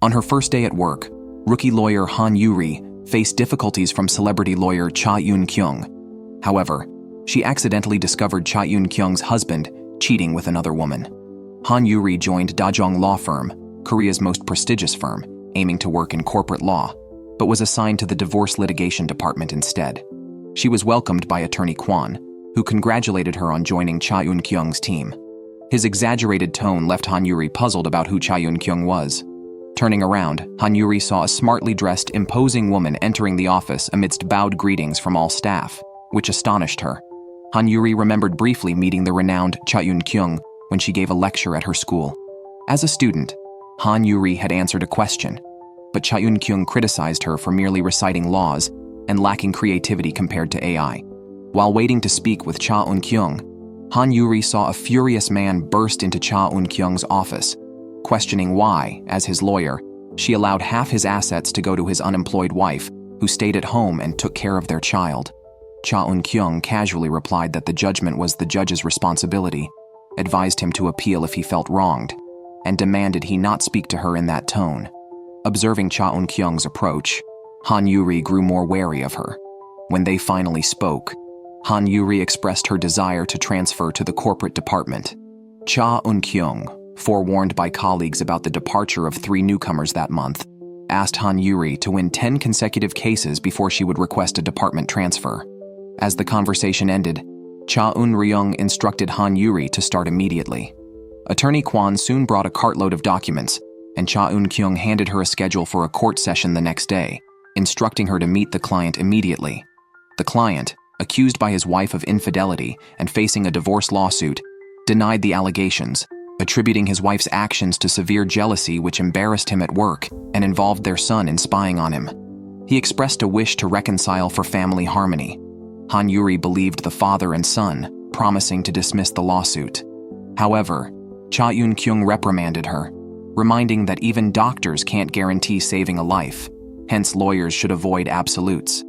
On her first day at work, rookie lawyer Han Yoo-ri faced difficulties from celebrity lawyer Cha Eun-kyung. However, she accidentally discovered Cha Eun-kyung's husband cheating with another woman. Han Yoo-ri joined Dajong Law Firm, Korea's most prestigious firm, aiming to work in corporate law, but was assigned to the divorce litigation department instead. She was welcomed by attorney Kwon, who congratulated her on joining Cha Eun-kyung's team. His exaggerated tone left Han Yoo-ri puzzled about who Cha Eun-kyung was. Turning around, Han Yoo-ri saw a smartly dressed, imposing woman entering the office amidst bowed greetings from all staff, which astonished her. Han Yoo-ri remembered briefly meeting the renowned Cha Eun-kyung when she gave a lecture at her school. As a student, Han Yoo-ri had answered a question, but Cha Eun-kyung criticized her for merely reciting laws and lacking creativity compared to AI. While waiting to speak with Cha Eun-kyung, Han Yoo-ri saw a furious man burst into Cha Eun-kyung's office, questioning why, as his lawyer, she allowed half his assets to go to his unemployed wife, who stayed at home and took care of their child. Cha Eun-kyung casually replied that the judgment was the judge's responsibility, advised him to appeal if he felt wronged, and demanded he not speak to her in that tone. Observing Cha Eun-kyung's approach, Han Yoo-ri grew more wary of her. When they finally spoke, Han Yoo-ri expressed her desire to transfer to the corporate department. Cha Eun-kyung, forewarned by colleagues about the departure of 3 newcomers that month, asked Han Yoo-ri to win 10 consecutive cases before she would request a department transfer. As the conversation ended, Cha Eun-ryung instructed Han Yoo-ri to start immediately. Attorney Kwon soon brought a cartload of documents, and Cha Eun-kyung handed her a schedule for a court session the next day, instructing her to meet the client immediately. The client, accused by his wife of infidelity and facing a divorce lawsuit, denied the allegations, attributing his wife's actions to severe jealousy which embarrassed him at work and involved their son in spying on him. He expressed a wish to reconcile for family harmony. Han Yoo-ri believed the father and son, promising to dismiss the lawsuit. However, Cha Eun-kyung reprimanded her, reminding that even doctors can't guarantee saving a life, hence lawyers should avoid absolutes.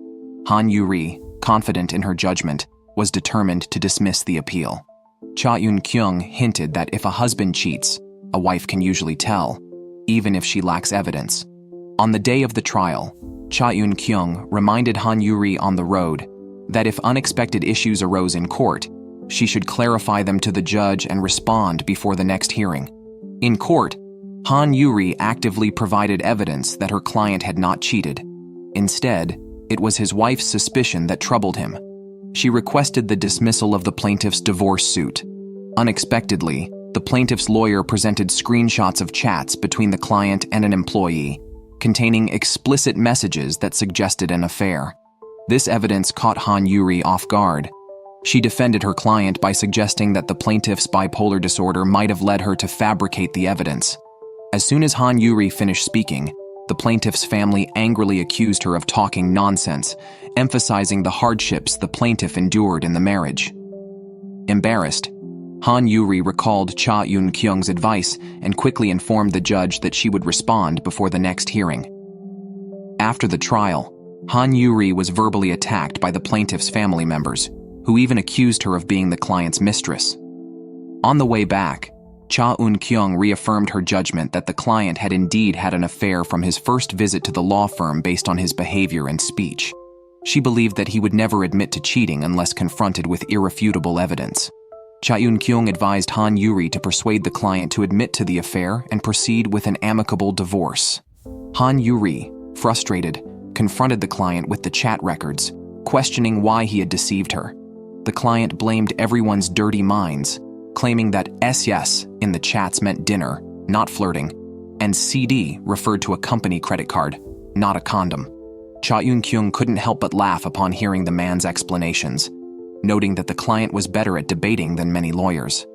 Han Yoo-ri, confident in her judgment, was determined to dismiss the appeal. Cha Eun-kyung hinted that if a husband cheats, a wife can usually tell, even if she lacks evidence. On the day of the trial, Cha Eun-kyung reminded Han Yoo-ri on the road that if unexpected issues arose in court, she should clarify them to the judge and respond before the next hearing. In court, Han Yoo-ri actively provided evidence that her client had not cheated. Instead, it was his wife's suspicion that troubled him. She requested the dismissal of the plaintiff's divorce suit. Unexpectedly, the plaintiff's lawyer presented screenshots of chats between the client and an employee, containing explicit messages that suggested an affair. This evidence caught Han Yoo-ri off guard. She defended her client by suggesting that the plaintiff's bipolar disorder might have led her to fabricate the evidence. As soon as Han Yoo-ri finished speaking, the plaintiff's family angrily accused her of talking nonsense, emphasizing the hardships the plaintiff endured in the marriage. Embarrassed, Han Yoo-ri recalled Cha Eun-kyung's advice and quickly informed the judge that she would respond before the next hearing. After the trial, Han Yoo-ri was verbally attacked by the plaintiff's family members, who even accused her of being the client's mistress. On the way back, Cha Eun-kyung reaffirmed her judgment that the client had indeed had an affair from his first visit to the law firm based on his behavior and speech. She believed that he would never admit to cheating unless confronted with irrefutable evidence. Cha Eun-kyung advised Han Yoo-ri to persuade the client to admit to the affair and proceed with an amicable divorce. Han Yoo-ri, frustrated, confronted the client with the chat records, questioning why he had deceived her. The client blamed everyone's dirty minds, claiming that yes in the chats meant dinner, not flirting, and CD referred to a company credit card, not a condom. Cha Eun-kyung couldn't help but laugh upon hearing the man's explanations, noting that the client was better at debating than many lawyers.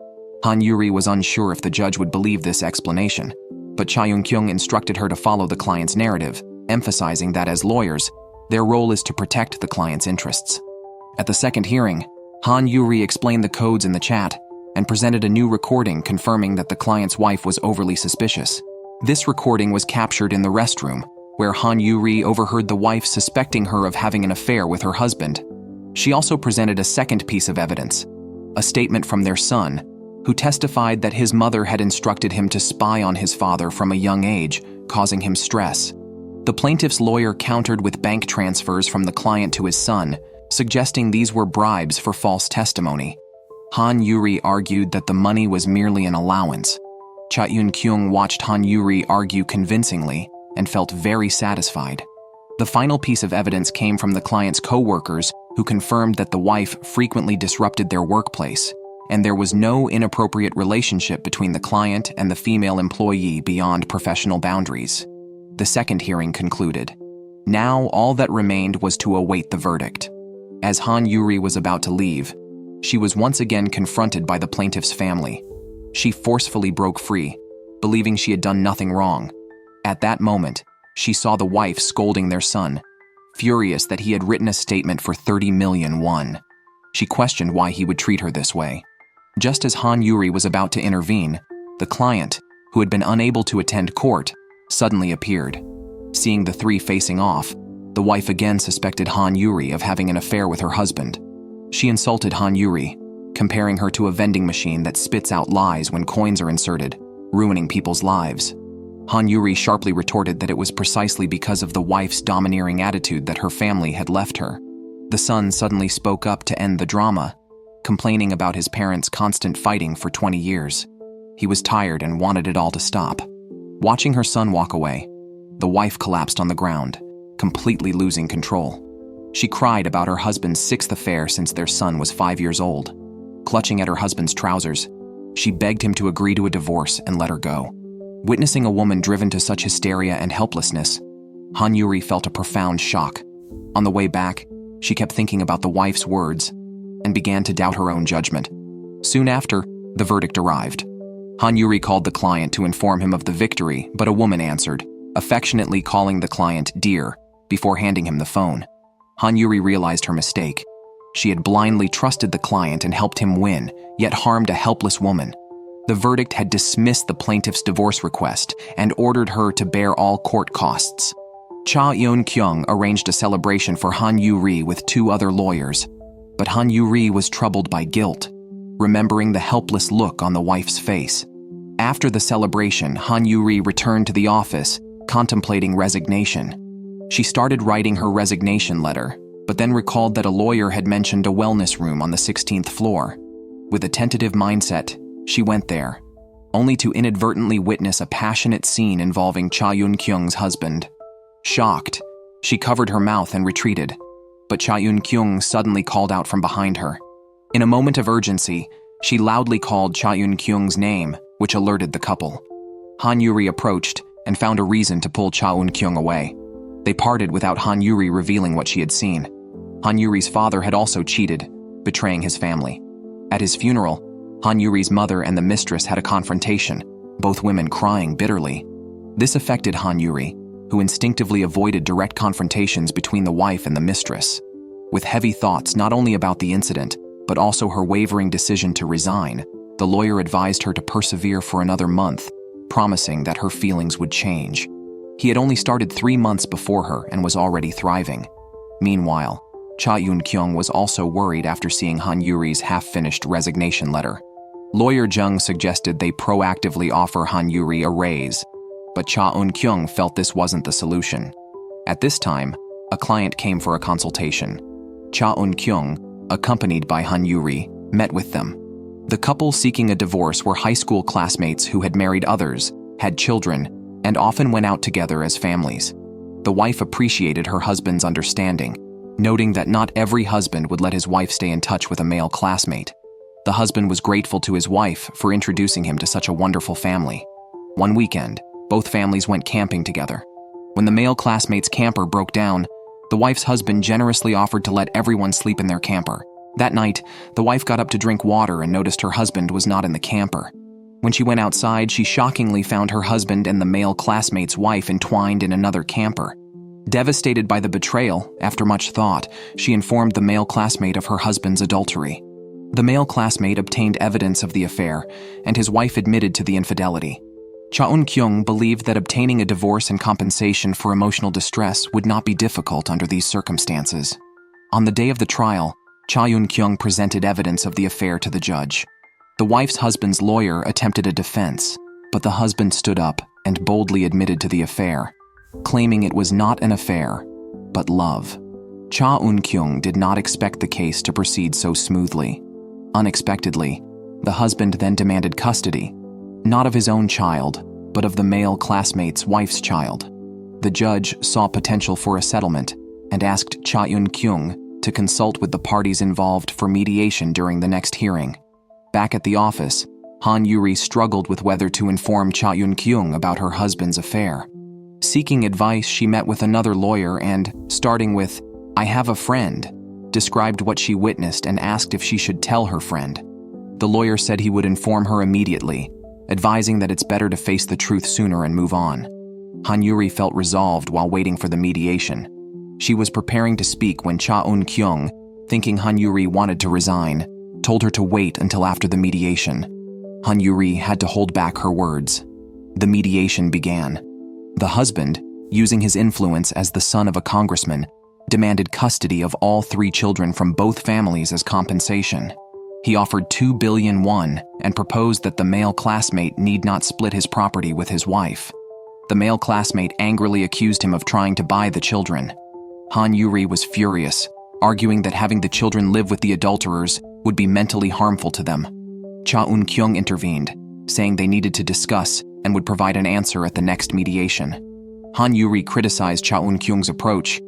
Han Yoo-ri was unsure if the judge would believe this explanation, but Cha Eun-kyung instructed her to follow the client's narrative, emphasizing that as lawyers, their role is to protect the client's interests. At the second hearing, Han Yoo-ri explained the codes in the chat and presented a new recording confirming that the client's wife was overly suspicious. This recording was captured in the restroom, where Han Yoo-ri overheard the wife suspecting her of having an affair with her husband. She also presented a second piece of evidence, a statement from their son, who testified that his mother had instructed him to spy on his father from a young age, causing him stress. The plaintiff's lawyer countered with bank transfers from the client to his son, suggesting these were bribes for false testimony. Han Yoo-ri argued that the money was merely an allowance. Cha Eun-kyung watched Han Yoo-ri argue convincingly and felt very satisfied. The final piece of evidence came from the client's co-workers, who confirmed that the wife frequently disrupted their workplace, and there was no inappropriate relationship between the client and the female employee beyond professional boundaries. The second hearing concluded. Now all that remained was to await the verdict. As Han Yoo-ri was about to leave, she was once again confronted by the plaintiff's family. She forcefully broke free, believing she had done nothing wrong. At that moment, she saw the wife scolding their son, furious that he had written a statement for 30 million won. She questioned why he would treat her this way. Just as Han Yoo-ri was about to intervene, the client, who had been unable to attend court, suddenly appeared. Seeing the three facing off, the wife again suspected Han Yoo-ri of having an affair with her husband. She insulted Han Yoo-ri, comparing her to a vending machine that spits out lies when coins are inserted, ruining people's lives. Han Yoo-ri sharply retorted that it was precisely because of the wife's domineering attitude that her family had left her. The son suddenly spoke up to end the drama, complaining about his parents' constant fighting for 20 years. He was tired and wanted it all to stop. Watching her son walk away, the wife collapsed on the ground, completely losing control. She cried about her husband's sixth affair since their son was 5 years old. Clutching at her husband's trousers, she begged him to agree to a divorce and let her go. Witnessing a woman driven to such hysteria and helplessness, Han Yoo-ri felt a profound shock. On the way back, she kept thinking about the wife's words and began to doubt her own judgment. Soon after, the verdict arrived. Han Yoo-ri called the client to inform him of the victory, but a woman answered, affectionately calling the client "dear" before handing him the phone. Han Yoo-ri realized her mistake. She had blindly trusted the client and helped him win, yet harmed a helpless woman. The verdict had dismissed the plaintiff's divorce request and ordered her to bear all court costs. Cha Eun-kyung arranged a celebration for Han Yoo-ri with 2 other lawyers, but Han Yoo-ri was troubled by guilt, remembering the helpless look on the wife's face. After the celebration, Han Yoo-ri returned to the office, contemplating resignation. She started writing her resignation letter, but then recalled that a lawyer had mentioned a wellness room on the 16th floor. With a tentative mindset, she went there, only to inadvertently witness a passionate scene involving Cha Eun-kyung's husband. Shocked, she covered her mouth and retreated, but Cha Eun-kyung suddenly called out from behind her. In a moment of urgency, she loudly called Cha Eun-kyung's name, which alerted the couple. Han Yoo-ri approached and found a reason to pull Cha Eun-kyung away. They parted without Han Yoo-ri revealing what she had seen. Han Yoo-ri's father had also cheated, betraying his family. At his funeral, Han Yoo-ri's mother and the mistress had a confrontation, both women crying bitterly. This affected Han Yoo-ri, who instinctively avoided direct confrontations between the wife and the mistress. With heavy thoughts not only about the incident, but also her wavering decision to resign, the lawyer advised her to persevere for another month, promising that her feelings would change. He had only started 3 months before her and was already thriving. Meanwhile, Cha Eun-kyung was also worried after seeing Han Yoo-ri's half-finished resignation letter. Lawyer Jung suggested they proactively offer Han Yoo-ri a raise, but Cha Eun-kyung felt this wasn't the solution. At this time, a client came for a consultation. Cha Eun-kyung, accompanied by Han Yoo-ri, met with them. The couple seeking a divorce were high school classmates who had married others, had children, and often went out together as families. The wife appreciated her husband's understanding, noting that not every husband would let his wife stay in touch with a male classmate. The husband was grateful to his wife for introducing him to such a wonderful family. One weekend, both families went camping together. When the male classmate's camper broke down, the wife's husband generously offered to let everyone sleep in their camper. That night, the wife got up to drink water and noticed her husband was not in the camper. When she went outside, she shockingly found her husband and the male classmate's wife entwined in another camper. Devastated by the betrayal, after much thought, she informed the male classmate of her husband's adultery. The male classmate obtained evidence of the affair, and his wife admitted to the infidelity. Cha Eun-kyung believed that obtaining a divorce and compensation for emotional distress would not be difficult under these circumstances. On the day of the trial, Cha Eun-kyung presented evidence of the affair to the judge. The wife's husband's lawyer attempted a defense, but the husband stood up and boldly admitted to the affair, claiming it was not an affair, but love. Cha Eun-kyung did not expect the case to proceed so smoothly. Unexpectedly, the husband then demanded custody, not of his own child, but of the male classmate's wife's child. The judge saw potential for a settlement and asked Cha Eun-kyung to consult with the parties involved for mediation during the next hearing. Back at the office, Han Yoo-ri struggled with whether to inform Cha Eun-kyung about her husband's affair. Seeking advice, she met with another lawyer and, starting with, "I have a friend," described what she witnessed and asked if she should tell her friend. The lawyer said he would inform her immediately, advising that it's better to face the truth sooner and move on. Han Yoo-ri felt resolved while waiting for the mediation. She was preparing to speak when Cha Eun-kyung, thinking Han Yoo-ri wanted to resign, told her to wait until after the mediation. Han Yoo-ri had to hold back her words. The mediation began. The husband, using his influence as the son of a congressman, demanded custody of all 3 children from both families as compensation. He offered 2 billion won and proposed that the male classmate need not split his property with his wife. The male classmate angrily accused him of trying to buy the children. Han Yoo-ri was furious, arguing that having the children live with the adulterers would be mentally harmful to them. Cha Eun-kyung intervened, saying they needed to discuss and would provide an answer at the next mediation. Han Yoo-ri criticized Cha Eun-kyung's approach,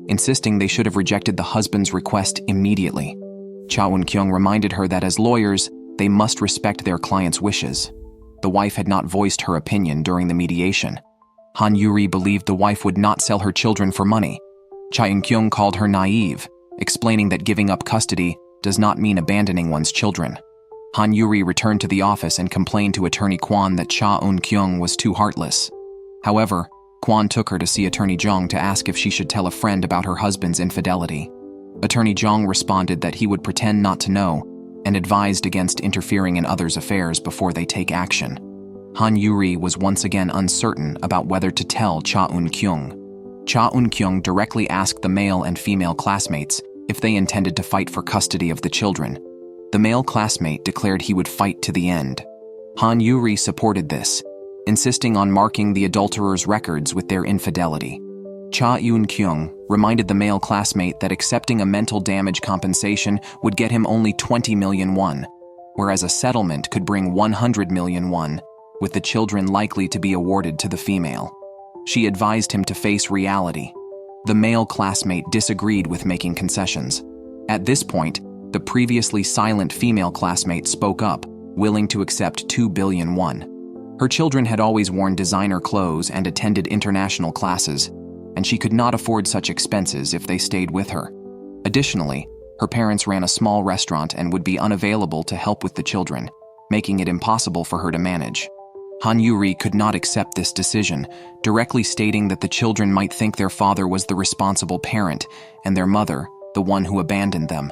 insisting they should have rejected the husband's request immediately. Cha Eun-kyung reminded her that as lawyers, they must respect their client's wishes. The wife had not voiced her opinion during the mediation. Han Yoo-ri believed the wife would not sell her children for money. Cha Eun-kyung called her naive, explaining that giving up custody does not mean abandoning one's children. Han Yoo-ri returned to the office and complained to Attorney Kwon that Cha Eun-kyung was too heartless. However, Kwon took her to see Attorney Jang to ask if she should tell a friend about her husband's infidelity. Attorney Jang responded that he would pretend not to know and advised against interfering in others' affairs before they take action. Han Yoo-ri was once again uncertain about whether to tell Cha Eun-kyung. Cha Eun-kyung directly asked the male and female classmates if they intended to fight for custody of the children. The male classmate declared he would fight to the end. Han Yoo-ri supported this, insisting on marking the adulterers' records with their infidelity. Cha Eun-kyung reminded the male classmate that accepting a mental damage compensation would get him only 20 million won, whereas a settlement could bring 100 million won, with the children likely to be awarded to the female. She advised him to face reality. The male classmate disagreed with making concessions. At this point, the previously silent female classmate spoke up, willing to accept 2 billion won. Her children had always worn designer clothes and attended international classes, and she could not afford such expenses if they stayed with her. Additionally, her parents ran a small restaurant and would be unavailable to help with the children, making it impossible for her to manage. Han Yoo-ri could not accept this decision, directly stating that the children might think their father was the responsible parent and their mother the one who abandoned them.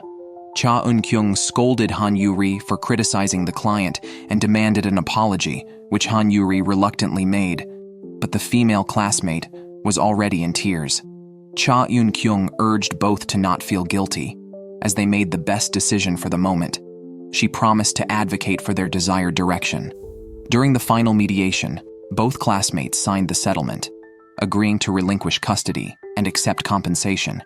Cha Eun-kyung scolded Han Yoo-ri for criticizing the client and demanded an apology, which Han Yoo-ri reluctantly made, but the female classmate was already in tears. Cha Eun-kyung urged both to not feel guilty, as they made the best decision for the moment. She promised to advocate for their desired direction. During the final mediation, both classmates signed the settlement, agreeing to relinquish custody and accept compensation.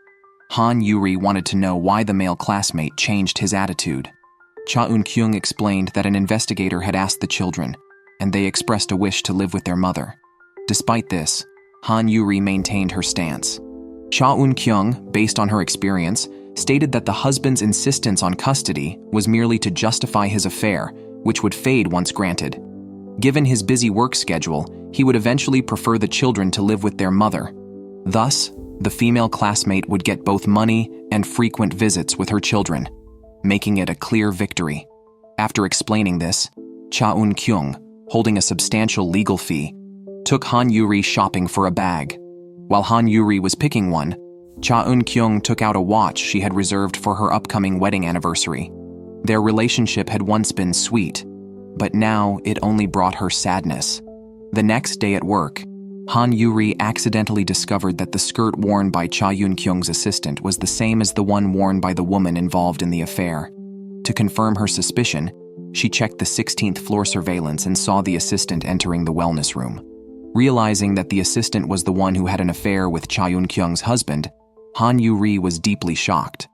Han Yoo-ri wanted to know why the male classmate changed his attitude. Cha Eun-kyung explained that an investigator had asked the children, and they expressed a wish to live with their mother. Despite this, Han Yoo-ri maintained her stance. Cha Eun-kyung, based on her experience, stated that the husband's insistence on custody was merely to justify his affair, which would fade once granted. Given his busy work schedule, he would eventually prefer the children to live with their mother. Thus, the female classmate would get both money and frequent visits with her children, making it a clear victory. After explaining this, Cha Eun-kyung, holding a substantial legal fee, took Han Yoo-ri shopping for a bag. While Han Yoo-ri was picking one, Cha Eun-kyung took out a watch she had reserved for her upcoming wedding anniversary. Their relationship had once been sweet, but now it only brought her sadness. The next day at work, Han Yoo-ri accidentally discovered that the skirt worn by Cha Eun-kyung's assistant was the same as the one worn by the woman involved in the affair. To confirm her suspicion, she checked the 16th floor surveillance and saw the assistant entering the wellness room. Realizing that the assistant was the one who had an affair with Cha Eun-kyung's husband, Han Yoo-ri was deeply shocked.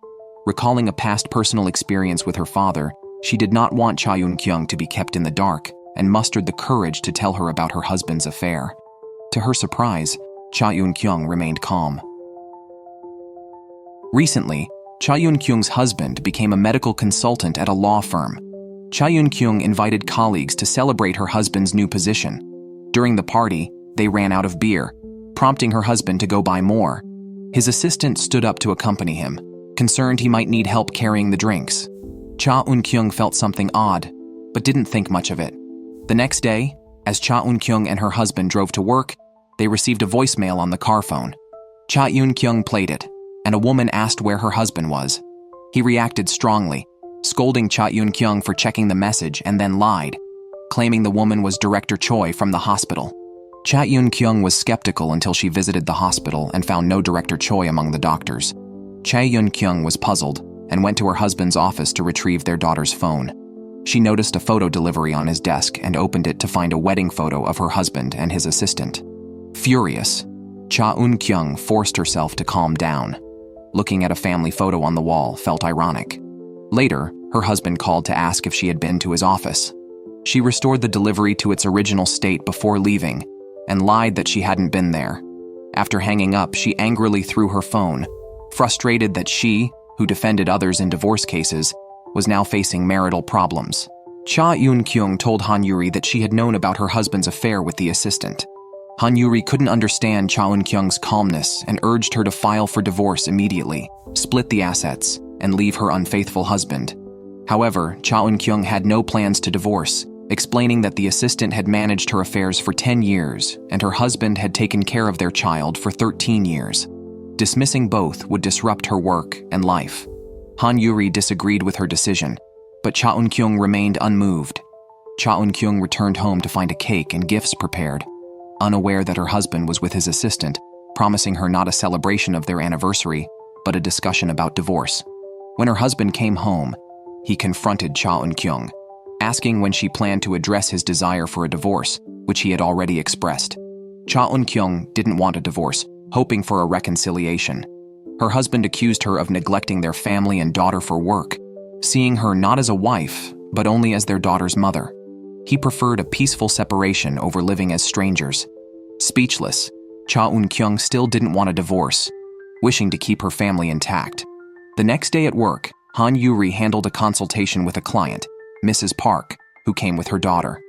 Recalling a past personal experience with her father, she did not want Cha Eun-kyung to be kept in the dark and mustered the courage to tell her about her husband's affair. To her surprise, Cha Eun-kyung remained calm. Recently, Cha Eun-kyung's husband became a medical consultant at a law firm. Cha Eun-kyung invited colleagues to celebrate her husband's new position. During the party, they ran out of beer, prompting her husband to go buy more. His assistant stood up to accompany him, concerned he might need help carrying the drinks. Cha Eun-kyung felt something odd, but didn't think much of it. The next day, as Cha Eun-kyung and her husband drove to work, they received a voicemail on the car phone. Cha Eun-kyung played it, and a woman asked where her husband was. He reacted strongly, scolding Cha Eun-kyung for checking the message and then lied, claiming the woman was Director Choi from the hospital. Cha Eun-kyung was skeptical until she visited the hospital and found no Director Choi among the doctors. Cha Eun-kyung was puzzled and went to her husband's office to retrieve their daughter's phone. She noticed a photo delivery on his desk and opened it to find a wedding photo of her husband and his assistant. Furious, Cha Eun-kyung forced herself to calm down. Looking at a family photo on the wall felt ironic. Later, her husband called to ask if she had been to his office. She restored the delivery to its original state before leaving and lied that she hadn't been there. After hanging up, she angrily threw her phone, frustrated that she, who defended others in divorce cases, was now facing marital problems. Cha Eun-kyung told Han Yoo-ri that she had known about her husband's affair with the assistant. Han Yoo-ri couldn't understand Cha Eun-kyung's calmness and urged her to file for divorce immediately, split the assets, and leave her unfaithful husband. However, Cha Eun-kyung had no plans to divorce, explaining that the assistant had managed her affairs for 10 years and her husband had taken care of their child for 13 years. Dismissing both would disrupt her work and life. Han Yoo-ri disagreed with her decision, but Cha Eun-kyung remained unmoved. Cha Eun-kyung returned home to find a cake and gifts prepared, unaware that her husband was with his assistant, promising her not a celebration of their anniversary, but a discussion about divorce. When her husband came home, he confronted Cha Eun-kyung, asking when she planned to address his desire for a divorce, which he had already expressed. Cha Eun-kyung didn't want a divorce, hoping for a reconciliation. Her husband accused her of neglecting their family and daughter for work, seeing her not as a wife, but only as their daughter's mother. He preferred a peaceful separation over living as strangers. Speechless, Cha Eun-kyung still didn't want a divorce, wishing to keep her family intact. The next day at work, Han Yoo-ri handled a consultation with a client, Mrs. Park, who came with her daughter.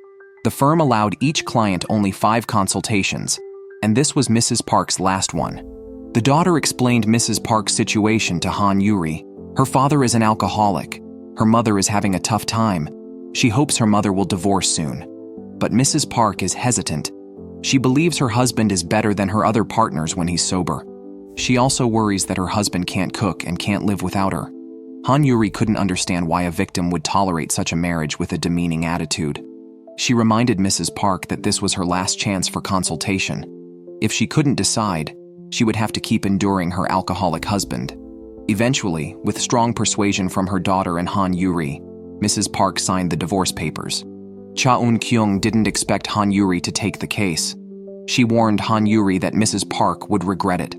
The firm allowed each client only 5 consultations, and this was Mrs. Park's last one. The daughter explained Mrs. Park's situation to Han Yoo-ri. Her father is an alcoholic. Her mother is having a tough time. She hopes her mother will divorce soon. But Mrs. Park is hesitant. She believes her husband is better than her other partners when he's sober. She also worries that her husband can't cook and can't live without her. Han Yoo-ri couldn't understand why a victim would tolerate such a marriage with a demeaning attitude. She reminded Mrs. Park that this was her last chance for consultation. If she couldn't decide, she would have to keep enduring her alcoholic husband. Eventually, with strong persuasion from her daughter and Han Yoo-ri, Mrs. Park signed the divorce papers. Cha Eun-kyung didn't expect Han Yoo-ri to take the case. She warned Han Yoo-ri that Mrs. Park would regret it.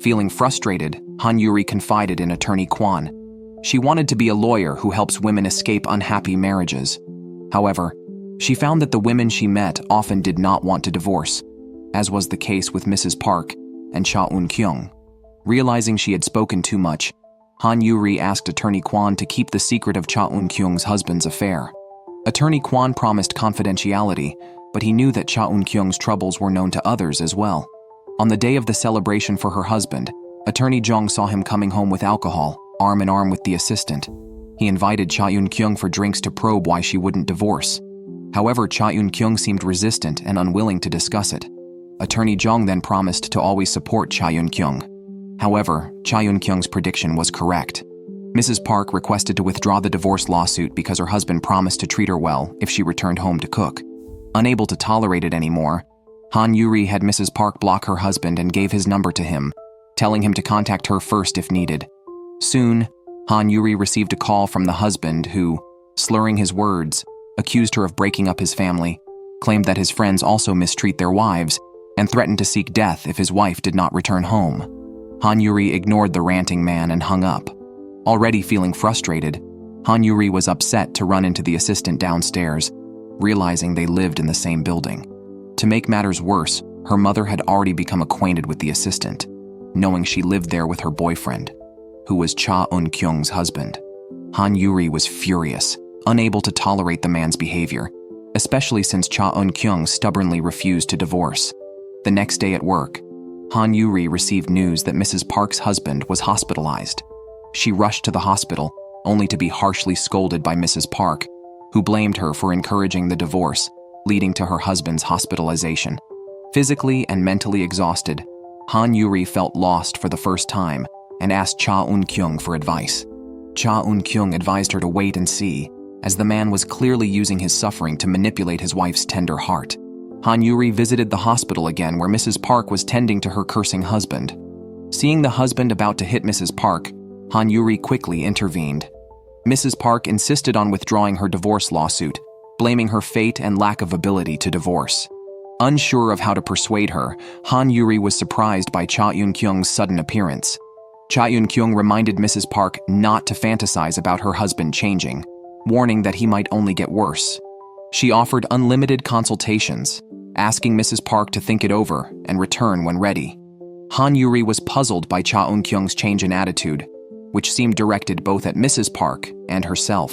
Feeling frustrated, Han Yoo-ri confided in attorney Kwon. She wanted to be a lawyer who helps women escape unhappy marriages. However, she found that the women she met often did not want to divorce, as was the case with Mrs. Park and Cha Eun-kyung. Realizing she had spoken too much, Han Yoo-ri asked attorney Kwon to keep the secret of Cha Eun-kyung's husband's affair. Attorney Kwon promised confidentiality, but he knew that Cha Eun-kyung's troubles were known to others as well. On the day of the celebration for her husband, attorney Jung saw him coming home with alcohol, arm in arm with the assistant. He invited Cha Eun-kyung for drinks to probe why she wouldn't divorce. However, Cha Eun-kyung seemed resistant and unwilling to discuss it. Attorney Jung then promised to always support Cha Eun-kyung. However, Cha Eun-kyung's prediction was correct. Mrs. Park requested to withdraw the divorce lawsuit because her husband promised to treat her well if she returned home to cook. Unable to tolerate it anymore, Han Yoo-ri had Mrs. Park block her husband and gave his number to him, telling him to contact her first if needed. Soon, Han Yoo-ri received a call from the husband who, slurring his words, accused her of breaking up his family, claimed that his friends also mistreat their wives, and threatened to seek death if his wife did not return home. Han Yoo-ri ignored the ranting man and hung up. Already feeling frustrated, Han Yoo-ri was upset to run into the assistant downstairs, realizing they lived in the same building. To make matters worse, her mother had already become acquainted with the assistant, knowing she lived there with her boyfriend, who was Cha Eun-kyung's husband. Han Yoo-ri was furious, unable to tolerate the man's behavior, especially since Cha Eun-kyung stubbornly refused to divorce. The next day at work, Han Yoo-ri received news that Mrs. Park's husband was hospitalized. She rushed to the hospital, only to be harshly scolded by Mrs. Park, who blamed her for encouraging the divorce, leading to her husband's hospitalization. Physically and mentally exhausted, Han Yoo-ri felt lost for the first time and asked Cha Eun-kyung for advice. Cha Eun-kyung advised her to wait and see, as the man was clearly using his suffering to manipulate his wife's tender heart. Han Yoo-ri visited the hospital again where Mrs. Park was tending to her cursing husband. Seeing the husband about to hit Mrs. Park, Han Yoo-ri quickly intervened. Mrs. Park insisted on withdrawing her divorce lawsuit, blaming her fate and lack of ability to divorce. Unsure of how to persuade her, Han Yoo-ri was surprised by Cha Eun-kyung's sudden appearance. Cha Eun-kyung reminded Mrs. Park not to fantasize about her husband changing, warning that he might only get worse. She offered unlimited consultations, asking Mrs. Park to think it over and return when ready. Han Yoo-ri was puzzled by Cha Eun-kyung's change in attitude, which seemed directed both at Mrs. Park and herself.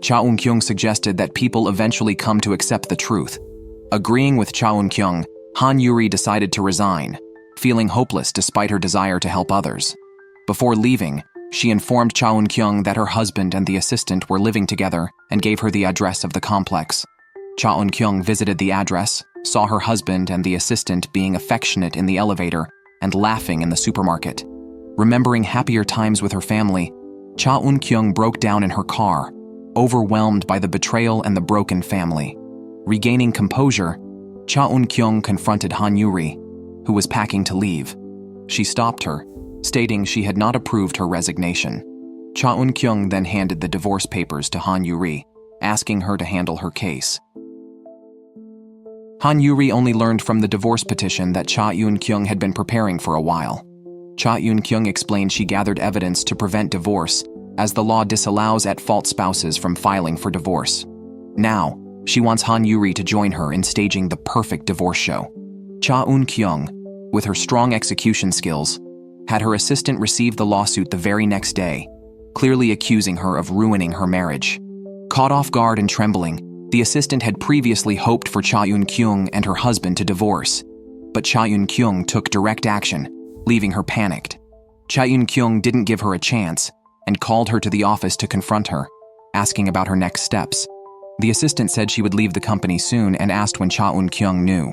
Cha Eun-kyung suggested that people eventually come to accept the truth. Agreeing with Cha Eun-kyung, Han Yoo-ri decided to resign, feeling hopeless despite her desire to help others. Before leaving, she informed Cha Eun-kyung that her husband and the assistant were living together and gave her the address of the complex. Cha Eun-kyung visited the address, saw her husband and the assistant being affectionate in the elevator and laughing in the supermarket. Remembering happier times with her family, Cha Eun-kyung broke down in her car, overwhelmed by the betrayal and the broken family. Regaining composure, Cha Eun-kyung confronted Han Yoo-ri, who was packing to leave. She stopped her, stating she had not approved her resignation. Cha Eun-kyung then handed the divorce papers to Han Yoo-ri, asking her to handle her case. Han Yoo-ri only learned from the divorce petition that Cha Eun-kyung had been preparing for a while. Cha Eun-kyung explained she gathered evidence to prevent divorce, as the law disallows at-fault spouses from filing for divorce. Now, she wants Han Yoo-ri to join her in staging the perfect divorce show. Cha Eun-kyung, with her strong execution skills, had her assistant receive the lawsuit the very next day, clearly accusing her of ruining her marriage. Caught off guard and trembling, the assistant had previously hoped for Cha Eun-kyung and her husband to divorce, but Cha Eun-kyung took direct action, leaving her panicked. Cha Eun-kyung didn't give her a chance and called her to the office to confront her, asking about her next steps. The assistant said she would leave the company soon and asked when Cha Eun-kyung knew.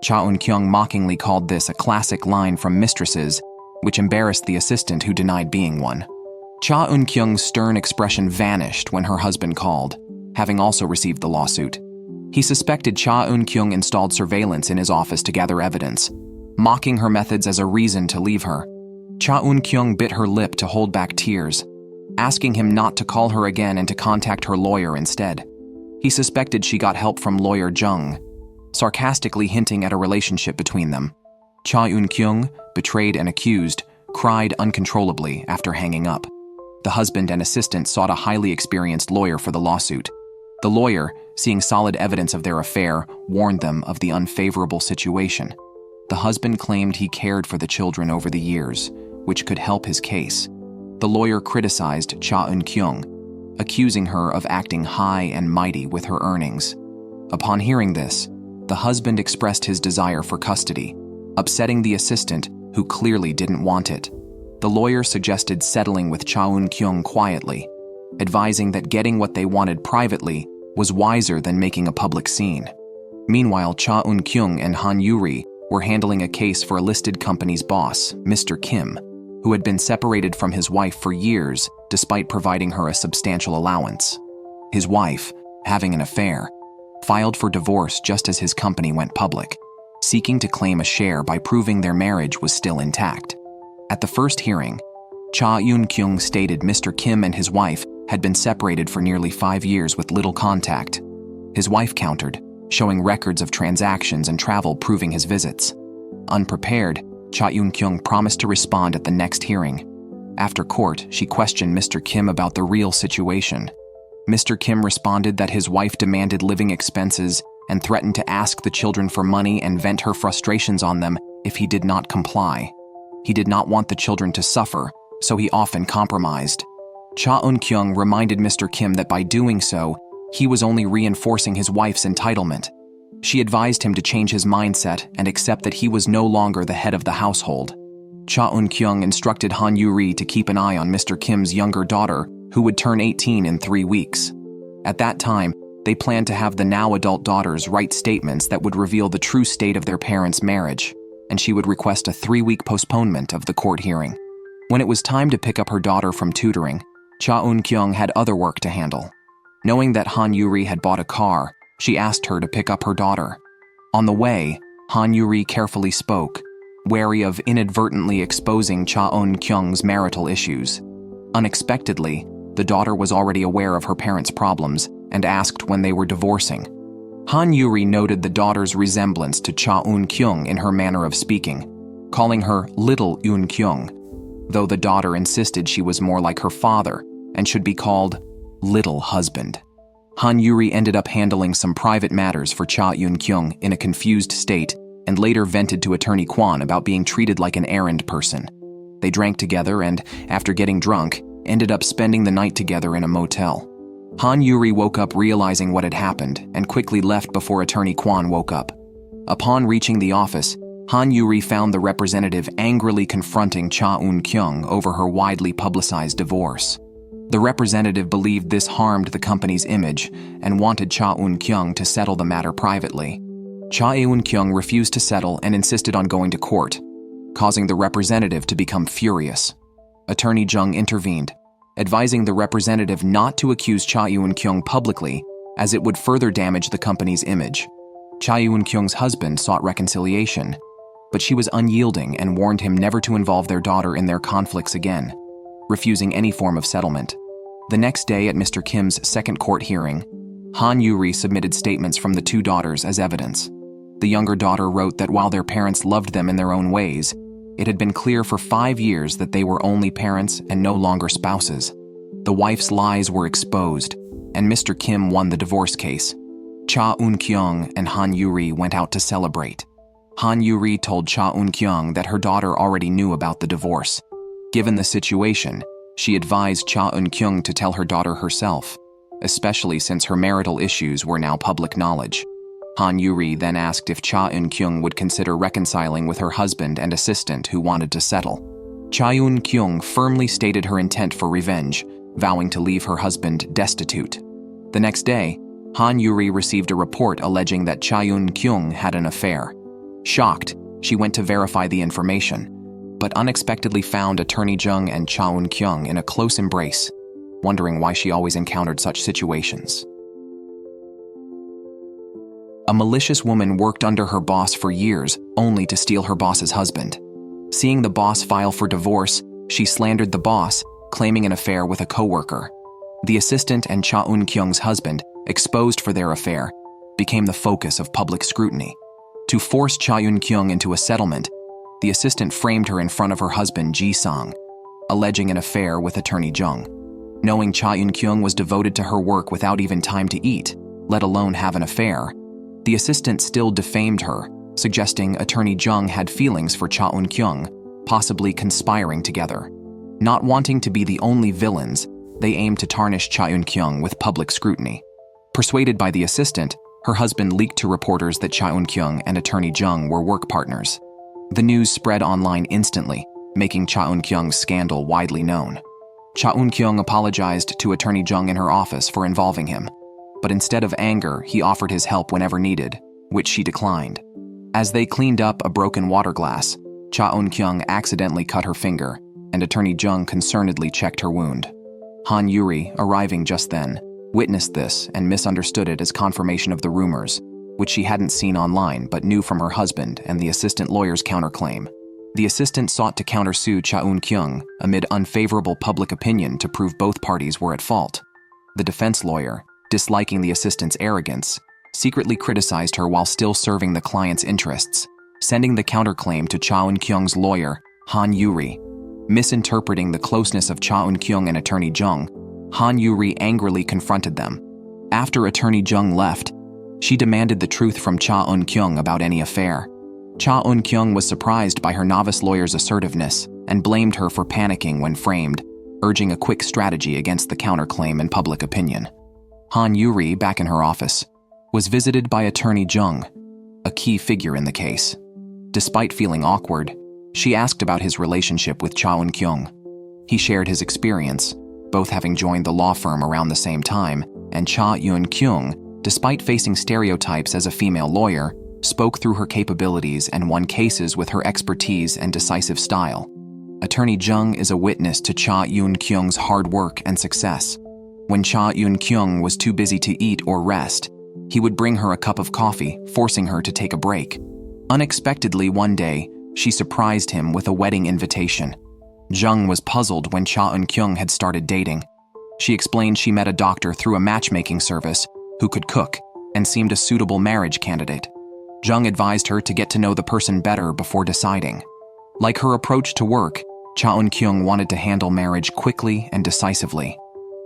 Cha Eun-kyung mockingly called this a classic line from mistresses, which embarrassed the assistant who denied being one. Cha Eun-kyung's stern expression vanished when her husband called, having also received the lawsuit. He suspected Cha Eun-kyung installed surveillance in his office to gather evidence, mocking her methods as a reason to leave her. Cha Eun-kyung bit her lip to hold back tears, asking him not to call her again and to contact her lawyer instead. He suspected she got help from lawyer Jung, sarcastically hinting at a relationship between them. Cha Eun-kyung, betrayed and accused, cried uncontrollably after hanging up. The husband and assistant sought a highly experienced lawyer for the lawsuit. The lawyer, seeing solid evidence of their affair, warned them of the unfavorable situation. The husband claimed he cared for the children over the years, which could help his case. The lawyer criticized Cha Eun-kyung, accusing her of acting high and mighty with her earnings. Upon hearing this, the husband expressed his desire for custody, upsetting the assistant, who clearly didn't want it. The lawyer suggested settling with Cha Eun-kyung quietly, advising that getting what they wanted privately was wiser than making a public scene. Meanwhile, Cha Eun-kyung and Han Yoo-ri were handling a case for a listed company's boss, Mr. Kim, who had been separated from his wife for years despite providing her a substantial allowance. His wife, having an affair, filed for divorce just as his company went public, seeking to claim a share by proving their marriage was still intact. At the first hearing, Cha Eun-kyung stated Mr. Kim and his wife had been separated for nearly 5 years with little contact. His wife countered, showing records of transactions and travel proving his visits. Unprepared, Cha Eun-kyung promised to respond at the next hearing. After court, she questioned Mr. Kim about the real situation. Mr. Kim responded that his wife demanded living expenses and threatened to ask the children for money and vent her frustrations on them if he did not comply. He did not want the children to suffer, so he often compromised. Cha Eun-kyung reminded Mr. Kim that by doing so, he was only reinforcing his wife's entitlement. She advised him to change his mindset and accept that he was no longer the head of the household. Cha Eun-kyung instructed Han Yoo-ri to keep an eye on Mr. Kim's younger daughter, who would turn 18 in 3 weeks. At that time, they planned to have the now adult daughters write statements that would reveal the true state of their parents' marriage, and she would request a 3-week postponement of the court hearing. When it was time to pick up her daughter from tutoring, Cha Eun-kyung had other work to handle. Knowing that Han Yoo-ri had bought a car, she asked her to pick up her daughter. On the way, Han Yoo-ri carefully spoke, wary of inadvertently exposing Cha Eun-kyung's marital issues. Unexpectedly, the daughter was already aware of her parents' problems and asked when they were divorcing. Han Yoo-ri noted the daughter's resemblance to Cha Eun-kyung in her manner of speaking, calling her Little Eun-kyung, though the daughter insisted she was more like her father and should be called Little Husband. Han Yoo-ri ended up handling some private matters for Cha Eun-kyung in a confused state and later vented to Attorney Kwon about being treated like an errand person. They drank together and, after getting drunk, ended up spending the night together in a motel. Han Yoo-ri woke up realizing what had happened and quickly left before Attorney Kwon woke up. Upon reaching the office, Han Yoo-ri found the representative angrily confronting Cha Eun-kyung over her widely publicized divorce. The representative believed this harmed the company's image and wanted Cha Eun-kyung to settle the matter privately. Cha Eun-kyung refused to settle and insisted on going to court, causing the representative to become furious. Attorney Jung intervened, advising the representative not to accuse Cha Eun-kyung publicly, as it would further damage the company's image. Cha Eun-kyung's husband sought reconciliation, but she was unyielding and warned him never to involve their daughter in their conflicts again, refusing any form of settlement. The next day at Mr. Kim's second court hearing, Han Yoo-ri submitted statements from the 2 daughters as evidence. The younger daughter wrote that while their parents loved them in their own ways, it had been clear for 5 years that they were only parents and no longer spouses. The wife's lies were exposed, and Mr. Kim won the divorce case. Cha Eun-kyung and Han Yoo-ri went out to celebrate. Han Yoo-ri told Cha Eun-kyung that her daughter already knew about the divorce. Given the situation, she advised Cha Eun-kyung to tell her daughter herself, especially since her marital issues were now public knowledge. Han Yoo-ri then asked if Cha Eun-kyung would consider reconciling with her husband and assistant who wanted to settle. Cha Eun-kyung firmly stated her intent for revenge, vowing to leave her husband destitute. The next day, Han Yoo-ri received a report alleging that Cha Eun-kyung had an affair. Shocked, she went to verify the information, but unexpectedly found Attorney Jung and Cha Eun-kyung in a close embrace, wondering why she always encountered such situations. A malicious woman worked under her boss for years only to steal her boss's husband. Seeing the boss file for divorce, she slandered the boss, claiming an affair with a coworker. The assistant and Cha Eun-kyung's husband, exposed for their affair, became the focus of public scrutiny. To force Cha Eun-kyung into a settlement, the assistant framed her in front of her husband Ji-sang, alleging an affair with Attorney Jung. Knowing Cha Eun-kyung was devoted to her work without even time to eat, let alone have an affair, the assistant still defamed her, suggesting Attorney Jung had feelings for Cha Eun-kyung, possibly conspiring together. Not wanting to be the only villains, they aimed to tarnish Cha Eun-kyung with public scrutiny. Persuaded by the assistant, her husband leaked to reporters that Cha Eun-kyung and Attorney Jung were work partners. The news spread online instantly, making Cha Eun-kyung's scandal widely known. Cha Eun-kyung apologized to Attorney Jung in her office for involving him, but instead of anger, he offered his help whenever needed, which she declined. As they cleaned up a broken water glass, Cha Eun-kyung accidentally cut her finger, and Attorney Jung concernedly checked her wound. Han Yoo-ri, arriving just then, witnessed this and misunderstood it as confirmation of the rumors, which she hadn't seen online but knew from her husband and the assistant lawyer's counterclaim. The assistant sought to countersue Cha Eun-kyung amid unfavorable public opinion to prove both parties were at fault. The defense lawyer, disliking the assistant's arrogance, secretly criticized her while still serving the client's interests, sending the counterclaim to Cha Eun-kyung's lawyer, Han Yoo-ri. Misinterpreting the closeness of Cha Eun-kyung and attorney Jung, Han Yoo-ri angrily confronted them. After attorney Jung left, she demanded the truth from Cha Eun-kyung about any affair. Cha Eun-kyung was surprised by her novice lawyer's assertiveness and blamed her for panicking when framed, urging a quick strategy against the counterclaim and public opinion. Han Yoo-ri, back in her office, was visited by attorney Jung, a key figure in the case. Despite feeling awkward, she asked about his relationship with Cha Eun-kyung. He shared his experience, both having joined the law firm around the same time, and Cha Eun-kyung, despite facing stereotypes as a female lawyer, spoke through her capabilities and won cases with her expertise and decisive style. Attorney Jung is a witness to Cha Eun-kyung's hard work and success. When Cha Eun-kyung was too busy to eat or rest, he would bring her a cup of coffee, forcing her to take a break. Unexpectedly one day, she surprised him with a wedding invitation. Jung was puzzled when Cha Eun-kyung had started dating. She explained she met a doctor through a matchmaking service who could cook and seemed a suitable marriage candidate. Jung advised her to get to know the person better before deciding. Like her approach to work, Cha Eun-kyung wanted to handle marriage quickly and decisively.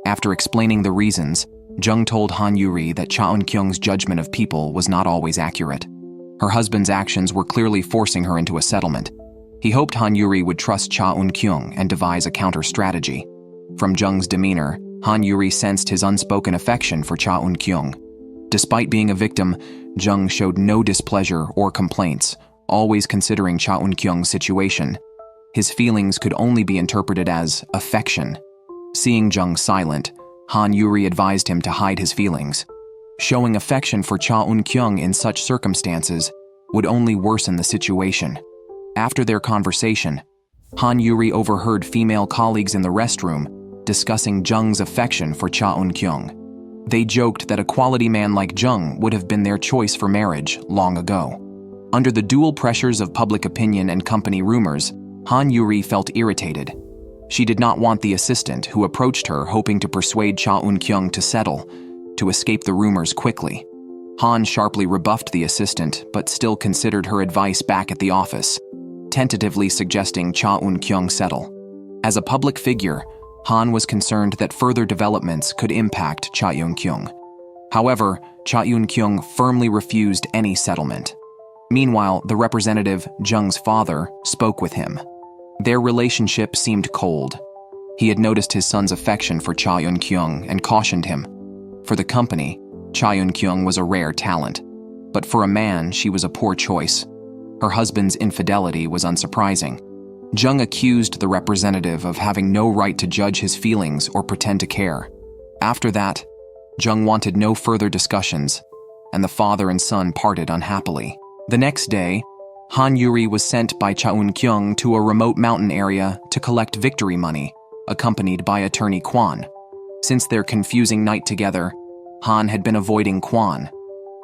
After explaining the reasons, Jung told Han Yoo-ri that Cha Eun-kyung's judgment of people was not always accurate. Her husband's actions were clearly forcing her into a settlement. He hoped Han Yoo-ri would trust Cha Eun-kyung and devise a counter-strategy. From Jung's demeanor, Han Yoo-ri sensed his unspoken affection for Cha Eun-kyung. Despite being a victim, Jung showed no displeasure or complaints, always considering Cha Eun-kyung's situation. His feelings could only be interpreted as affection. Seeing Jung silent, Han Yoo-ri advised him to hide his feelings. Showing affection for Cha Eun-kyung in such circumstances would only worsen the situation. After their conversation, Han Yoo-ri overheard female colleagues in the restroom discussing Jung's affection for Cha Eun-kyung. They joked that a quality man like Jung would have been their choice for marriage long ago. Under the dual pressures of public opinion and company rumors, Han Yoo-ri felt irritated. She did not want the assistant who approached her hoping to persuade Cha Eun-kyung to settle, to escape the rumors quickly. Han sharply rebuffed the assistant, but still considered her advice back at the office, tentatively suggesting Cha Eun-kyung settle. As a public figure, Han was concerned that further developments could impact Cha Eun-kyung. However, Cha Eun-kyung firmly refused any settlement. Meanwhile, the representative, Jung's father, spoke with him. Their relationship seemed cold. He had noticed his son's affection for Cha Eun-kyung and cautioned him. For the company, Cha Eun-kyung was a rare talent, but for a man, she was a poor choice. Her husband's infidelity was unsurprising. Jung accused the representative of having no right to judge his feelings or pretend to care. After that, Jung wanted no further discussions, and the father and son parted unhappily. The next day, Han Yoo-ri was sent by Cha Eun-kyung to a remote mountain area to collect victory money, accompanied by attorney Kwon. Since their confusing night together, Han had been avoiding Kwon.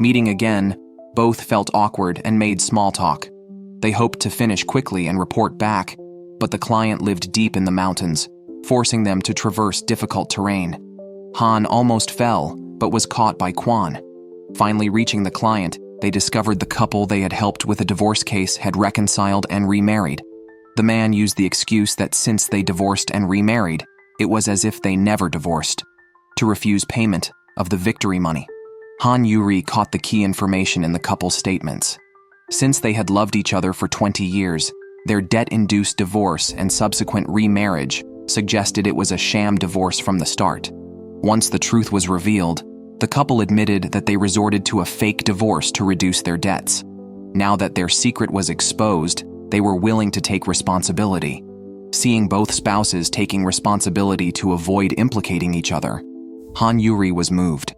Meeting again, both felt awkward and made small talk. They hoped to finish quickly and report back, but the client lived deep in the mountains, forcing them to traverse difficult terrain. Han almost fell, but was caught by Kwon. Finally reaching the client, they discovered the couple they had helped with a divorce case had reconciled and remarried. The man used the excuse that since they divorced and remarried, it was as if they never divorced, to refuse payment of the victory money. Han Yoo-ri caught the key information in the couple's statements. Since they had loved each other for 20 years, their debt-induced divorce and subsequent remarriage suggested it was a sham divorce from the start. Once the truth was revealed, the couple admitted that they resorted to a fake divorce to reduce their debts. Now that their secret was exposed, they were willing to take responsibility. Seeing both spouses taking responsibility to avoid implicating each other, Han Yoo-ri was moved.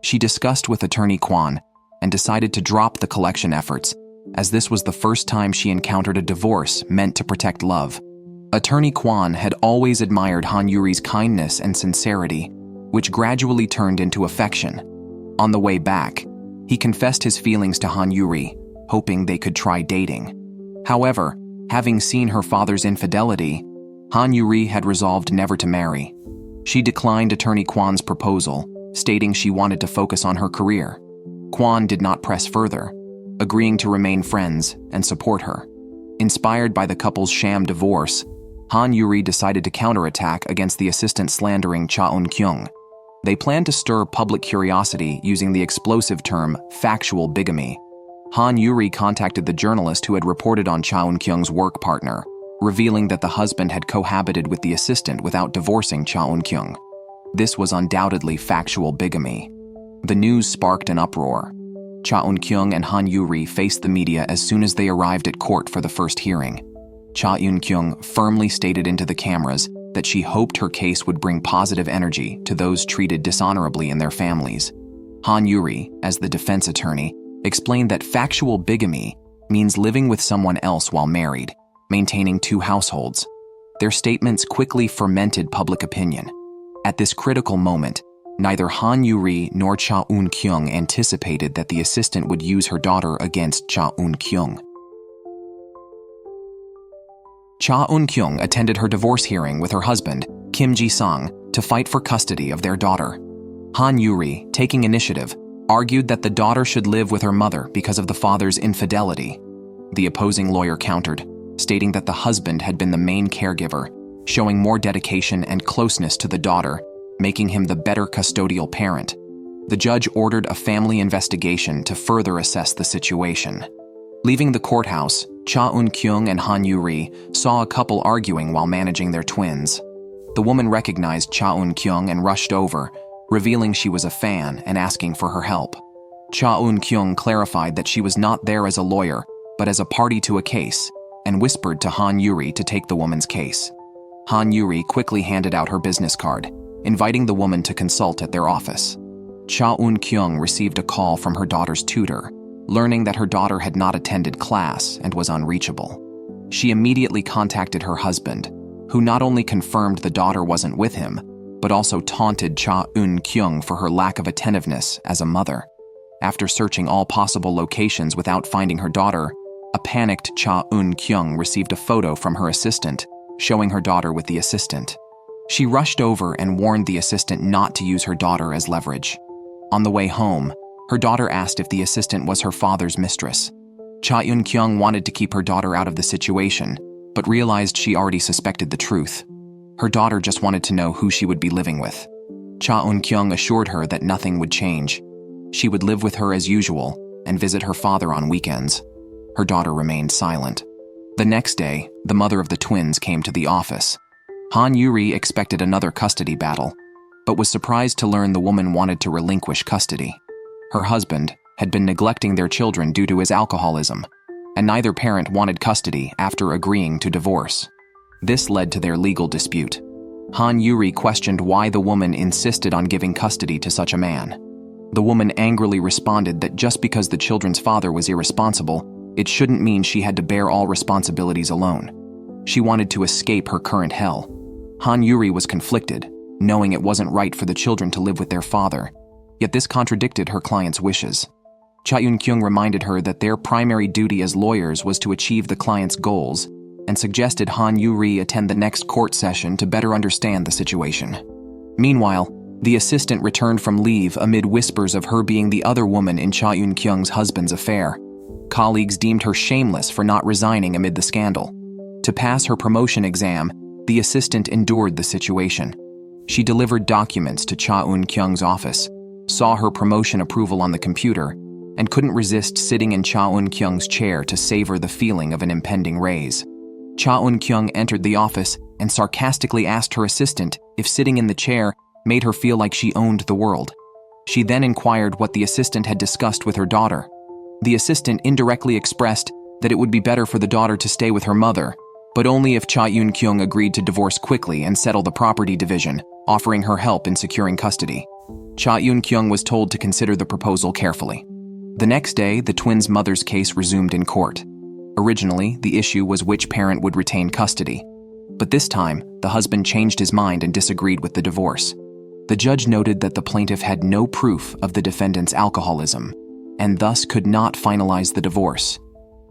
She discussed with attorney Kwon and decided to drop the collection efforts, as this was the first time she encountered a divorce meant to protect love. Attorney Kwon had always admired Han Yoo-ri's kindness and sincerity, which gradually turned into affection. On the way back, he confessed his feelings to Han Yoo-ri, hoping they could try dating. However, having seen her father's infidelity, Han Yoo-ri had resolved never to marry. She declined attorney Kwon's proposal, stating she wanted to focus on her career. Kwon did not press further, agreeing to remain friends and support her. Inspired by the couple's sham divorce, Han Yoo-ri decided to counterattack against the assistant slandering Cha Eun-kyung. They planned to stir public curiosity using the explosive term factual bigamy. Han Yoo-ri contacted the journalist who had reported on Cha Eun-kyung's work partner, revealing that the husband had cohabited with the assistant without divorcing Cha Eun-kyung. This was undoubtedly factual bigamy. The news sparked an uproar. Cha Eun-kyung and Han Yoo-ri faced the media as soon as they arrived at court for the first hearing. Cha Eun-kyung firmly stated into the cameras that she hoped her case would bring positive energy to those treated dishonorably in their families. Han Yoo-ri, as the defense attorney, explained that factual bigamy means living with someone else while married, maintaining two households. Their statements quickly fermented public opinion. At this critical moment, neither Han Yoo-ri nor Cha Eun-kyung anticipated that the assistant would use her daughter against Cha Eun-kyung. Cha Eun-kyung attended her divorce hearing with her husband, Kim Ji-sung, to fight for custody of their daughter. Han Yoo-ri, taking initiative, argued that the daughter should live with her mother because of the father's infidelity. The opposing lawyer countered, stating that the husband had been the main caregiver, showing more dedication and closeness to the daughter, making him the better custodial parent. The judge ordered a family investigation to further assess the situation. Leaving the courthouse, Cha Eun-kyung and Han Yoo-ri saw a couple arguing while managing their twins. The woman recognized Cha Eun-kyung and rushed over, revealing she was a fan and asking for her help. Cha Eun-kyung clarified that she was not there as a lawyer, but as a party to a case, and whispered to Han Yoo-ri to take the woman's case. Han Yoo-ri quickly handed out her business card, inviting the woman to consult at their office. Cha Eun-kyung received a call from her daughter's tutor, learning that her daughter had not attended class and was unreachable. She immediately contacted her husband, who not only confirmed the daughter wasn't with him, but also taunted Cha Eun-kyung for her lack of attentiveness as a mother. After searching all possible locations without finding her daughter, a panicked Cha Eun-kyung received a photo from her assistant, showing her daughter with the assistant. She rushed over and warned the assistant not to use her daughter as leverage. On the way home, her daughter asked if the assistant was her father's mistress. Cha Eun-kyung wanted to keep her daughter out of the situation, but realized she already suspected the truth. Her daughter just wanted to know who she would be living with. Cha Eun-kyung assured her that nothing would change. She would live with her as usual and visit her father on weekends. Her daughter remained silent. The next day, the mother of the twins came to the office. Han Yoo-ri expected another custody battle, but was surprised to learn the woman wanted to relinquish custody. Her husband had been neglecting their children due to his alcoholism, and neither parent wanted custody after agreeing to divorce. This led to their legal dispute. Han Yoo-ri questioned why the woman insisted on giving custody to such a man. The woman angrily responded that just because the children's father was irresponsible, it shouldn't mean she had to bear all responsibilities alone. She wanted to escape her current hell. Han Yoo-ri was conflicted, knowing it wasn't right for the children to live with their father, yet this contradicted her client's wishes. Cha Eun-kyung reminded her that their primary duty as lawyers was to achieve the client's goals, and suggested Han Yoo-ri attend the next court session to better understand the situation. Meanwhile, the assistant returned from leave amid whispers of her being the other woman in Cha Eun-kyung's husband's affair. Colleagues deemed her shameless for not resigning amid the scandal. To pass her promotion exam, the assistant endured the situation. She delivered documents to Cha Eun-kyung's office, saw her promotion approval on the computer, and couldn't resist sitting in Cha Eun-kyung's chair to savor the feeling of an impending raise. Cha Eun-kyung entered the office and sarcastically asked her assistant if sitting in the chair made her feel like she owned the world. She then inquired what the assistant had discussed with her daughter. The assistant indirectly expressed that it would be better for the daughter to stay with her mother, but only if Cha Eun-kyung agreed to divorce quickly and settle the property division, offering her help in securing custody. Cha Eun-kyung was told to consider the proposal carefully. The next day, the twins' mother's case resumed in court. Originally, the issue was which parent would retain custody, but this time, the husband changed his mind and disagreed with the divorce. The judge noted that the plaintiff had no proof of the defendant's alcoholism, and thus could not finalize the divorce.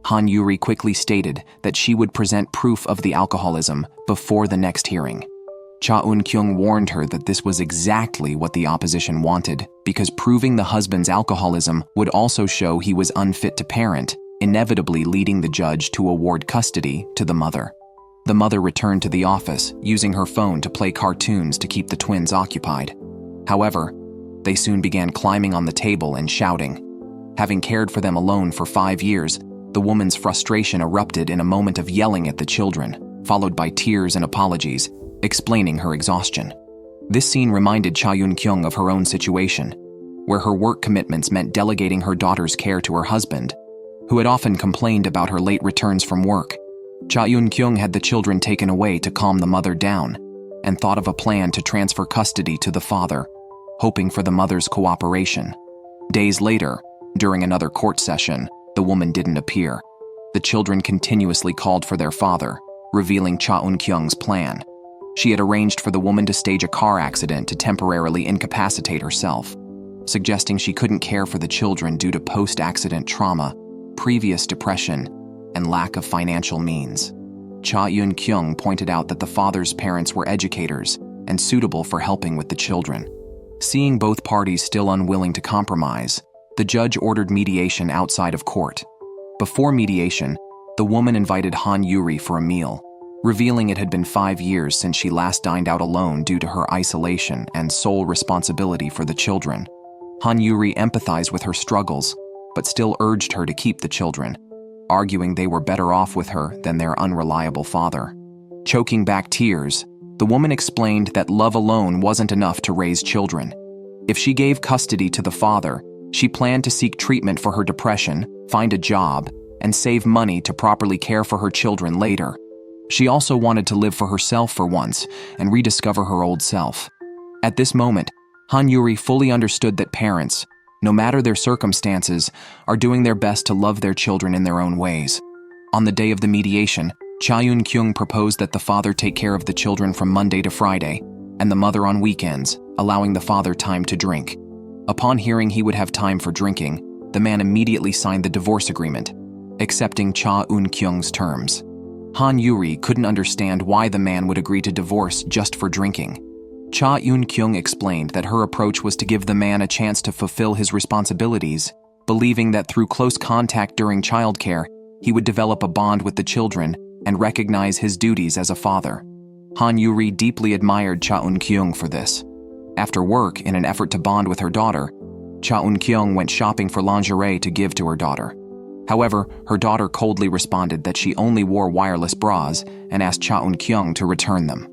Han Yoo-ri quickly stated that she would present proof of the alcoholism before the next hearing. Cha Eun-kyung warned her that this was exactly what the opposition wanted, because proving the husband's alcoholism would also show he was unfit to parent, inevitably leading the judge to award custody to the mother. The mother returned to the office, using her phone to play cartoons to keep the twins occupied. However, they soon began climbing on the table and shouting. Having cared for them alone for 5 years, the woman's frustration erupted in a moment of yelling at the children, followed by tears and apologies, explaining her exhaustion. This scene reminded Cha Eun-kyung of her own situation, where her work commitments meant delegating her daughter's care to her husband, who had often complained about her late returns from work. Cha Eun-kyung had the children taken away to calm the mother down, and thought of a plan to transfer custody to the father, hoping for the mother's cooperation. Days later, during another court session, the woman didn't appear. The children continuously called for their father, revealing Cha Eun-kyung's plan. She had arranged for the woman to stage a car accident to temporarily incapacitate herself, suggesting she couldn't care for the children due to post-accident trauma, previous depression, and lack of financial means. Cha Eun-kyung pointed out that the father's parents were educators and suitable for helping with the children. Seeing both parties still unwilling to compromise, the judge ordered mediation outside of court. Before mediation, the woman invited Han Yoo-ri for a meal, revealing it had been 5 years since she last dined out alone due to her isolation and sole responsibility for the children. Han Yoo-ri empathized with her struggles, but still urged her to keep the children, arguing they were better off with her than their unreliable father. Choking back tears, the woman explained that love alone wasn't enough to raise children. If she gave custody to the father, she planned to seek treatment for her depression, find a job, and save money to properly care for her children later. She also wanted to live for herself for once and rediscover her old self. At this moment, Han Yoo-ri fully understood that parents, no matter their circumstances, are doing their best to love their children in their own ways. On the day of the mediation, Cha Eun-kyung proposed that the father take care of the children from Monday to Friday, and the mother on weekends, allowing the father time to drink. Upon hearing he would have time for drinking, the man immediately signed the divorce agreement, accepting Cha Eun-kyung's terms. Han Yoo-ri couldn't understand why the man would agree to divorce just for drinking. Cha Eun-kyung explained that her approach was to give the man a chance to fulfill his responsibilities, believing that through close contact during childcare, he would develop a bond with the children and recognize his duties as a father. Han Yoo-ri deeply admired Cha Eun-kyung for this. After work, in an effort to bond with her daughter, Cha Eun-kyung went shopping for lingerie to give to her daughter. However, her daughter coldly responded that she only wore wireless bras and asked Cha Eun-kyung to return them.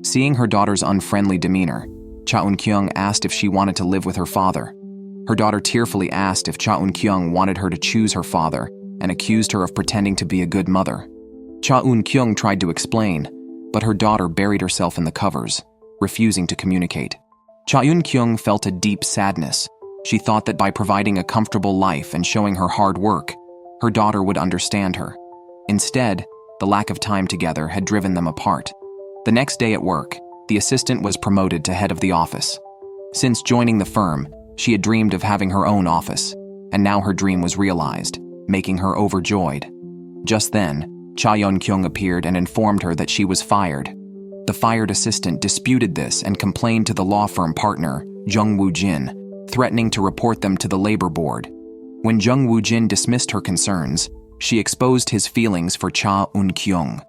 Seeing her daughter's unfriendly demeanor, Cha Eun-kyung asked if she wanted to live with her father. Her daughter tearfully asked if Cha Eun-kyung wanted her to choose her father and accused her of pretending to be a good mother. Cha Eun-kyung tried to explain, but her daughter buried herself in the covers, refusing to communicate. Cha Eun-kyung felt a deep sadness. She thought that by providing a comfortable life and showing her hard work, her daughter would understand her. Instead, the lack of time together had driven them apart. The next day at work, the assistant was promoted to head of the office. Since joining the firm, she had dreamed of having her own office, and now her dream was realized, making her overjoyed. Just then, Cha Eun-kyung appeared and informed her that she was fired. The fired assistant disputed this and complained to the law firm partner, Jung Woo-jin, threatening to report them to the labor board. When Jung Woo-jin dismissed her concerns, she exposed his feelings for Cha Eun-kyung.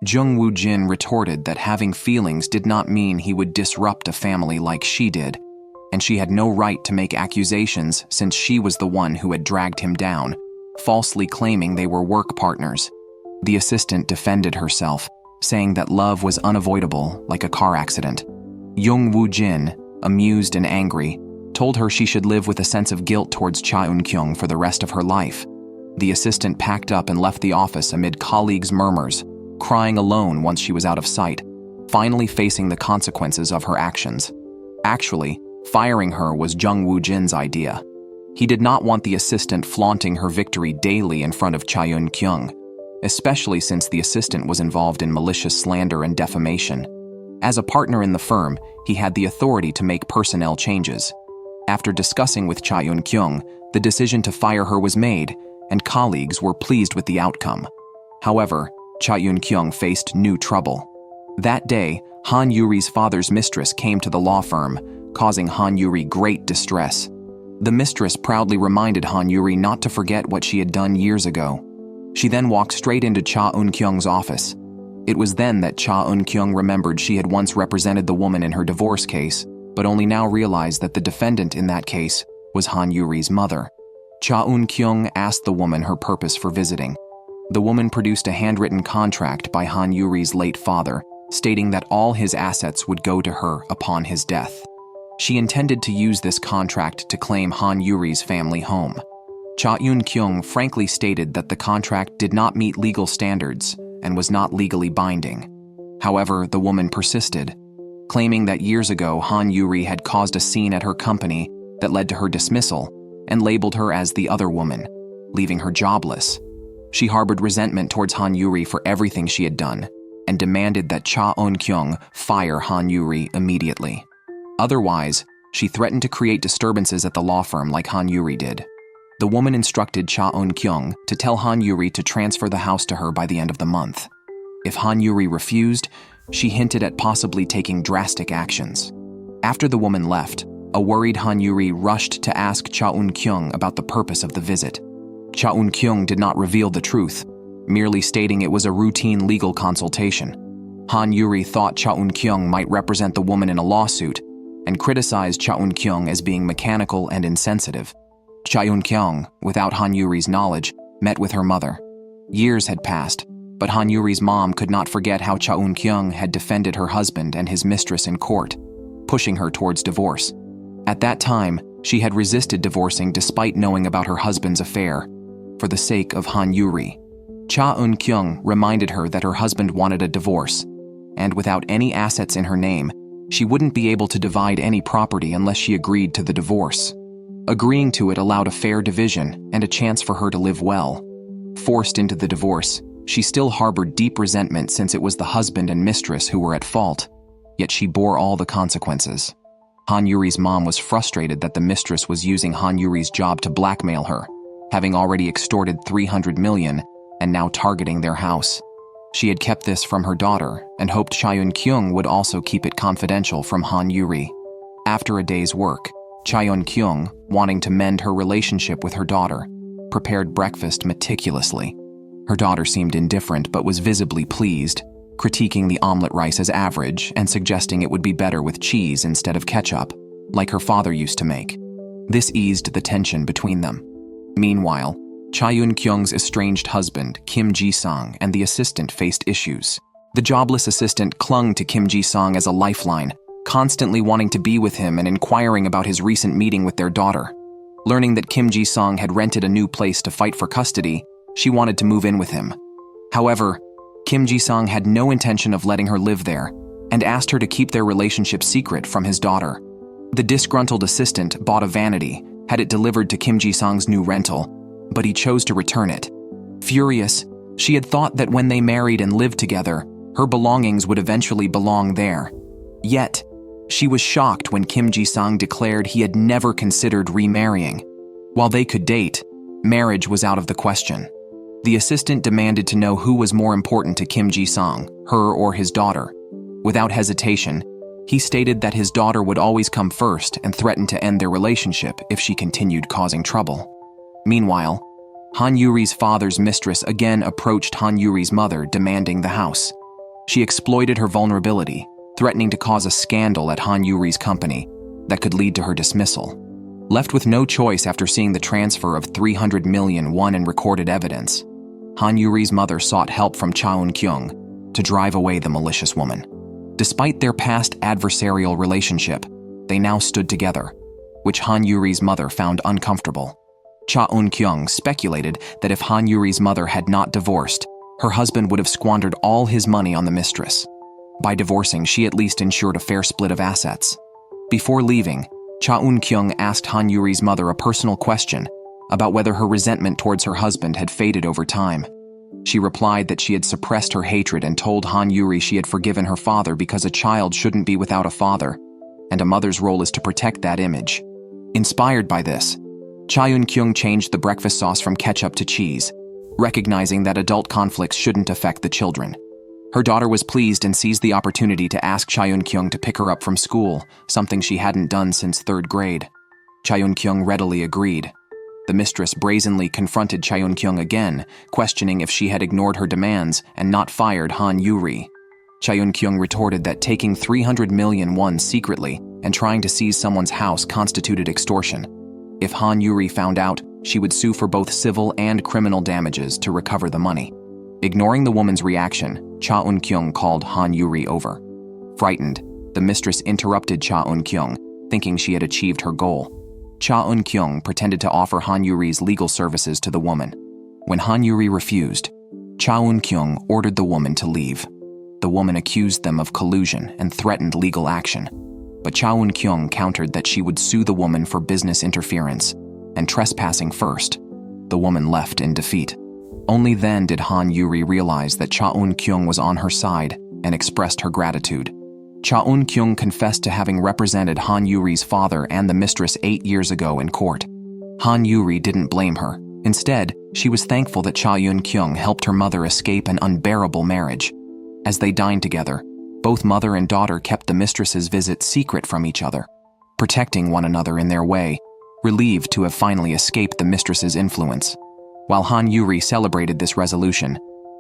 Jung Woo-jin retorted that having feelings did not mean he would disrupt a family like she did, and she had no right to make accusations since she was the one who had dragged him down, falsely claiming they were work partners. The assistant defended herself, saying that love was unavoidable, like a car accident. Jung Woo-jin, amused and angry, told her she should live with a sense of guilt towards Cha Eun-kyung for the rest of her life. The assistant packed up and left the office amid colleagues' murmurs, crying alone once she was out of sight, finally facing the consequences of her actions. Actually, firing her was Jung Woo-jin's idea. He did not want the assistant flaunting her victory daily in front of Cha Eun-kyung, especially since the assistant was involved in malicious slander and defamation. As a partner in the firm, he had the authority to make personnel changes. After discussing with Cha Eun-kyung, the decision to fire her was made, and colleagues were pleased with the outcome. However, Cha Eun-kyung faced new trouble. That day, Han Yoo-ri's father's mistress came to the law firm, causing Han Yoo-ri great distress. The mistress proudly reminded Han Yoo-ri not to forget what she had done years ago. She then walked straight into Cha Eun-kyung's office. It was then that Cha Eun-kyung remembered she had once represented the woman in her divorce case, but only now realized that the defendant in that case was Han Yoo-ri's mother. Cha Eun-kyung asked the woman her purpose for visiting. The woman produced a handwritten contract by Han Yoo-ri's late father, stating that all his assets would go to her upon his death. She intended to use this contract to claim Han Yoo-ri's family home. Cha Eun-kyung frankly stated that the contract did not meet legal standards and was not legally binding. However, the woman persisted, claiming that years ago Han Yoo-ri had caused a scene at her company that led to her dismissal and labeled her as the other woman, leaving her jobless. She harbored resentment towards Han Yoo-ri for everything she had done and demanded that Cha Eun-kyung fire Han Yoo-ri immediately. Otherwise, she threatened to create disturbances at the law firm like Han Yoo-ri did. The woman instructed Cha Eun-kyung to tell Han Yoo-ri to transfer the house to her by the end of the month. If Han Yoo-ri refused, she hinted at possibly taking drastic actions. After the woman left, a worried Han Yoo-ri rushed to ask Cha Eun-kyung about the purpose of the visit. Cha Eun-kyung did not reveal the truth, merely stating it was a routine legal consultation. Han Yoo-ri thought Cha Eun-kyung might represent the woman in a lawsuit and criticized Cha Eun-kyung as being mechanical and insensitive. Cha Eun-kyung, without Han Yoo-ri's knowledge, met with her mother. Years had passed, but Han Yoo-ri's mom could not forget how Cha Eun-kyung had defended her husband and his mistress in court, pushing her towards divorce. At that time, she had resisted divorcing despite knowing about her husband's affair, for the sake of Han Yoo-ri. Cha Eun-kyung reminded her that her husband wanted a divorce, and without any assets in her name, she wouldn't be able to divide any property unless she agreed to the divorce. Agreeing to it allowed a fair division and a chance for her to live well. Forced into the divorce, she still harbored deep resentment since it was the husband and mistress who were at fault, yet she bore all the consequences. Han Yoo-ri's mom was frustrated that the mistress was using Han Yoo-ri's job to blackmail her, having already extorted 300 million and now targeting their house. She had kept this from her daughter and hoped Cha Eun-kyung would also keep it confidential from Han Yoo-ri. After a day's work, Cha Eun-kyung, wanting to mend her relationship with her daughter, prepared breakfast meticulously. Her daughter seemed indifferent but was visibly pleased, critiquing the omelet rice as average and suggesting it would be better with cheese instead of ketchup, like her father used to make. This eased the tension between them. Meanwhile, Cha Eun-kyung's estranged husband, Kim Ji-sung, and the assistant faced issues. The jobless assistant clung to Kim Ji-sung as a lifeline, constantly wanting to be with him and inquiring about his recent meeting with their daughter. Learning that Kim Ji-sung had rented a new place to fight for custody, she wanted to move in with him. However, Kim Ji-sung had no intention of letting her live there and asked her to keep their relationship secret from his daughter. The disgruntled assistant bought a vanity, had it delivered to Kim Ji-sung's new rental, but he chose to return it. Furious, she had thought that when they married and lived together, her belongings would eventually belong there. Yet, she was shocked when Kim Ji-sung declared he had never considered remarrying. While they could date, marriage was out of the question. The assistant demanded to know who was more important to Kim Ji-sung, her or his daughter. Without hesitation, he stated that his daughter would always come first and threatened to end their relationship if she continued causing trouble. Meanwhile, Han Yoo-ri's father's mistress again approached Han Yoo-ri's mother demanding the house. She exploited her vulnerability, threatening to cause a scandal at Han Yoo-ri's company that could lead to her dismissal. Left with no choice after seeing the transfer of 300 million won in recorded evidence, Han Yoo-ri's mother sought help from Cha Eun-kyung to drive away the malicious woman. Despite their past adversarial relationship, they now stood together, which Han Yoo-ri's mother found uncomfortable. Cha Eun-kyung speculated that if Han Yoo-ri's mother had not divorced, her husband would have squandered all his money on the mistress. By divorcing, she at least ensured a fair split of assets. Before leaving, Cha Eun-kyung asked Han Yoo-ri's mother a personal question about whether her resentment towards her husband had faded over time. She replied that she had suppressed her hatred and told Han Yoo-ri she had forgiven her father because a child shouldn't be without a father, and a mother's role is to protect that image. Inspired by this, Cha Eun-kyung changed the breakfast sauce from ketchup to cheese, recognizing that adult conflicts shouldn't affect the children. Her daughter was pleased and seized the opportunity to ask Cha Eun-kyung to pick her up from school, something she hadn't done since third grade. Cha Eun-kyung readily agreed. The mistress brazenly confronted Cha Eun-kyung again, questioning if she had ignored her demands and not fired Han Yoo-ri. Cha Eun-kyung retorted that taking 300 million won secretly and trying to seize someone's house constituted extortion. If Han Yoo-ri found out, she would sue for both civil and criminal damages to recover the money. Ignoring the woman's reaction, Cha Eun-kyung called Han Yoo-ri over. Frightened, the mistress interrupted Cha Eun-kyung, thinking she had achieved her goal. Cha Eun-kyung pretended to offer Han Yoo-ri's legal services to the woman. When Han Yoo-ri refused, Cha Eun-kyung ordered the woman to leave. The woman accused them of collusion and threatened legal action. But Cha Eun-kyung countered that she would sue the woman for business interference and trespassing first. The woman left in defeat. Only then did Han Yoo-ri realize that Cha Eun-kyung was on her side and expressed her gratitude. Cha Eun-kyung confessed to having represented Han Yoo-ri's father and the mistress 8 years ago in court. Han Yoo-ri didn't blame her. Instead, she was thankful that Cha Eun-kyung helped her mother escape an unbearable marriage. As they dined together, both mother and daughter kept the mistress's visit secret from each other, protecting one another in their way, relieved to have finally escaped the mistress's influence. While Han Yoo-ri celebrated this resolution,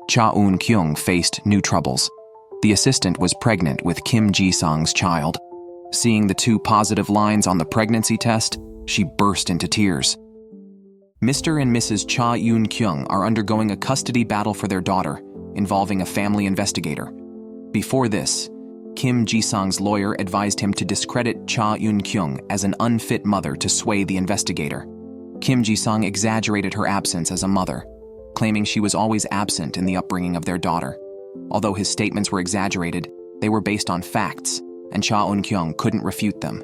Cha Eun-kyung faced new troubles. The assistant was pregnant with Kim Ji-sung's child. Seeing the 2 positive lines on the pregnancy test, she burst into tears. Mr. and Mrs. Cha Eun-kyung are undergoing a custody battle for their daughter, involving a family investigator. Before this, Kim Ji-sung's lawyer advised him to discredit Cha Eun-kyung as an unfit mother to sway the investigator. Kim Ji-sung exaggerated her absence as a mother, claiming she was always absent in the upbringing of their daughter. Although his statements were exaggerated, they were based on facts, and Cha Eun-kyung couldn't refute them.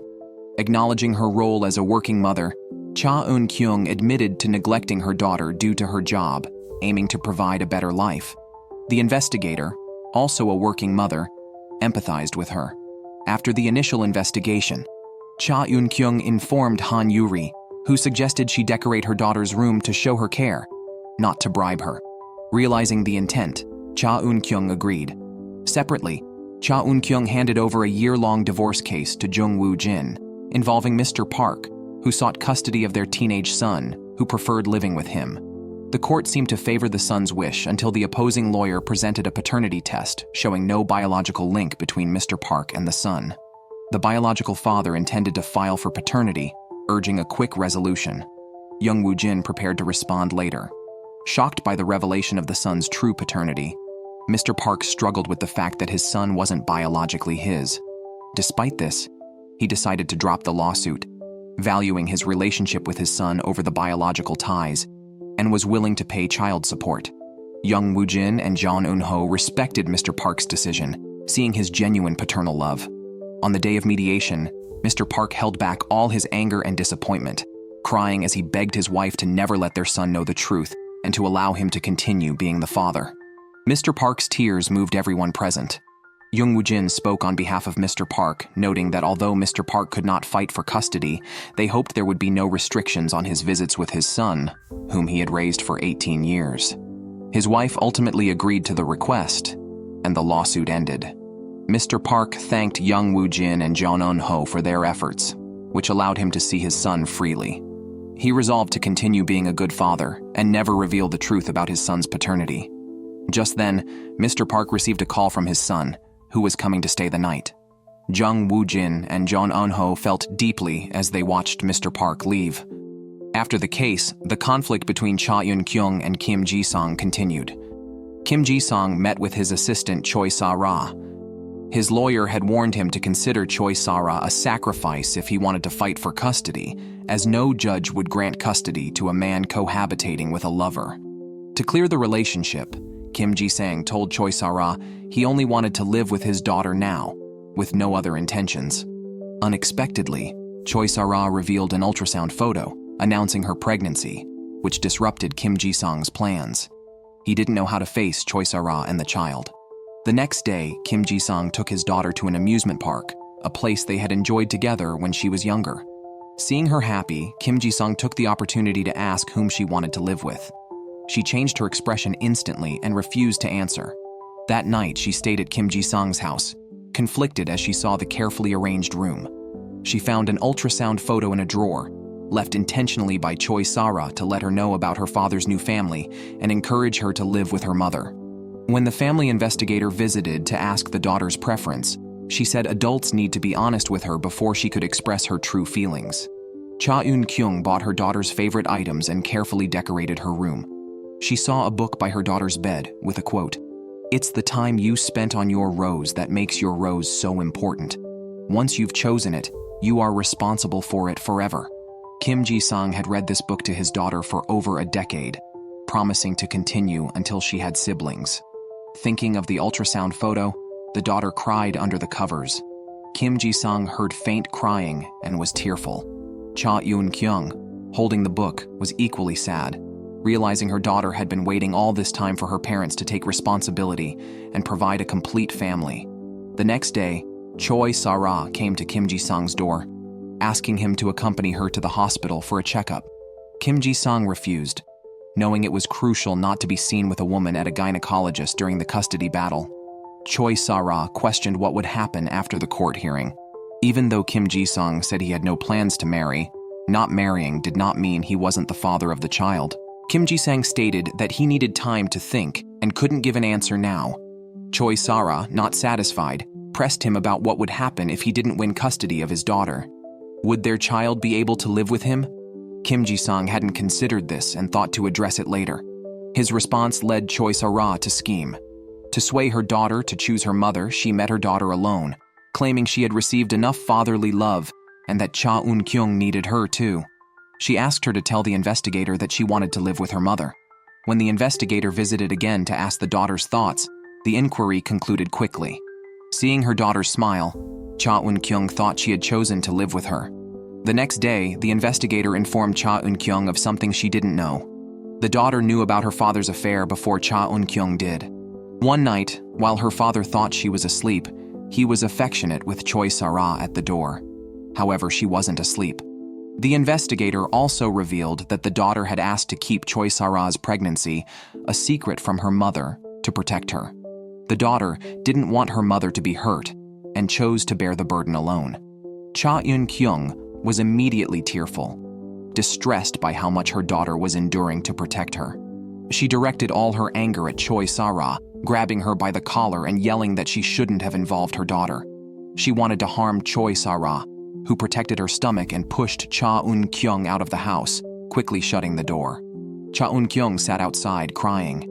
Acknowledging her role as a working mother, Cha Eun-kyung admitted to neglecting her daughter due to her job, aiming to provide a better life. The investigator, also a working mother, empathized with her. After the initial investigation, Cha Eun-kyung informed Han Yoo-ri, who suggested she decorate her daughter's room to show her care, not to bribe her. Realizing the intent, Cha Eun-kyung agreed. Separately, Cha Eun-kyung handed over a year-long divorce case to Jung Woo-jin, involving Mr. Park, who sought custody of their teenage son, who preferred living with him. The court seemed to favor the son's wish until the opposing lawyer presented a paternity test showing no biological link between Mr. Park and the son. The biological father intended to file for paternity, urging a quick resolution. Jung Woo-jin prepared to respond later. Shocked by the revelation of the son's true paternity, Mr. Park struggled with the fact that his son wasn't biologically his. Despite this, he decided to drop the lawsuit, valuing his relationship with his son over the biological ties, and was willing to pay child support. Jung Woo-jin and Jeon Eun-ho respected Mr. Park's decision, seeing his genuine paternal love. On the day of mediation, Mr. Park held back all his anger and disappointment, crying as he begged his wife to never let their son know the truth and to allow him to continue being the father. Mr. Park's tears moved everyone present. Jung Woo-jin spoke on behalf of Mr. Park, noting that although Mr. Park could not fight for custody, they hoped there would be no restrictions on his visits with his son, whom he had raised for 18 years. His wife ultimately agreed to the request, and the lawsuit ended. Mr. Park thanked Jung Woo-jin and Jeon Eun-ho for their efforts, which allowed him to see his son freely. He resolved to continue being a good father and never reveal the truth about his son's paternity. Just then, Mr. Park received a call from his son, who was coming to stay the night. Jung Woo-jin and Jeon Eun-ho felt deeply as they watched Mr. Park leave. After the case, the conflict between Cha Eun-kyung and Kim Ji-sung continued. Kim Ji-sung met with his assistant Choi Sa-ra. His lawyer had warned him to consider Choi Sa-ra a sacrifice if he wanted to fight for custody, as no judge would grant custody to a man cohabitating with a lover. To clear the relationship, Kim Ji-sang told Choi Sa-ra he only wanted to live with his daughter now, with no other intentions. Unexpectedly, Choi Sa-ra revealed an ultrasound photo announcing her pregnancy, which disrupted Kim Ji-sung's plans. He didn't know how to face Choi Sa-ra and the child. The next day, Kim Ji-sung took his daughter to an amusement park, a place they had enjoyed together when she was younger. Seeing her happy, Kim Ji-sung took the opportunity to ask whom she wanted to live with. She changed her expression instantly and refused to answer. That night, she stayed at Kim Ji-sung's house, conflicted as she saw the carefully arranged room. She found an ultrasound photo in a drawer, left intentionally by Choi Sa-ra to let her know about her father's new family and encourage her to live with her mother. When the family investigator visited to ask the daughter's preference, she said adults need to be honest with her before she could express her true feelings. Cha Eun-kyung bought her daughter's favorite items and carefully decorated her room. She saw a book by her daughter's bed with a quote, "It's the time you spent on your rose that makes your rose so important. Once you've chosen it, you are responsible for it forever." Kim Ji-sung had read this book to his daughter for over a decade, promising to continue until she had siblings. Thinking of the ultrasound photo, the daughter cried under the covers. Kim Ji-sung heard faint crying and was tearful. Cha Eun-kyung, holding the book, was equally sad, realizing her daughter had been waiting all this time for her parents to take responsibility and provide a complete family. The next day, Choi Sa-ra came to Kim Ji-sung's door, asking him to accompany her to the hospital for a checkup. Kim Ji-sung refused, knowing it was crucial not to be seen with a woman at a gynecologist during the custody battle. Choi Sa-ra questioned what would happen after the court hearing. Even though Kim Ji-sung said he had no plans to marry, not marrying did not mean he wasn't the father of the child. Kim Ji-sung stated that he needed time to think and couldn't give an answer now. Choi Sa-ra, not satisfied, pressed him about what would happen if he didn't win custody of his daughter. Would their child be able to live with him? Kim Ji-sung hadn't considered this and thought to address it later. His response led Choi Sa-ra to scheme. To sway her daughter to choose her mother, she met her daughter alone, claiming she had received enough fatherly love and that Cha Eun-kyung needed her too. She asked her to tell the investigator that she wanted to live with her mother. When the investigator visited again to ask the daughter's thoughts, the inquiry concluded quickly. Seeing her daughter smile, Cha Eun-kyung thought she had chosen to live with her. The next day, the investigator informed Cha Eun-kyung of something she didn't know. The daughter knew about her father's affair before Cha Eun-kyung did. One night, while her father thought she was asleep, he was affectionate with Choi Sa-ra at the door. However, she wasn't asleep. The investigator also revealed that the daughter had asked to keep Choi Sa-ra's pregnancy a secret from her mother to protect her. The daughter didn't want her mother to be hurt and chose to bear the burden alone. Cha Eun-kyung was immediately tearful, distressed by how much her daughter was enduring to protect her. She directed all her anger at Choi Sa-ra, grabbing her by the collar and yelling that she shouldn't have involved her daughter. She wanted to harm Choi Sa-ra, who protected her stomach and pushed Cha Eun-kyung out of the house, quickly shutting the door. Cha Eun-kyung sat outside, crying.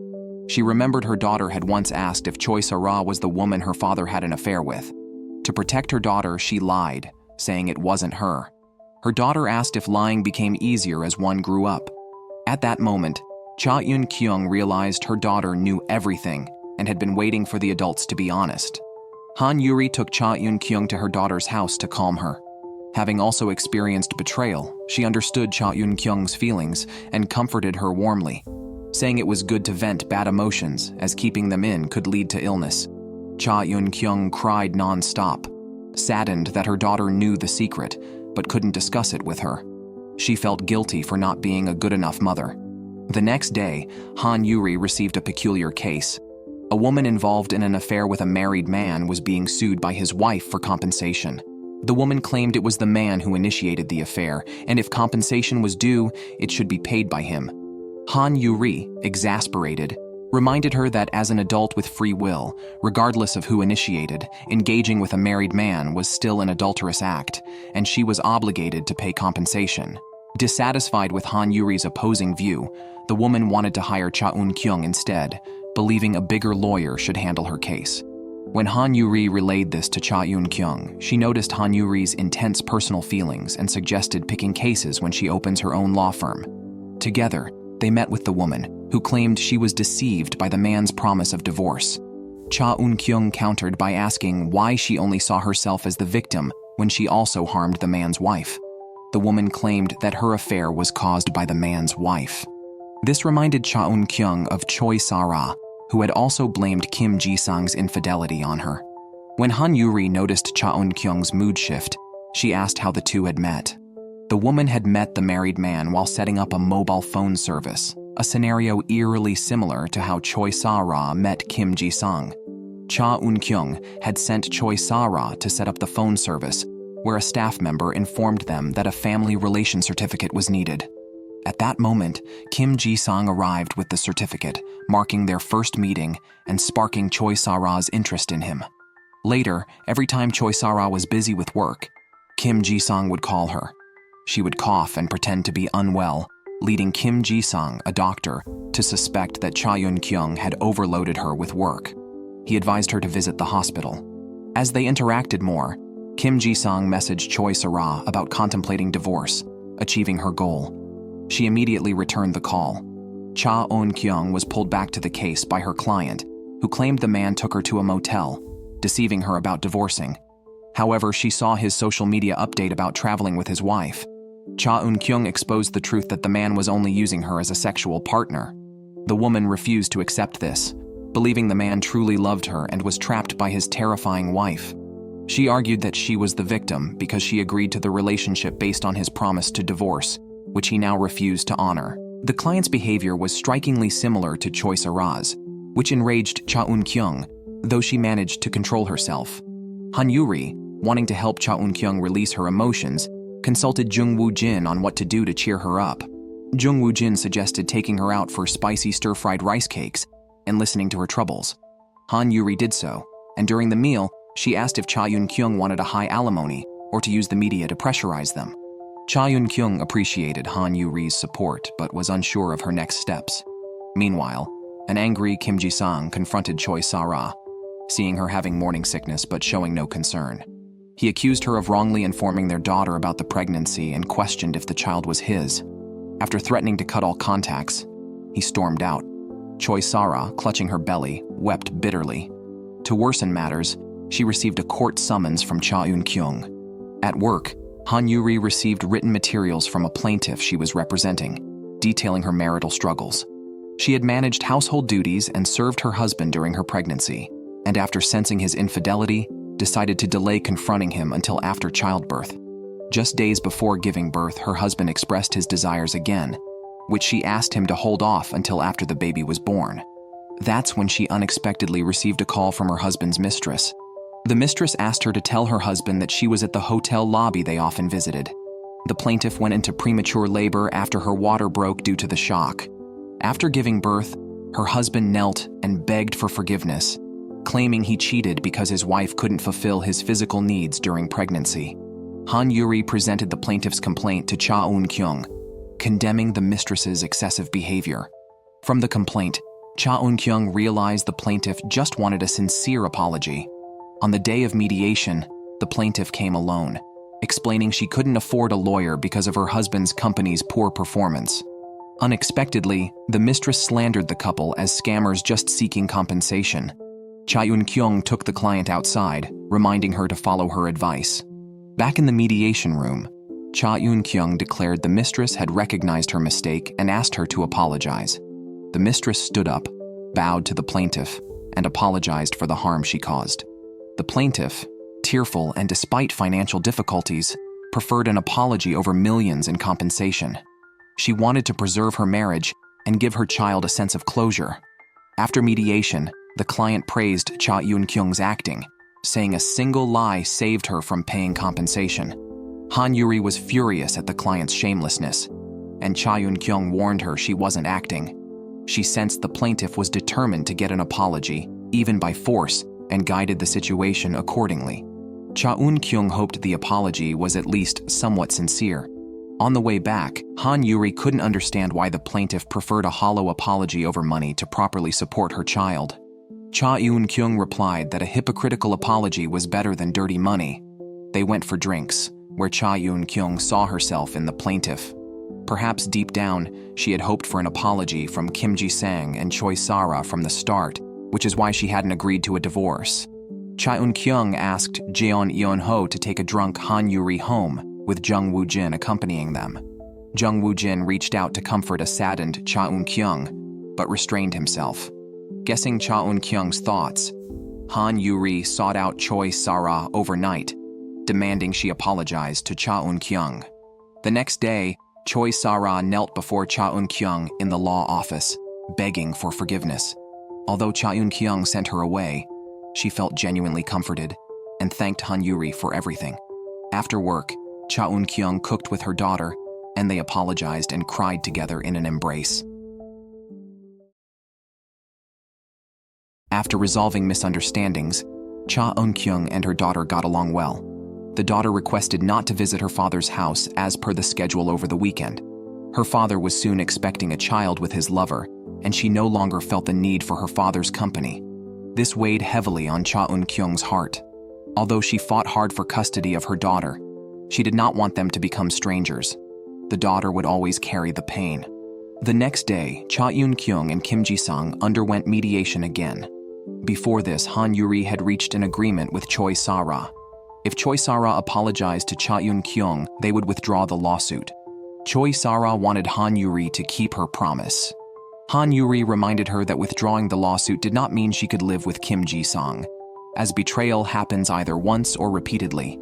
She remembered her daughter had once asked if Choi Sa-ra was the woman her father had an affair with. To protect her daughter, she lied, saying it wasn't her. Her daughter asked if lying became easier as one grew up. At that moment, Cha Eun-kyung realized her daughter knew everything and had been waiting for the adults to be honest. Han Yoo-ri took Cha Eun-kyung to her daughter's house to calm her. Having also experienced betrayal, she understood Cha Eun-kyung's feelings and comforted her warmly, saying it was good to vent bad emotions as keeping them in could lead to illness. Cha Eun-kyung cried non-stop, saddened that her daughter knew the secret but couldn't discuss it with her. She felt guilty for not being a good enough mother. The next day, Han Yoo-ri received a peculiar case. A woman involved in an affair with a married man was being sued by his wife for compensation. The woman claimed it was the man who initiated the affair, and if compensation was due, it should be paid by him. Han Yoo-ri, exasperated, reminded her that as an adult with free will, regardless of who initiated, engaging with a married man was still an adulterous act, and she was obligated to pay compensation. Dissatisfied with Han Yoo-ri's opposing view, the woman wanted to hire Cha Eun-kyung instead, believing a bigger lawyer should handle her case. When Han Yoo-ri relayed this to Cha Eun-kyung, she noticed Han Yoo-ri's intense personal feelings and suggested picking cases when she opens her own law firm. Together, they met with the woman, who claimed she was deceived by the man's promise of divorce. Cha Eun-kyung countered by asking why she only saw herself as the victim when she also harmed the man's wife. The woman claimed that her affair was caused by the man's wife. This reminded Cha Eun-kyung of Choi Sa-ra, who had also blamed Kim Ji-sung's infidelity on her. When Han Yoo-ri noticed Cha Eun-kyung's mood shift, she asked how the two had met. The woman had met the married man while setting up a mobile phone service, a scenario eerily similar to how Choi Sa-ra met Kim Ji-sung. Cha Eun-kyung had sent Choi Sa-ra to set up the phone service, where a staff member informed them that a family relation certificate was needed. At that moment, Kim Ji-sung arrived with the certificate, marking their first meeting and sparking Choi Sa-ra's interest in him. Later, every time Choi Sa-ra was busy with work, Kim Ji-sung would call her. She would cough and pretend to be unwell, leading Kim Ji-sung, a doctor, to suspect that Cha Eun-kyung had overloaded her with work. He advised her to visit the hospital. As they interacted more, Kim Ji-sung messaged Choi Sa-ra about contemplating divorce, achieving her goal. She immediately returned the call. Cha Eun-kyung was pulled back to the case by her client, who claimed the man took her to a motel, deceiving her about divorcing. However, she saw his social media update about traveling with his wife. Cha Eun-kyung exposed the truth that the man was only using her as a sexual partner. The woman refused to accept this, believing the man truly loved her and was trapped by his terrifying wife. She argued that she was the victim because she agreed to the relationship based on his promise to divorce, which he now refused to honor. The client's behavior was strikingly similar to Choi Sa-ra's, which enraged Cha Eun-kyung, though she managed to control herself. Han Yoo-ri, wanting to help Cha Eun-kyung release her emotions, consulted Jung Woo-jin on what to do to cheer her up. Jung Woo-jin suggested taking her out for spicy stir-fried rice cakes and listening to her troubles. Han Yoo-ri did so, and during the meal, she asked if Cha Eun-kyung wanted a high alimony or to use the media to pressurize them. Cha Eun-kyung appreciated Han Yoo-ri's support but was unsure of her next steps. Meanwhile, an angry Kim Ji-sung confronted Choi Sa-ra, seeing her having morning sickness but showing no concern. He accused her of wrongly informing their daughter about the pregnancy and questioned if the child was his. After threatening to cut all contacts, he stormed out. Choi Sa-ra, clutching her belly, wept bitterly. To worsen matters, she received a court summons from Cha Eun-kyung. At work, Han Yoo-ri received written materials from a plaintiff she was representing, detailing her marital struggles. She had managed household duties and served her husband during her pregnancy, and after sensing his infidelity, decided to delay confronting him until after childbirth. Just days before giving birth, her husband expressed his desires again, which she asked him to hold off until after the baby was born. That's when she unexpectedly received a call from her husband's mistress. The mistress asked her to tell her husband that she was at the hotel lobby they often visited. The plaintiff went into premature labor after her water broke due to the shock. After giving birth, her husband knelt and begged for forgiveness, claiming he cheated because his wife couldn't fulfill his physical needs during pregnancy. Han Yoo-ri presented the plaintiff's complaint to Cha Eun-kyung, condemning the mistress's excessive behavior. From the complaint, Cha Eun-kyung realized the plaintiff just wanted a sincere apology. On the day of mediation, the plaintiff came alone, explaining she couldn't afford a lawyer because of her husband's company's poor performance. Unexpectedly, the mistress slandered the couple as scammers just seeking compensation. Cha Eun-kyung took the client outside, reminding her to follow her advice. Back in the mediation room, Cha Eun-kyung declared the mistress had recognized her mistake and asked her to apologize. The mistress stood up, bowed to the plaintiff, and apologized for the harm she caused. The plaintiff, tearful and despite financial difficulties, preferred an apology over millions in compensation. She wanted to preserve her marriage and give her child a sense of closure. After mediation, the client praised Cha Eun-kyung's acting, saying a single lie saved her from paying compensation. Han Yoo-ri was furious at the client's shamelessness, and Cha Eun-kyung warned her she wasn't acting. She sensed the plaintiff was determined to get an apology, even by force, and guided the situation accordingly. Cha Eun-kyung hoped the apology was at least somewhat sincere. On the way back, Han Yoo-ri couldn't understand why the plaintiff preferred a hollow apology over money to properly support her child. Cha Eun-kyung replied that a hypocritical apology was better than dirty money. They went for drinks, where Cha Eun-kyung saw herself in the plaintiff. Perhaps deep down, she had hoped for an apology from Kim Ji-sang and Choi Sa-ra from the start, which is why she hadn't agreed to a divorce. Cha Eun-kyung asked Jeon Eun-ho to take a drunk Han Yoo-ri home, with Jung Woo-jin accompanying them. Jung Woo-jin reached out to comfort a saddened Cha Eun-kyung, but restrained himself. Guessing Cha Eun-kyung's thoughts, Han Yoo-ri sought out Choi Sa-ra overnight, demanding she apologize to Cha Eun-kyung. The next day, Choi Sa-ra knelt before Cha Eun-kyung in the law office, begging for forgiveness. Although Cha Eun-kyung sent her away, she felt genuinely comforted and thanked Han Yoo-ri for everything. After work, Cha Eun-kyung cooked with her daughter, and they apologized and cried together in an embrace. After resolving misunderstandings, Cha Eun-kyung and her daughter got along well. The daughter requested not to visit her father's house as per the schedule over the weekend. Her father was soon expecting a child with his lover, and she no longer felt the need for her father's company. This weighed heavily on Cha Eun-kyung's heart. Although she fought hard for custody of her daughter, she did not want them to become strangers. The daughter would always carry the pain. The next day, Cha Eun-kyung and Kim Ji-sung underwent mediation again. Before this, Han Yoo-ri had reached an agreement with Choi Sa-ra. If Choi Sa-ra apologized to Cha Eun-kyung, they would withdraw the lawsuit. Choi Sa-ra wanted Han Yoo-ri to keep her promise. Han Yoo-ri reminded her that withdrawing the lawsuit did not mean she could live with Kim Ji-sung, as betrayal happens either once or repeatedly.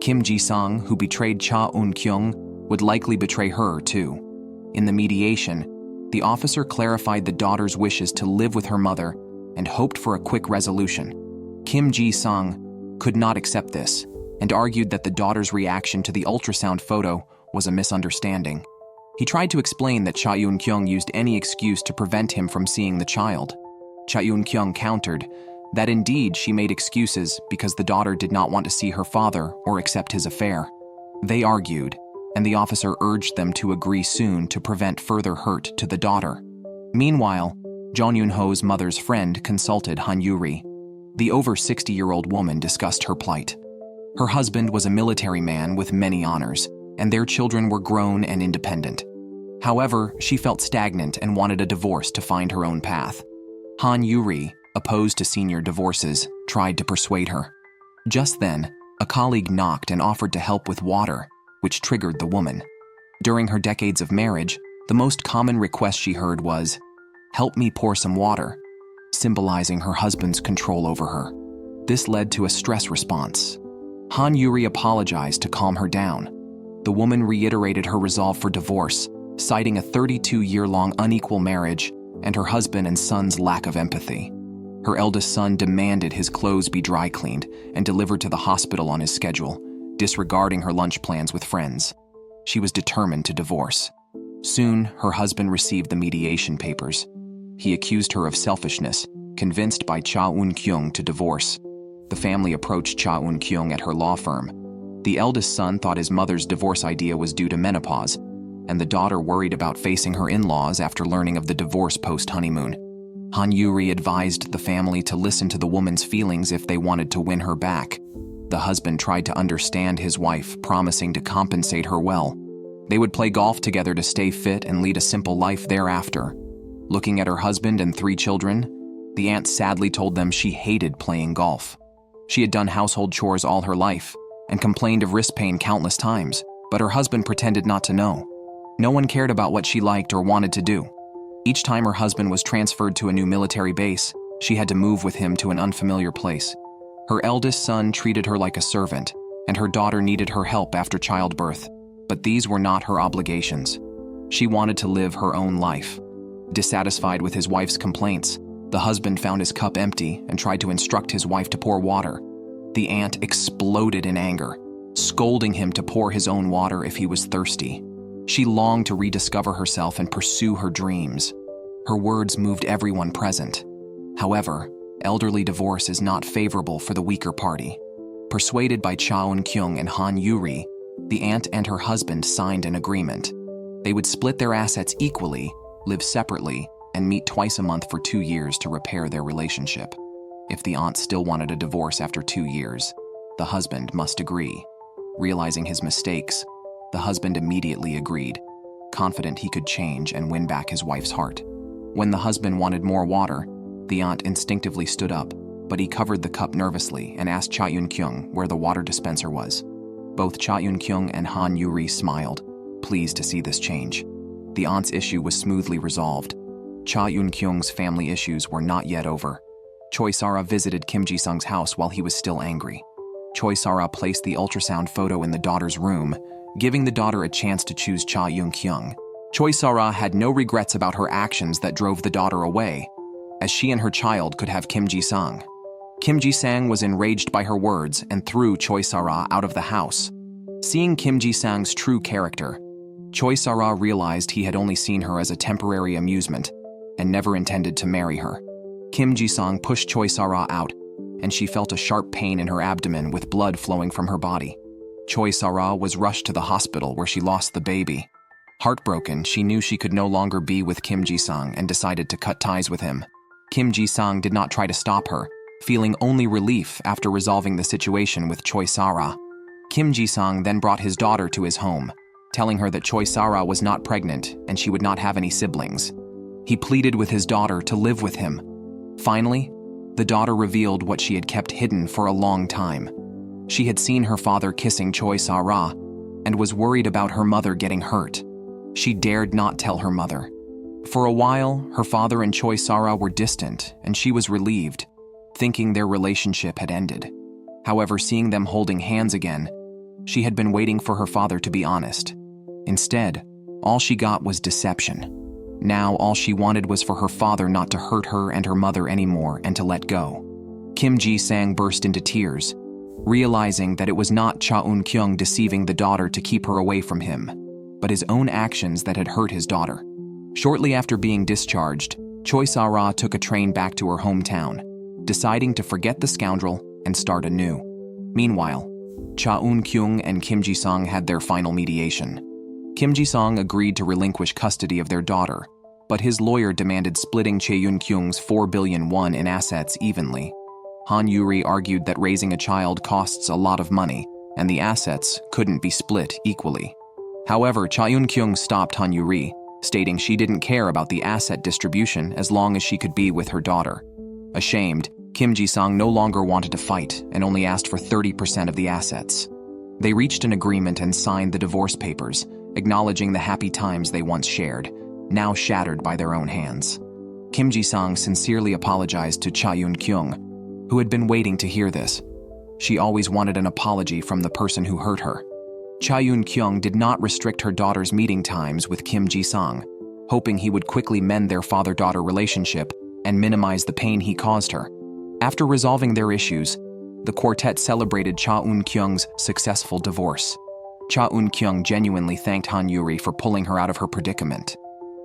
Kim Ji-sung, who betrayed Cha Eun-kyung, would likely betray her too. In the mediation, the officer clarified the daughter's wishes to live with her mother and hoped for a quick resolution. Kim Ji-sung could not accept this and argued that the daughter's reaction to the ultrasound photo was a misunderstanding. He tried to explain that Cha Eun-kyung used any excuse to prevent him from seeing the child. Cha Eun-kyung countered that indeed she made excuses because the daughter did not want to see her father or accept his affair. They argued, and the officer urged them to agree soon to prevent further hurt to the daughter. Meanwhile, Jong Eun-ho's mother's friend consulted Han Yoo-ri. The over 60-year-old woman discussed her plight. Her husband was a military man with many honors, and their children were grown and independent. However, she felt stagnant and wanted a divorce to find her own path. Han Yoo-ri, opposed to senior divorces, tried to persuade her. Just then, a colleague knocked and offered to help with water, which triggered the woman. During her decades of marriage, the most common request she heard was, "Help me pour some water," symbolizing her husband's control over her. This led to a stress response. Han Yoo-ri apologized to calm her down. The woman reiterated her resolve for divorce, citing a 32-year-long unequal marriage and her husband and son's lack of empathy. Her eldest son demanded his clothes be dry cleaned and delivered to the hospital on his schedule, disregarding her lunch plans with friends. She was determined to divorce. Soon, her husband received the mediation papers. He accused her of selfishness, convinced by Cha Eun-kyung to divorce. The family approached Cha Eun-kyung at her law firm. The eldest son thought his mother's divorce idea was due to menopause, and the daughter worried about facing her in-laws after learning of the divorce post-honeymoon. Han Yoo-ri advised the family to listen to the woman's feelings if they wanted to win her back. The husband tried to understand his wife, promising to compensate her well. They would play golf together to stay fit and lead a simple life thereafter. Looking at her husband and 3 children, the aunt sadly told them she hated playing golf. She had done household chores all her life and complained of wrist pain countless times, but her husband pretended not to know. No one cared about what she liked or wanted to do. Each time her husband was transferred to a new military base, she had to move with him to an unfamiliar place. Her eldest son treated her like a servant, and her daughter needed her help after childbirth, but these were not her obligations. She wanted to live her own life. Dissatisfied with his wife's complaints, the husband found his cup empty and tried to instruct his wife to pour water. The aunt exploded in anger, scolding him to pour his own water if he was thirsty. She longed to rediscover herself and pursue her dreams. Her words moved everyone present. However, elderly divorce is not favorable for the weaker party. Persuaded by Cha Eun-kyung and Han Yoo-ri, the aunt and her husband signed an agreement. They would split their assets equally, live separately, and meet twice a month for 2 years to repair their relationship. If the aunt still wanted a divorce after 2 years, the husband must agree. Realizing his mistakes, the husband immediately agreed, confident he could change and win back his wife's heart. When the husband wanted more water, the aunt instinctively stood up, but he covered the cup nervously and asked Cha Eun-kyung where the water dispenser was. Both Cha Eun-kyung and Han Yoo-ri smiled, pleased to see this change. The aunt's issue was smoothly resolved. Cha Eun-kyung's family issues were not yet over. Choi Sa-ra visited Kim Ji-sung's house while he was still angry. Choi Sa-ra placed the ultrasound photo in the daughter's room, giving the daughter a chance to choose Cha Eun-kyung. Choi Sa-ra had no regrets about her actions that drove the daughter away, as she and her child could have Kim Ji-sung. Kim Ji-sang was enraged by her words and threw Choi Sa-ra out of the house. Seeing Kim Ji-sang's true character, Choi Sa-ra realized he had only seen her as a temporary amusement and never intended to marry her. Kim Ji-sang pushed Choi Sa-ra out, and she felt a sharp pain in her abdomen with blood flowing from her body. Choi Sa-ra was rushed to the hospital where she lost the baby. Heartbroken, she knew she could no longer be with Kim Ji-sang and decided to cut ties with him. Kim Ji-sang did not try to stop her, feeling only relief after resolving the situation with Choi Sa-ra. Kim Ji-sang then brought his daughter to his home, telling her that Choi Sa-ra was not pregnant and she would not have any siblings. He pleaded with his daughter to live with him. Finally, the daughter revealed what she had kept hidden for a long time. She had seen her father kissing Choi Sa-ra and was worried about her mother getting hurt. She dared not tell her mother. For a while, her father and Choi Sa-ra were distant, and she was relieved, thinking their relationship had ended. However, seeing them holding hands again, she had been waiting for her father to be honest. Instead, all she got was deception. Now all she wanted was for her father not to hurt her and her mother anymore and to let go. Kim Ji-sang burst into tears, realizing that it was not Cha Eun-kyung deceiving the daughter to keep her away from him, but his own actions that had hurt his daughter. Shortly after being discharged, Choi Sa-ra took a train back to her hometown, deciding to forget the scoundrel and start anew. Meanwhile, Cha Eun-kyung and Kim Ji-sang had their final mediation. Kim Ji-sang agreed to relinquish custody of their daughter, but his lawyer demanded splitting Cha Eun-kyung's 4 billion won in assets evenly. Han Yoo-ri argued that raising a child costs a lot of money, and the assets couldn't be split equally. However, Cha Eun-kyung stopped Han Yoo-ri, stating she didn't care about the asset distribution as long as she could be with her daughter. Ashamed, Kim Ji-sang no longer wanted to fight and only asked for 30% of the assets. They reached an agreement and signed the divorce papers, acknowledging the happy times they once shared, now shattered by their own hands. Kim Ji-sang sincerely apologized to Cha Eun-kyung, who had been waiting to hear this. She always wanted an apology from the person who hurt her. Cha Eun-kyung did not restrict her daughter's meeting times with Kim Ji-sang, hoping he would quickly mend their father-daughter relationship and minimize the pain he caused her. After resolving their issues, the quartet celebrated Cha Eun-kyung's successful divorce. Cha Eun-kyung genuinely thanked Han Yoo-ri for pulling her out of her predicament,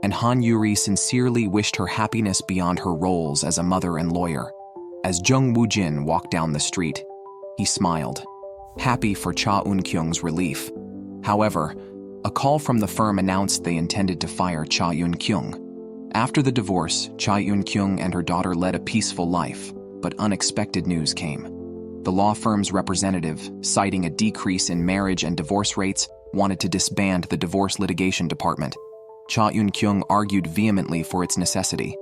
and Han Yoo-ri sincerely wished her happiness beyond her roles as a mother and lawyer. As Jung Woo-jin walked down the street, he smiled, happy for Cha Eun-kyung's relief. However, a call from the firm announced they intended to fire Cha Eun-kyung. After the divorce, Cha Eun-kyung and her daughter led a peaceful life, but unexpected news came. The law firm's representative, citing a decrease in marriage and divorce rates, wanted to disband the divorce litigation department. Cha Eun-kyung argued vehemently for its necessity.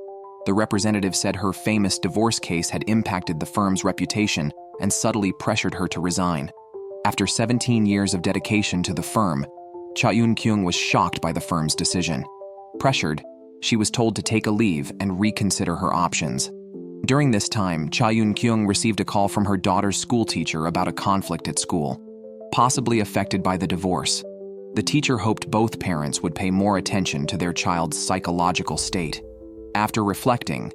The representative said her famous divorce case had impacted the firm's reputation and subtly pressured her to resign. After 17 years of dedication to the firm, Cha Eun-kyung was shocked by the firm's decision. Pressured, she was told to take a leave and reconsider her options. During this time, Cha Eun-kyung received a call from her daughter's schoolteacher about a conflict at school, possibly affected by the divorce. The teacher hoped both parents would pay more attention to their child's psychological state. After reflecting,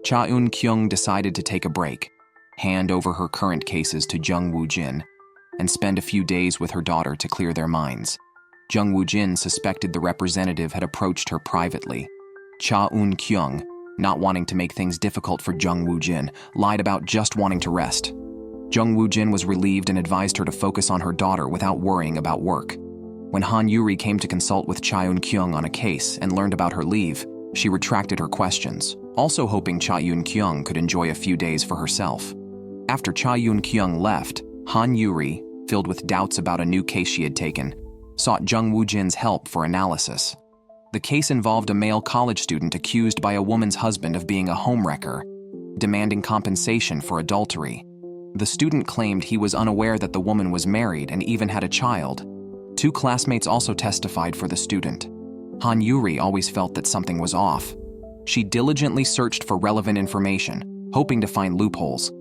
Cha Eun-kyung decided to take a break, hand over her current cases to Jung Woo-jin, and spend a few days with her daughter to clear their minds. Jung Woo-jin suspected the representative had approached her privately. Cha Eun-kyung, not wanting to make things difficult for Jung Woo-jin, lied about just wanting to rest. Jung Woo-jin was relieved and advised her to focus on her daughter without worrying about work. When Han Yoo-ri came to consult with Cha Eun-kyung on a case and learned about her leave, she retracted her questions, also hoping Cha Eun-kyung could enjoy a few days for herself. After Cha Eun-kyung left, Han Yoo-ri, filled with doubts about a new case she had taken, sought Jung Woo-jin's help for analysis. The case involved a male college student accused by a woman's husband of being a homewrecker, demanding compensation for adultery. The student claimed he was unaware that the woman was married and even had a child. 2 classmates also testified for the student. Han Yoo-ri always felt that something was off. She diligently searched for relevant information, hoping to find loopholes.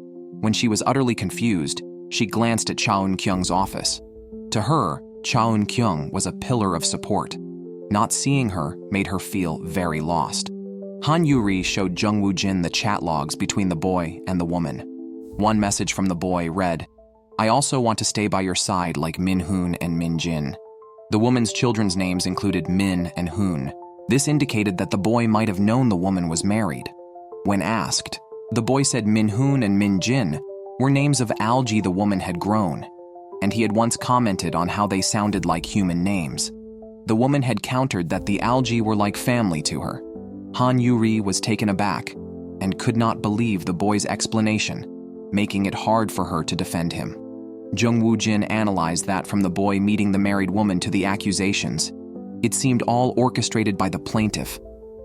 When she was utterly confused, she glanced at Cha Eun-kyung's office. To her, Cha Eun-kyung was a pillar of support. Not seeing her made her feel very lost. Han Yoo-ri showed Jung Woo-jin the chat logs between the boy and the woman. One message from the boy read, "I also want to stay by your side like Min-hoon and Min-jin." The woman's children's names included Min and Hoon. This indicated that the boy might have known the woman was married. When asked, the boy said Min-hoon and Min-jin were names of algae the woman had grown, and he had once commented on how they sounded like human names. The woman had countered that the algae were like family to her. Han Yoo-ri was taken aback and could not believe the boy's explanation, making it hard for her to defend him. Jung Woo-jin analyzed that from the boy meeting the married woman to the accusations, it seemed all orchestrated by the plaintiff,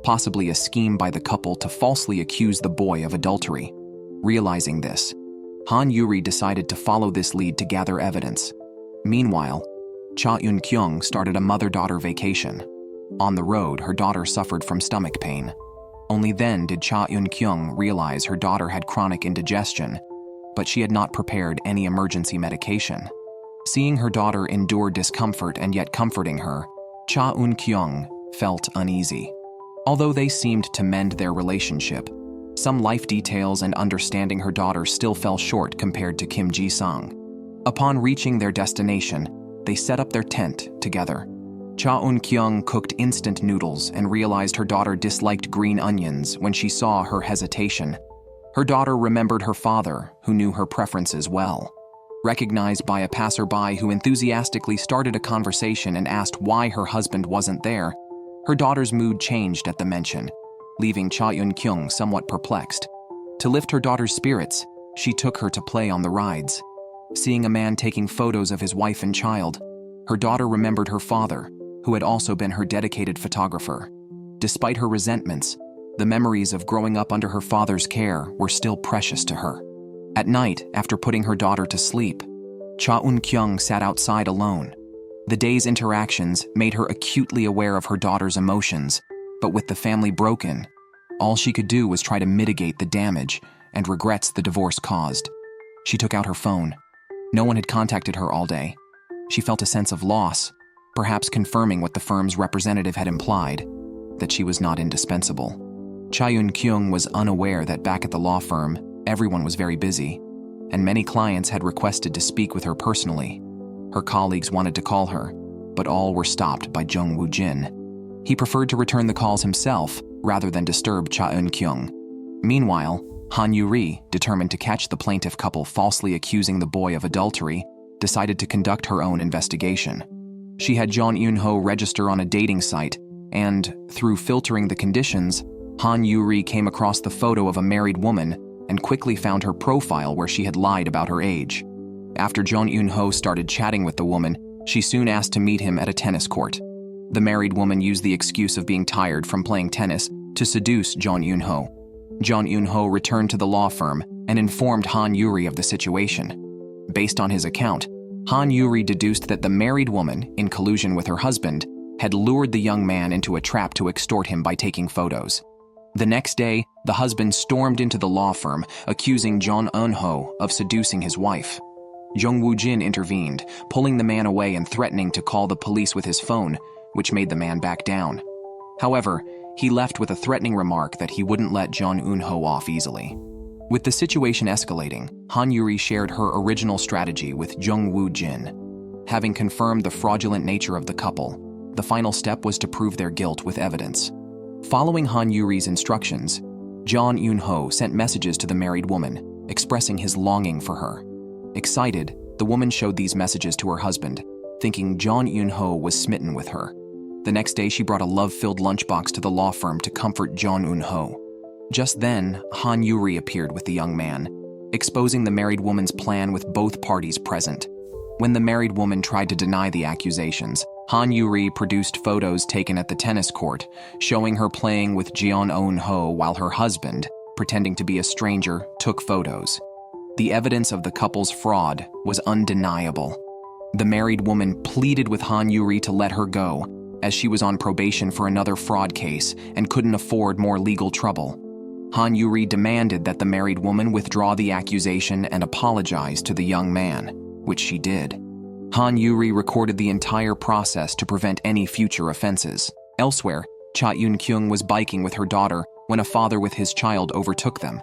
possibly a scheme by the couple to falsely accuse the boy of adultery. Realizing this, Han Yoo-ri decided to follow this lead to gather evidence. Meanwhile, Cha Eun-kyung started a mother-daughter vacation. On the road, her daughter suffered from stomach pain. Only then did Cha Eun-kyung realize her daughter had chronic indigestion, but she had not prepared any emergency medication. Seeing her daughter endure discomfort and yet comforting her, Cha Eun-kyung felt uneasy. Although they seemed to mend their relationship, some life details and understanding her daughter still fell short compared to Kim Ji-sung. Upon reaching their destination, they set up their tent together. Cha Eun-kyung cooked instant noodles and realized her daughter disliked green onions when she saw her hesitation. Her daughter remembered her father, who knew her preferences well. Recognized by a passerby who enthusiastically started a conversation and asked why her husband wasn't there, her daughter's mood changed at the mention, leaving Cha Eun-kyung somewhat perplexed. To lift her daughter's spirits, she took her to play on the rides. Seeing a man taking photos of his wife and child, her daughter remembered her father, who had also been her dedicated photographer. Despite her resentments, the memories of growing up under her father's care were still precious to her. At night, after putting her daughter to sleep, Cha Eun-kyung sat outside alone. The day's interactions made her acutely aware of her daughter's emotions, but with the family broken, all she could do was try to mitigate the damage and regrets the divorce caused. She took out her phone. No one had contacted her all day. She felt a sense of loss, perhaps confirming what the firm's representative had implied, that she was not indispensable. Cha Eun-kyung was unaware that back at the law firm, everyone was very busy, and many clients had requested to speak with her personally. Her colleagues wanted to call her, but all were stopped by Jung Woo-jin. He preferred to return the calls himself rather than disturb Cha Eun-kyung. Meanwhile, Han Yoo-ri, determined to catch the plaintiff couple falsely accusing the boy of adultery, decided to conduct her own investigation. She had Jang Eun-ho register on a dating site, and, through filtering the conditions, Han Yoo-ri came across the photo of a married woman and quickly found her profile where she had lied about her age. After Jang Eun-ho started chatting with the woman, she soon asked to meet him at a tennis court. The married woman used the excuse of being tired from playing tennis to seduce Jang Eun-ho. Jang Eun-ho returned to the law firm and informed Han Yoo-ri of the situation. Based on his account, Han Yoo-ri deduced that the married woman, in collusion with her husband, had lured the young man into a trap to extort him by taking photos. The next day, the husband stormed into the law firm, accusing Jang Eun-ho of seducing his wife. Jung Woo-jin intervened, pulling the man away and threatening to call the police with his phone, which made the man back down. However, he left with a threatening remark that he wouldn't let Jang Eun-ho off easily. With the situation escalating, Han Yoo-ri shared her original strategy with Jung Woo-jin. Having confirmed the fraudulent nature of the couple, the final step was to prove their guilt with evidence. Following Han Yoo-ri's instructions, Jang Eun-ho sent messages to the married woman, expressing his longing for her. Excited, the woman showed these messages to her husband, thinking Jang Eun-ho was smitten with her. The next day, she brought a love-filled lunchbox to the law firm to comfort Jang Eun-ho. Just then, Han Yoo-ri appeared with the young man, exposing the married woman's plan with both parties present. When the married woman tried to deny the accusations, Han Yoo-ri produced photos taken at the tennis court, showing her playing with Jang Eun-ho while her husband, pretending to be a stranger, took photos. The evidence of the couple's fraud was undeniable. The married woman pleaded with Han Yoo-ri to let her go, as she was on probation for another fraud case and couldn't afford more legal trouble. Han Yoo-ri demanded that the married woman withdraw the accusation and apologize to the young man, which she did. Han Yoo-ri recorded the entire process to prevent any future offenses. Elsewhere, Cha Eun-kyung was biking with her daughter when a father with his child overtook them.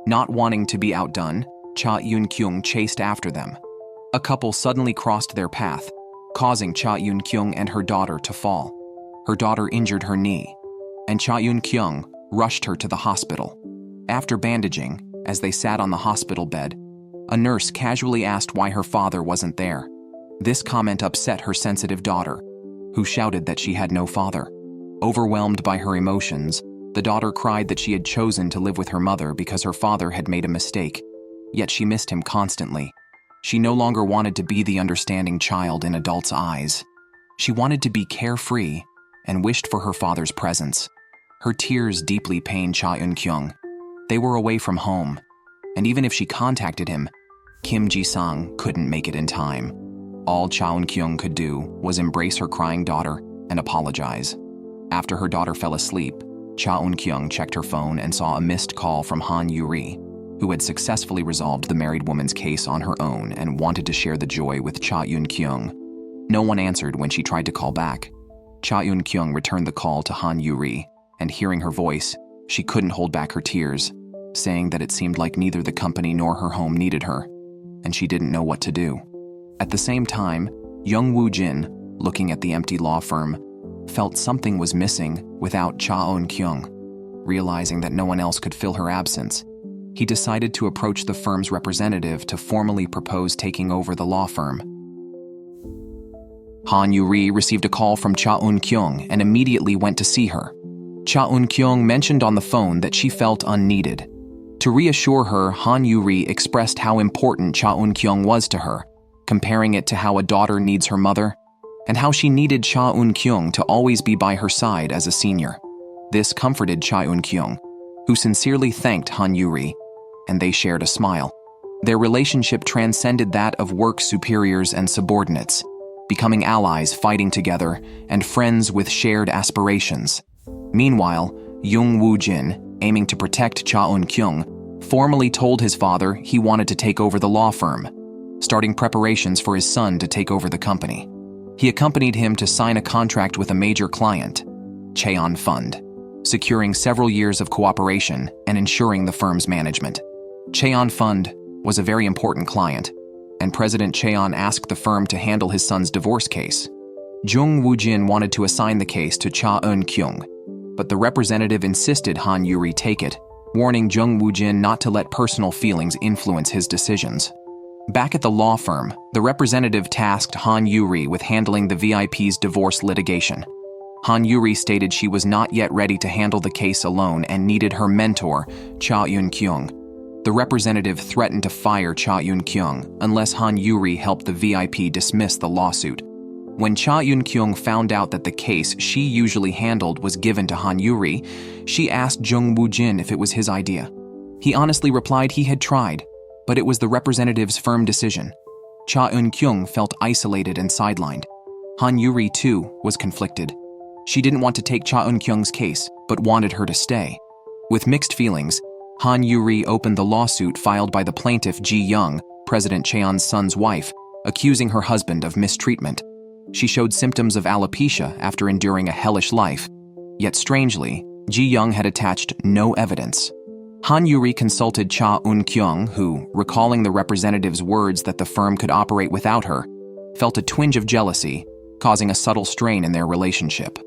Not wanting to be outdone, Cha Eun-kyung chased after them. A couple suddenly crossed their path, causing Cha Eun-kyung and her daughter to fall. Her daughter injured her knee, and Cha Eun-kyung rushed her to the hospital. After bandaging, as they sat on the hospital bed, a nurse casually asked why her father wasn't there. This comment upset her sensitive daughter, who shouted that she had no father. Overwhelmed by her emotions, the daughter cried that she had chosen to live with her mother because her father had made a mistake, yet she missed him constantly. She no longer wanted to be the understanding child in adults' eyes. She wanted to be carefree and wished for her father's presence. Her tears deeply pained Cha Eun-kyung. They were away from home, and even if she contacted him, Kim Ji-sang couldn't make it in time. All Cha Eun-kyung could do was embrace her crying daughter and apologize. After her daughter fell asleep, Cha Eun-kyung checked her phone and saw a missed call from Han Yoo-ri, who had successfully resolved the married woman's case on her own and wanted to share the joy with Cha Eun-kyung. No one answered when she tried to call back. Cha Eun-kyung returned the call to Han Yoo-ri, and hearing her voice, she couldn't hold back her tears, saying that it seemed like neither the company nor her home needed her, and she didn't know what to do. At the same time, Young Woo-jin, looking at the empty law firm, felt something was missing without Cha Eun-kyung. Realizing that no one else could fill her absence, he decided to approach the firm's representative to formally propose taking over the law firm. Han Yoo-ri received a call from Cha Eun-kyung and immediately went to see her. Cha Eun-kyung mentioned on the phone that she felt unneeded. To reassure her, Han Yoo-ri expressed how important Cha Eun-kyung was to her, comparing it to how a daughter needs her mother, and how she needed Cha Eun-kyung to always be by her side as a senior. This comforted Cha Eun-kyung, who sincerely thanked Han Yoo-ri, and they shared a smile. Their relationship transcended that of work superiors and subordinates, becoming allies fighting together and friends with shared aspirations. Meanwhile, Young Woo-jin, aiming to protect Cha Eun-kyung, formally told his father he wanted to take over the law firm, starting preparations for his son to take over the company. He accompanied him to sign a contract with a major client, Cheon Fund, securing several years of cooperation and ensuring the firm's management. Cheon Fund was a very important client, and President Cheon asked the firm to handle his son's divorce case. Jung Woo-jin wanted to assign the case to Cha Eun-kyung, but the representative insisted Han Yoo-ri take it, warning Jung Woo-jin not to let personal feelings influence his decisions. Back at the law firm, the representative tasked Han Yoo-ri with handling the VIP's divorce litigation. Han Yoo-ri stated she was not yet ready to handle the case alone and needed her mentor, Cha Eun-kyung. The representative threatened to fire Cha Eun-kyung unless Han Yoo-ri helped the VIP dismiss the lawsuit. When Cha Eun-kyung found out that the case she usually handled was given to Han Yoo-ri, she asked Jung Woo-jin if it was his idea. He honestly replied he had tried, but it was the representative's firm decision. Cha Eun-kyung felt isolated and sidelined. Han Yoo-ri, too, was conflicted. She didn't want to take Cha Eun-kyung's case, but wanted her to stay. With mixed feelings, Han Yoo-ri opened the lawsuit filed by the plaintiff Ji-young, President Cheon's son's wife, accusing her husband of mistreatment. She showed symptoms of alopecia after enduring a hellish life. Yet strangely, Ji-young had attached no evidence. Han Yoo-ri consulted Cha Eun-kyung, who, recalling the representative's words that the firm could operate without her, felt a twinge of jealousy, causing a subtle strain in their relationship.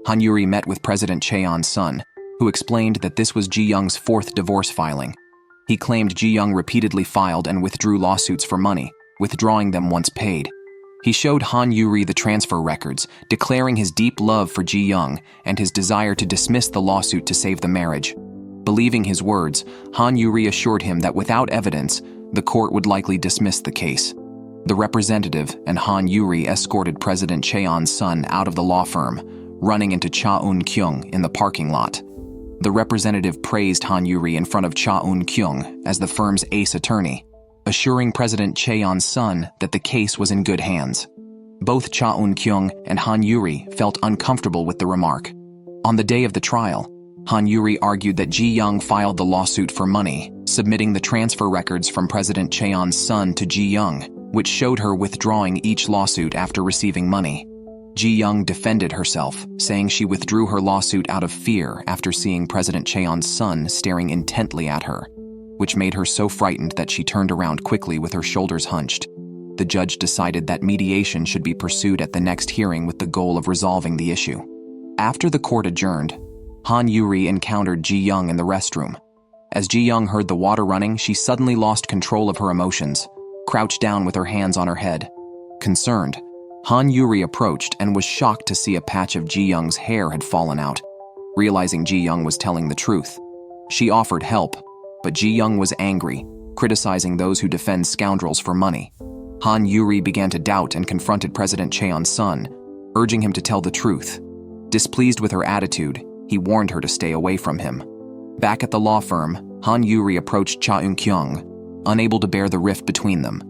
Han Yoo-ri met with President Cheon's son, who explained that this was Ji-young's fourth divorce filing. He claimed Ji-young repeatedly filed and withdrew lawsuits for money, withdrawing them once paid. He showed Han Yoo-ri the transfer records, declaring his deep love for Ji-young and his desire to dismiss the lawsuit to save the marriage. Believing his words, Han Yoo-ri assured him that without evidence, the court would likely dismiss the case. The representative and Han Yoo-ri escorted President Cheon's son out of the law firm, running into Cha Eun-kyung in the parking lot. The representative praised Han Yoo-ri in front of Cha Eun-kyung as the firm's ace attorney, assuring President Cheon's son that the case was in good hands. Both Cha Eun-kyung and Han Yoo-ri felt uncomfortable with the remark. On the day of the trial, Han Yoo-ri argued that Ji-young filed the lawsuit for money, submitting the transfer records from President Cheon's son to Ji-young, which showed her withdrawing each lawsuit after receiving money. Ji-young defended herself, saying she withdrew her lawsuit out of fear after seeing President Cheon's son staring intently at her. which made her so frightened that she turned around quickly with her shoulders hunched. The judge decided that mediation should be pursued at the next hearing with the goal of resolving the issue. After the court adjourned, Han Yoo-ri encountered Ji-young in the restroom. As Ji-young heard the water running, she suddenly lost control of her emotions, crouched down with her hands on her head. Concerned, Han Yoo-ri approached and was shocked to see a patch of Ji-young's hair had fallen out. Realizing Ji-young was telling the truth, she offered help, but Ji-young was angry, criticizing those who defend scoundrels for money. Han Yoo-ri began to doubt and confronted President Cha Eun-sun, urging him to tell the truth. Displeased with her attitude, he warned her to stay away from him. Back at the law firm, Han Yoo-ri approached Cha Eun-kyung, unable to bear the rift between them.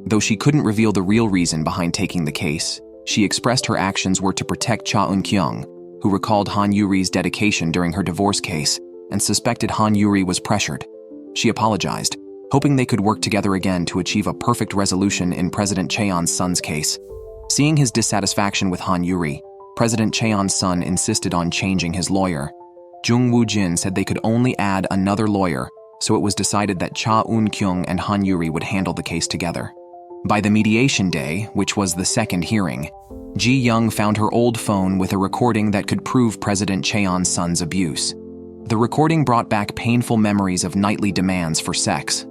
Though she couldn't reveal the real reason behind taking the case, she expressed her actions were to protect Cha Eun-kyung, who recalled Han Yoo-ri's dedication during her divorce case and suspected Han Yoo-ri was pressured. She apologized, hoping they could work together again to achieve a perfect resolution in President Cha Eun-sun's case. Seeing his dissatisfaction with Han Yoo-ri, President Cha Eun-sun insisted on changing his lawyer. Jung Woo-jin said they could only add another lawyer, so it was decided that Cha Eun-kyung and Han Yoo-ri would handle the case together. By the mediation day, which was the second hearing, Ji-young found her old phone with a recording that could prove President Cha Eun-sun's abuse. The recording brought back painful memories of nightly demands for sex.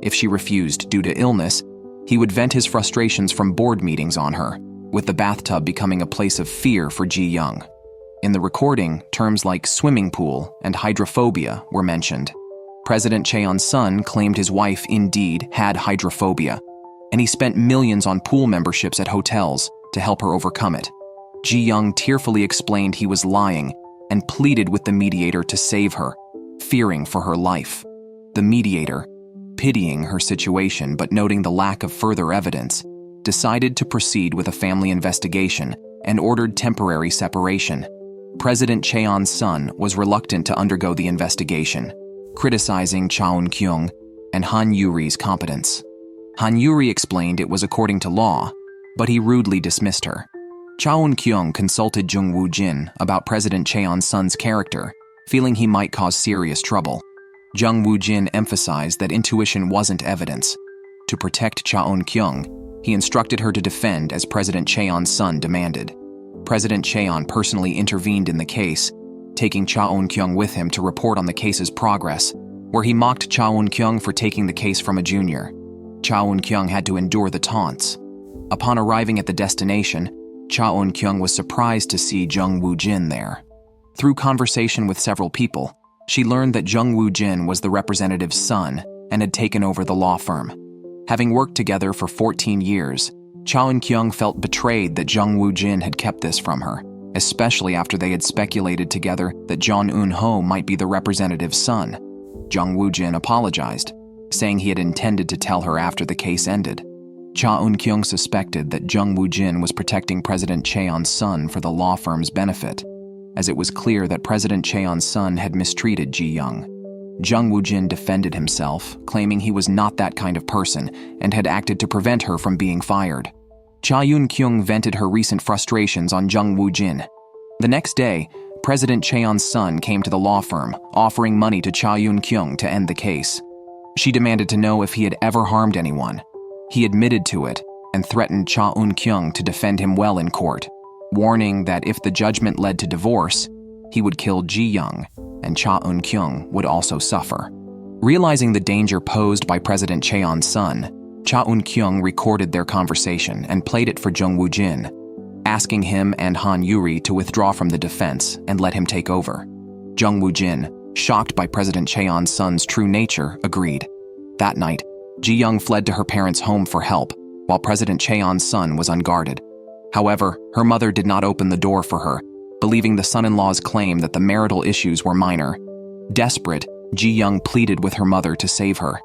If she refused due to illness, he would vent his frustrations from board meetings on her, with the bathtub becoming a place of fear for Ji-young. In the recording, terms like swimming pool and hydrophobia were mentioned. President Cha Eun-sun claimed his wife indeed had hydrophobia, and he spent millions on pool memberships at hotels to help her overcome it. Ji-young tearfully explained he was lying and pleaded with the mediator to save her, fearing for her life. The mediator, pitying her situation but noting the lack of further evidence, decided to proceed with a family investigation and ordered temporary separation. President Cha Eun-sun was reluctant to undergo the investigation, criticizing Cha Eun-kyung and Han Yoo-ri's competence. Han Yoo-ri explained it was according to law, but he rudely dismissed her. Cha Eun-kyung consulted Jung Woo-jin about President Cha Eun-sun's character, feeling he might cause serious trouble. Jung Woo-jin emphasized that intuition wasn't evidence. To protect Cha Eun-kyung, he instructed her to defend as President Cha Eun-sun demanded. President Cha Eun personally intervened in the case, taking Cha Eun-kyung with him to report on the case's progress, where he mocked Cha Eun-kyung for taking the case from a junior. Cha Eun-kyung had to endure the taunts. Upon arriving at the destination, Cha Eun-kyung was surprised to see Jung Woo-jin there. Through conversation with several people, she learned that Jung Woo-jin was the representative's son and had taken over the law firm. Having worked together for 14 years, Cha Eun-kyung felt betrayed that Jung Woo-jin had kept this from her, especially after they had speculated together that Jeon Eun-ho might be the representative's son. Jung Woo-jin apologized, saying he had intended to tell her after the case ended. Cha Eun-kyung suspected that Jung Woo-jin was protecting President Cha Eun-sun for the law firm's benefit, as it was clear that President Cha Eun-sun had mistreated Ji-young. Jung Woo-jin defended himself, claiming he was not that kind of person and had acted to prevent her from being fired. Cha Eun-kyung vented her recent frustrations on Jung Woo-jin. The next day, President Cha Eun-sun came to the law firm, offering money to Cha Eun-kyung to end the case. She demanded to know if he had ever harmed anyone. He admitted to it and threatened Cha Eun-kyung to defend him well in court, warning that if the judgment led to divorce, he would kill Ji-young and Cha Eun-kyung would also suffer. Realizing the danger posed by President Cha Eun-sun, Cha Eun-kyung recorded their conversation and played it for Jung Woo-jin, asking him and Han Yoo-ri to withdraw from the defense and let him take over. Jung Woo-jin, shocked by President Cha Eun-sun's true nature, agreed. That night, Ji-young fled to her parents' home for help, while President Cha Eun-sun was unguarded. However, her mother did not open the door for her, believing the son-in-law's claim that the marital issues were minor. Desperate, Ji-young pleaded with her mother to save her.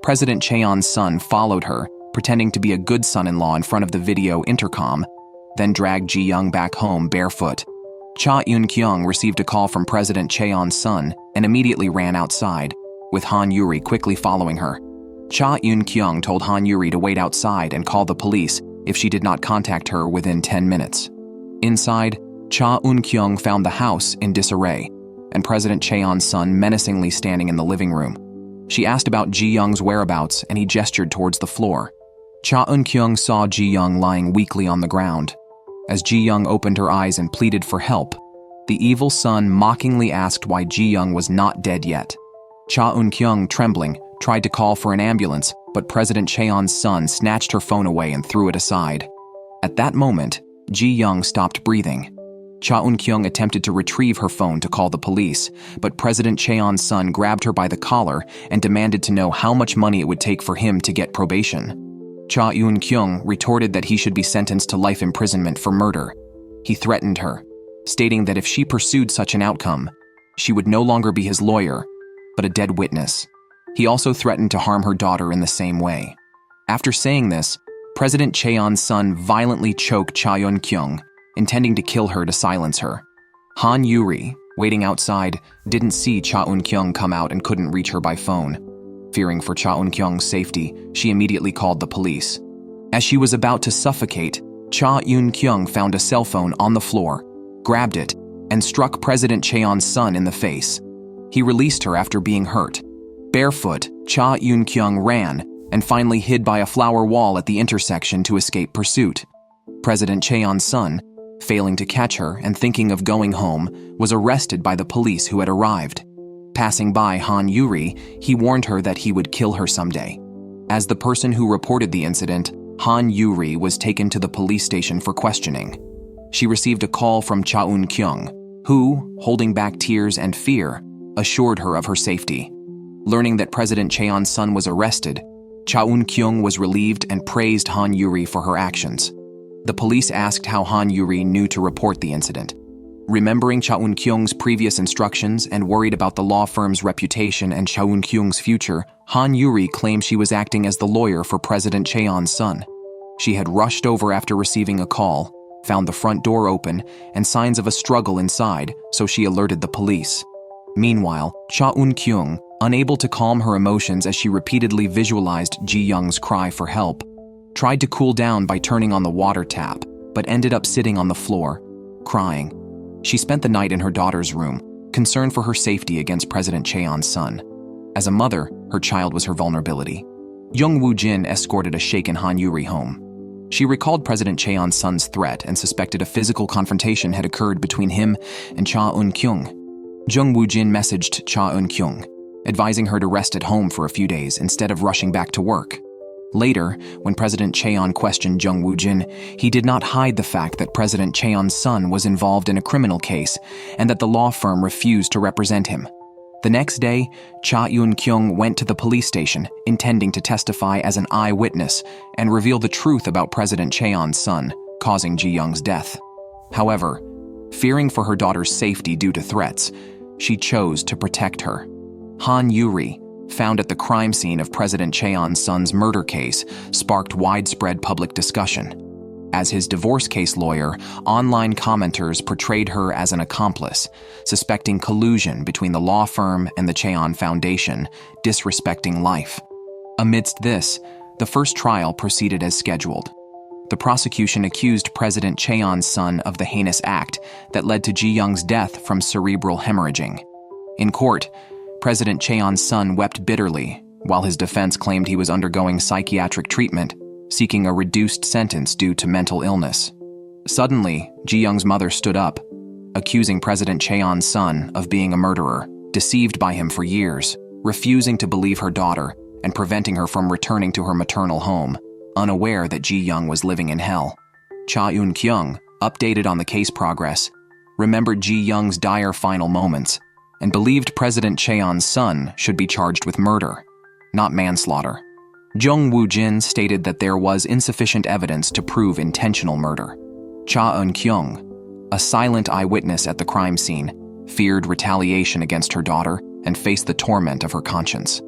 President Cha Eun-sun followed her, pretending to be a good son-in-law in front of the video intercom, then dragged Ji-young back home barefoot. Cha Eun-kyung received a call from President Cha Eun-sun and immediately ran outside, with Han Yoo-ri quickly following her. Cha Eun-kyung told Han Yoo-ri to wait outside and call the police if she did not contact her within 10 minutes. Inside, Cha Eun-kyung found the house in disarray, and President Cha Eun-sun menacingly standing in the living room. She asked about Ji-young's whereabouts and he gestured towards the floor. Cha Eun-kyung saw Ji-young lying weakly on the ground. As Ji-young opened her eyes and pleaded for help, the evil son mockingly asked why Ji-young was not dead yet. Cha Eun-kyung, trembling, tried to call for an ambulance, but President Cheon's son snatched her phone away and threw it aside. At that moment, Ji-young stopped breathing. Cha Eun-kyung attempted to retrieve her phone to call the police, but President Cheon's son grabbed her by the collar and demanded to know how much money it would take for him to get probation. Cha Eun-kyung retorted that he should be sentenced to life imprisonment for murder. He threatened her, stating that if she pursued such an outcome, she would no longer be his lawyer, but a dead witness. He also threatened to harm her daughter in the same way. After saying this, President Cheon's son violently choked Cha Eun-kyung, intending to kill her to silence her. Han Yoo-ri, waiting outside, didn't see Cha Eun-kyung come out and couldn't reach her by phone. Fearing for Cha Eun-kyung's safety, she immediately called the police. As she was about to suffocate, Cha Eun-kyung found a cell phone on the floor, grabbed it, and struck President Cheon's son in the face. He released her after being hurt. Barefoot, Cha Eun-kyung ran and finally hid by a flower wall at the intersection to escape pursuit. President Cheon's son, failing to catch her and thinking of going home, was arrested by the police who had arrived. Passing by Han Yoo-ri, he warned her that he would kill her someday. As the person who reported the incident, Han Yoo-ri was taken to the police station for questioning. She received a call from Cha Eun-kyung, who, holding back tears and fear, assured her of her safety. Learning that President Cheon's son was arrested, Cha Eun-kyung was relieved and praised Han Yoo-ri for her actions. The police asked how Han Yoo-ri knew to report the incident. Remembering Cha Eun-kyung's previous instructions and worried about the law firm's reputation and Cha Eun-kyung's future, Han Yoo-ri claimed she was acting as the lawyer for President Cheon's son. She had rushed over after receiving a call, found the front door open, and signs of a struggle inside, so she alerted the police. Meanwhile, Cha Eun-kyung, unable to calm her emotions as she repeatedly visualized Ji-young's cry for help, tried to cool down by turning on the water tap, but ended up sitting on the floor, crying. She spent the night in her daughter's room, concerned for her safety against President Cheon's son. As a mother, her child was her vulnerability. Young Woo-jin escorted a shaken Han Yoo-ri home. She recalled President Cheon's son's threat and suspected a physical confrontation had occurred between him and Cha Eun-kyung. Jung Woo-jin messaged Cha Eun-kyung, advising her to rest at home for a few days instead of rushing back to work. Later, when President Cheon questioned Jung Woo-jin, he did not hide the fact that President Cheon's son was involved in a criminal case and that the law firm refused to represent him. The next day, Cha Eun-kyung went to the police station, intending to testify as an eyewitness and reveal the truth about President Cheon's son, causing Ji-young's death. However, fearing for her daughter's safety due to threats, she chose to protect her. Han Yoo-ri, found at the crime scene of President Cheon's son's murder case, sparked widespread public discussion. As his divorce case lawyer, online commenters portrayed her as an accomplice, suspecting collusion between the law firm and the Cheon Foundation, disrespecting life. Amidst this, the first trial proceeded as scheduled. The prosecution accused President Cheon's son of the heinous act that led to Ji-young's death from cerebral hemorrhaging. In court, President Cheon's son wept bitterly, while his defense claimed he was undergoing psychiatric treatment, seeking a reduced sentence due to mental illness. Suddenly, Ji-young's mother stood up, accusing President Cheon's son of being a murderer, deceived by him for years, refusing to believe her daughter, and preventing her from returning to her maternal home, unaware that Ji-young was living in hell. Cha Eun-kyung, updated on the case progress, remembered Ji-young's dire final moments, and believed President Cheon's son should be charged with murder, not manslaughter. Jung Woo-jin stated that there was insufficient evidence to prove intentional murder. Cha Eun-kyung, a silent eyewitness at the crime scene, feared retaliation against her daughter and faced the torment of her conscience.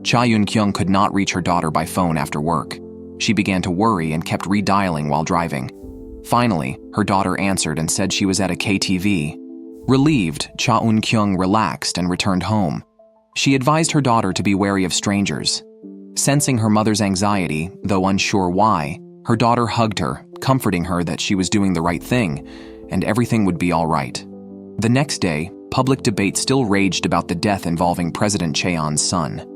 Cha Eun-kyung could not reach her daughter by phone after work. She began to worry and kept redialing while driving. Finally, her daughter answered and said she was at a KTV. Relieved, Cha Eun-kyung relaxed and returned home. She advised her daughter to be wary of strangers. Sensing her mother's anxiety, though unsure why, her daughter hugged her, comforting her that she was doing the right thing and everything would be all right. The next day, public debate still raged about the death involving President Cheon's son.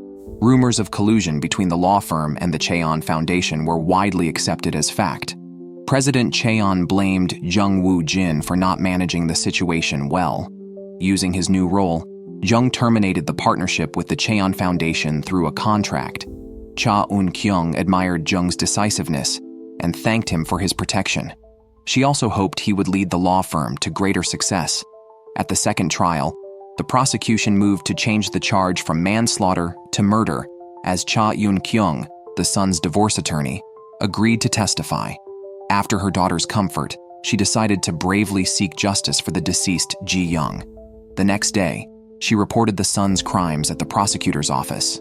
Rumors of collusion between the law firm and the Cheon Foundation were widely accepted as fact. President Cheon blamed Jung Woo-jin for not managing the situation well. Using his new role, Jung terminated the partnership with the Cheon Foundation through a contract. Cha Eun-kyung admired Jung's decisiveness and thanked him for his protection. She also hoped he would lead the law firm to greater success. At the second trial, the prosecution moved to change the charge from manslaughter to murder, as Cha Eun-kyung, the son's divorce attorney, agreed to testify. After her daughter's comfort, she decided to bravely seek justice for the deceased Ji-young. The next day, she reported the son's crimes at the prosecutor's office.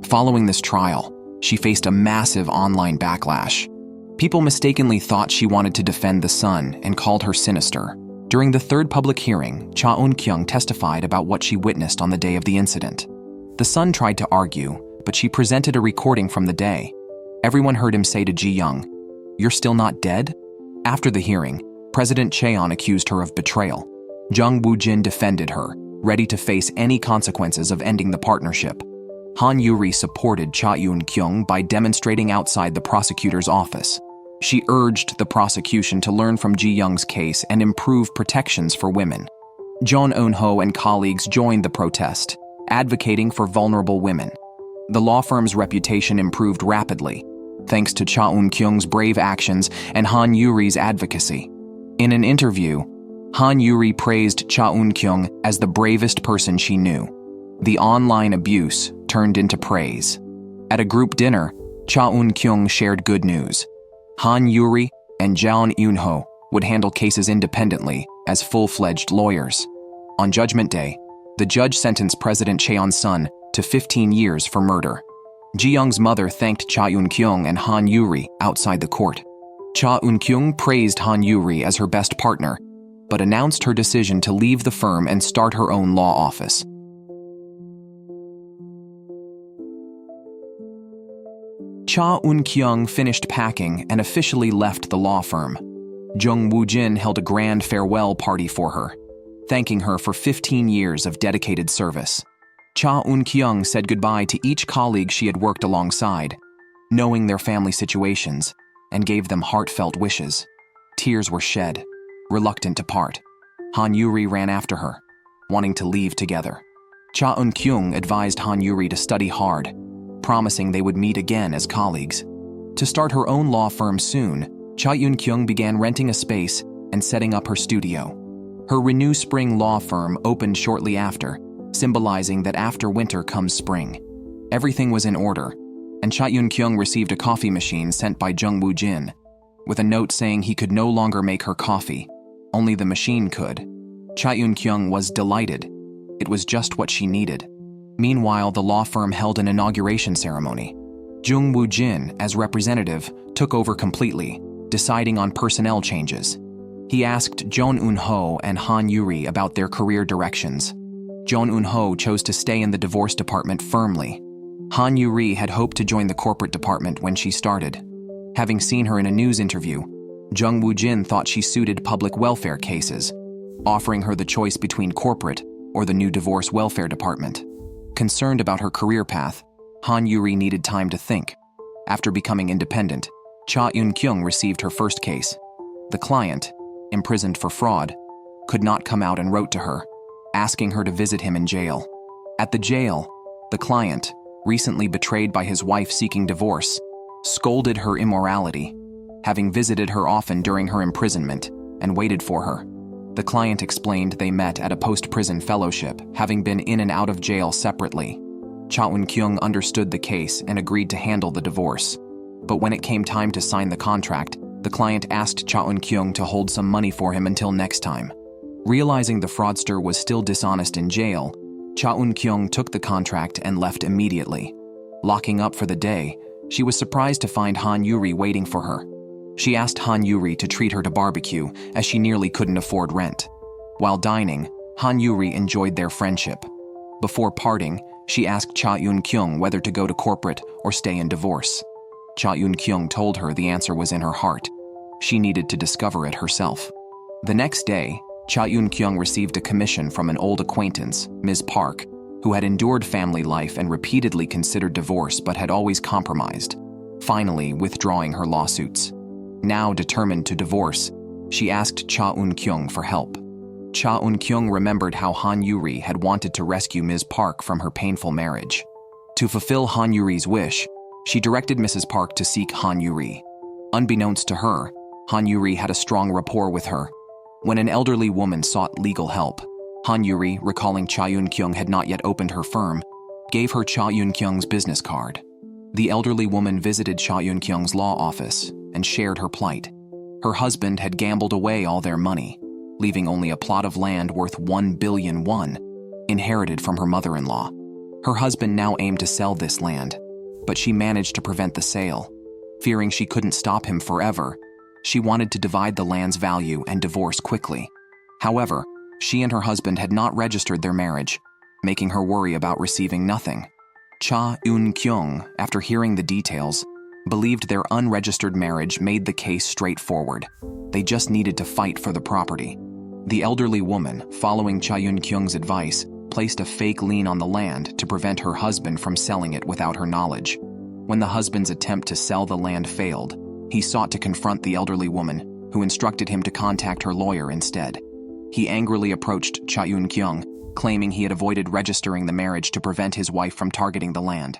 Following this trial, she faced a massive online backlash. People mistakenly thought she wanted to defend the son and called her sinister. During the third public hearing, Cha Eun-kyung testified about what she witnessed on the day of the incident. The son tried to argue, but she presented a recording from the day. Everyone heard him say to Ji-young, "You're still not dead?" After the hearing, President Cheon accused her of betrayal. Jung Woo-jin defended her, ready to face any consequences of ending the partnership. Han Yoo-ri supported Cha Eun-kyung by demonstrating outside the prosecutor's office. She urged the prosecution to learn from Ji-young's case and improve protections for women. Jeon Eun-ho and colleagues joined the protest, advocating for vulnerable women. The law firm's reputation improved rapidly, thanks to Cha Eun-kyung's brave actions and Han Yoo-ri's advocacy. In an interview, Han Yoo-ri praised Cha Eun-kyung as the bravest person she knew. The online abuse turned into praise. At a group dinner, Cha Eun-kyung shared good news. Han Yoo-ri and Jeon Eun-ho would handle cases independently as full-fledged lawyers. On Judgment Day, the judge sentenced President Cheon's son to 15 years for murder. Ji-young's mother thanked Cha Eun-kyung and Han Yoo-ri outside the court. Cha Eun-kyung praised Han Yoo-ri as her best partner, but announced her decision to leave the firm and start her own law office. Cha Eun-kyung finished packing and officially left the law firm. Jung Woo-jin held a grand farewell party for her, thanking her for 15 years of dedicated service. Cha Eun-kyung said goodbye to each colleague she had worked alongside, knowing their family situations, and gave them heartfelt wishes. Tears were shed, reluctant to part. Han Yoo-ri ran after her, wanting to leave together. Cha Eun-kyung advised Han Yoo-ri to study hard, promising they would meet again as colleagues. To start her own law firm soon, Cha Eun-kyung began renting a space and setting up her studio. Her Renew Spring law firm opened shortly after, symbolizing that after winter comes spring. Everything was in order, and Cha Eun-kyung received a coffee machine sent by Jung Woo-jin, with a note saying he could no longer make her coffee, only the machine could. Cha Eun-kyung was delighted. It was just what she needed. Meanwhile, the law firm held an inauguration ceremony. Jung Woo-jin, as representative, took over completely, deciding on personnel changes. He asked Jeon Eun-ho and Han Yoo-ri about their career directions. Jeon Eun-ho chose to stay in the divorce department firmly. Han Yoo-ri had hoped to join the corporate department when she started. Having seen her in a news interview, Jung Woo-jin thought she suited public welfare cases, offering her the choice between corporate or the new divorce welfare department. Concerned about her career path, Han Yoo-ri needed time to think. After becoming independent, Cha Eun-kyung received her first case. The client, imprisoned for fraud, could not come out and wrote to her, asking her to visit him in jail. At the jail, the client, recently betrayed by his wife seeking divorce, scolded her immorality, having visited her often during her imprisonment and waited for her. The client explained they met at a post-prison fellowship, having been in and out of jail separately. Cha Eun-kyung understood the case and agreed to handle the divorce. But when it came time to sign the contract, the client asked Cha Eun-kyung to hold some money for him until next time. Realizing the fraudster was still dishonest in jail, Cha Eun-kyung took the contract and left immediately. Locking up for the day, she was surprised to find Han Yoo-ri waiting for her. She asked Han Yoo-ri to treat her to barbecue, as she nearly couldn't afford rent. While dining, Han Yoo-ri enjoyed their friendship. Before parting, she asked Cha Eun-kyung whether to go to corporate or stay in divorce. Cha Eun-kyung told her the answer was in her heart. She needed to discover it herself. The next day, Cha Eun-kyung received a commission from an old acquaintance, Ms. Park, who had endured family life and repeatedly considered divorce but had always compromised, finally withdrawing her lawsuits. Now determined to divorce, she asked Cha Eun-kyung for help. Cha Eun-kyung remembered how Han Yoo-ri had wanted to rescue Ms. Park from her painful marriage. To fulfill Han Yoo-ri's wish, she directed Mrs. Park to seek Han Yoo-ri. Unbeknownst to her, Han Yoo-ri had a strong rapport with her. When an elderly woman sought legal help, Han Yoo-ri, recalling Cha Eun-kyung had not yet opened her firm, gave her Cha Eun-kyung's business card. The elderly woman visited Cha Eun-kyung's law office and shared her plight. Her husband had gambled away all their money, leaving only a plot of land worth 1 billion won, inherited from her mother-in-law. Her husband now aimed to sell this land, but she managed to prevent the sale. Fearing she couldn't stop him forever, she wanted to divide the land's value and divorce quickly. However, she and her husband had not registered their marriage, making her worry about receiving nothing. Cha Eun-kyung, after hearing the details, believed their unregistered marriage made the case straightforward. They just needed to fight for the property. The elderly woman, following Cha Eun-kyung's advice, placed a fake lien on the land to prevent her husband from selling it without her knowledge. When the husband's attempt to sell the land failed, he sought to confront the elderly woman, who instructed him to contact her lawyer instead. He angrily approached Cha Eun-kyung, claiming he had avoided registering the marriage to prevent his wife from targeting the land.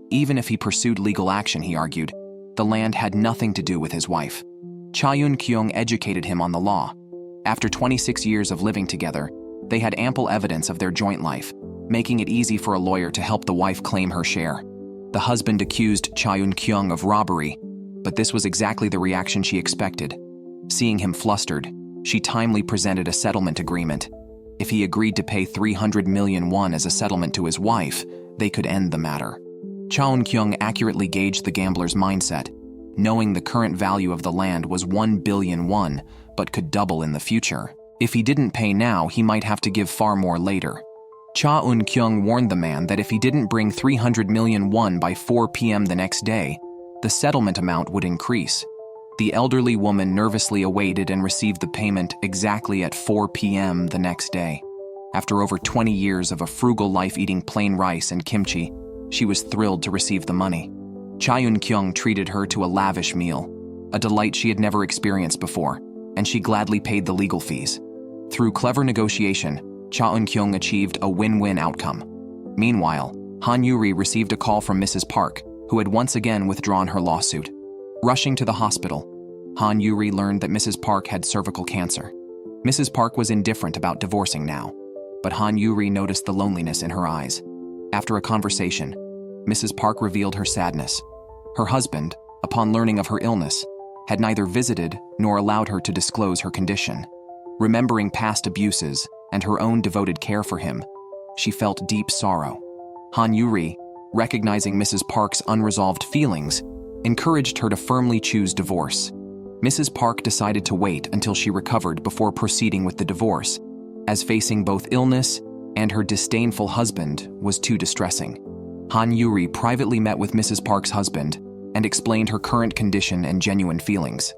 Even if he pursued legal action, he argued, the land had nothing to do with his wife. Cha Eun-kyung educated him on the law. After 26 years of living together, they had ample evidence of their joint life, making it easy for a lawyer to help the wife claim her share. The husband accused Cha Eun-kyung of robbery, but this was exactly the reaction she expected. Seeing him flustered, she timely presented a settlement agreement. If he agreed to pay 300 million won as a settlement to his wife, they could end the matter. Cha Eun-kyung accurately gauged the gambler's mindset, knowing the current value of the land was 1 billion won, but could double in the future. If he didn't pay now, he might have to give far more later. Cha Eun-kyung warned the man that if he didn't bring 300 million won by 4 p.m. the next day, the settlement amount would increase. The elderly woman nervously awaited and received the payment exactly at 4 p.m. the next day. After over 20 years of a frugal life eating plain rice and kimchi, she was thrilled to receive the money. Cha Eun-kyung treated her to a lavish meal, a delight she had never experienced before, and she gladly paid the legal fees. Through clever negotiation, Cha Eun-kyung achieved a win-win outcome. Meanwhile, Han Yoo-ri received a call from Mrs. Park, who had once again withdrawn her lawsuit. Rushing to the hospital, Han Yoo-ri learned that Mrs. Park had cervical cancer. Mrs. Park was indifferent about divorcing now, but Han Yoo-ri noticed the loneliness in her eyes. After a conversation, Mrs. Park revealed her sadness. Her husband, upon learning of her illness, had neither visited nor allowed her to disclose her condition. Remembering past abuses and her own devoted care for him, she felt deep sorrow. Han Yoo-ri, recognizing Mrs. Park's unresolved feelings, encouraged her to firmly choose divorce. Mrs. Park decided to wait until she recovered before proceeding with the divorce, as facing both illness and her disdainful husband was too distressing. Han Yoo-ri privately met with Mrs. Park's husband and explained her current condition and genuine feelings.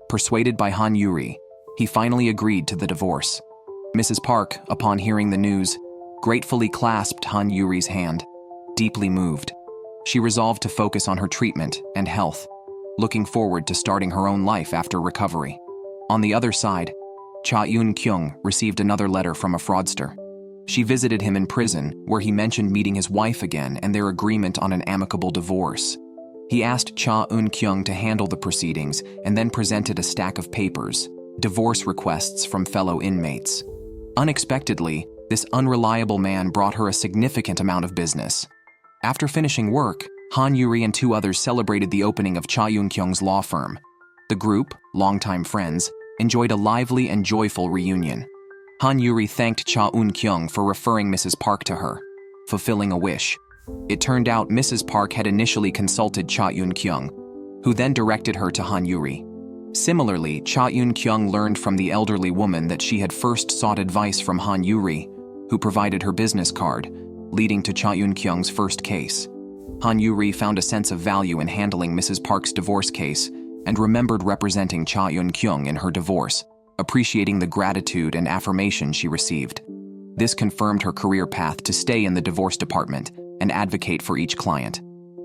Persuaded by Han Yoo-ri, he finally agreed to the divorce. Mrs. Park, upon hearing the news, gratefully clasped Han Yoo-ri's hand, deeply moved. She resolved to focus on her treatment and health, looking forward to starting her own life after recovery. On the other side, Cha Eun-kyung received another letter from a fraudster. She visited him in prison, where he mentioned meeting his wife again and their agreement on an amicable divorce. He asked Cha Eun-kyung to handle the proceedings and then presented a stack of papers, divorce requests from fellow inmates. Unexpectedly, this unreliable man brought her a significant amount of business. After finishing work, Han Yoo-ri and 2 others celebrated the opening of Cha Eun-kyung's law firm. The group, longtime friends, enjoyed a lively and joyful reunion. Han Yoo-ri thanked Cha Eun-kyung for referring Mrs. Park to her, fulfilling a wish. It turned out Mrs. Park had initially consulted Cha Eun-kyung, who then directed her to Han Yoo-ri. Similarly, Cha Eun-kyung learned from the elderly woman that she had first sought advice from Han Yoo-ri, who provided her business card, leading to Cha Eun-kyung's first case. Han Yoo-ri found a sense of value in handling Mrs. Park's divorce case and remembered representing Cha Eun-kyung in her divorce, appreciating the gratitude and affirmation she received. This confirmed her career path to stay in the divorce department and advocate for each client.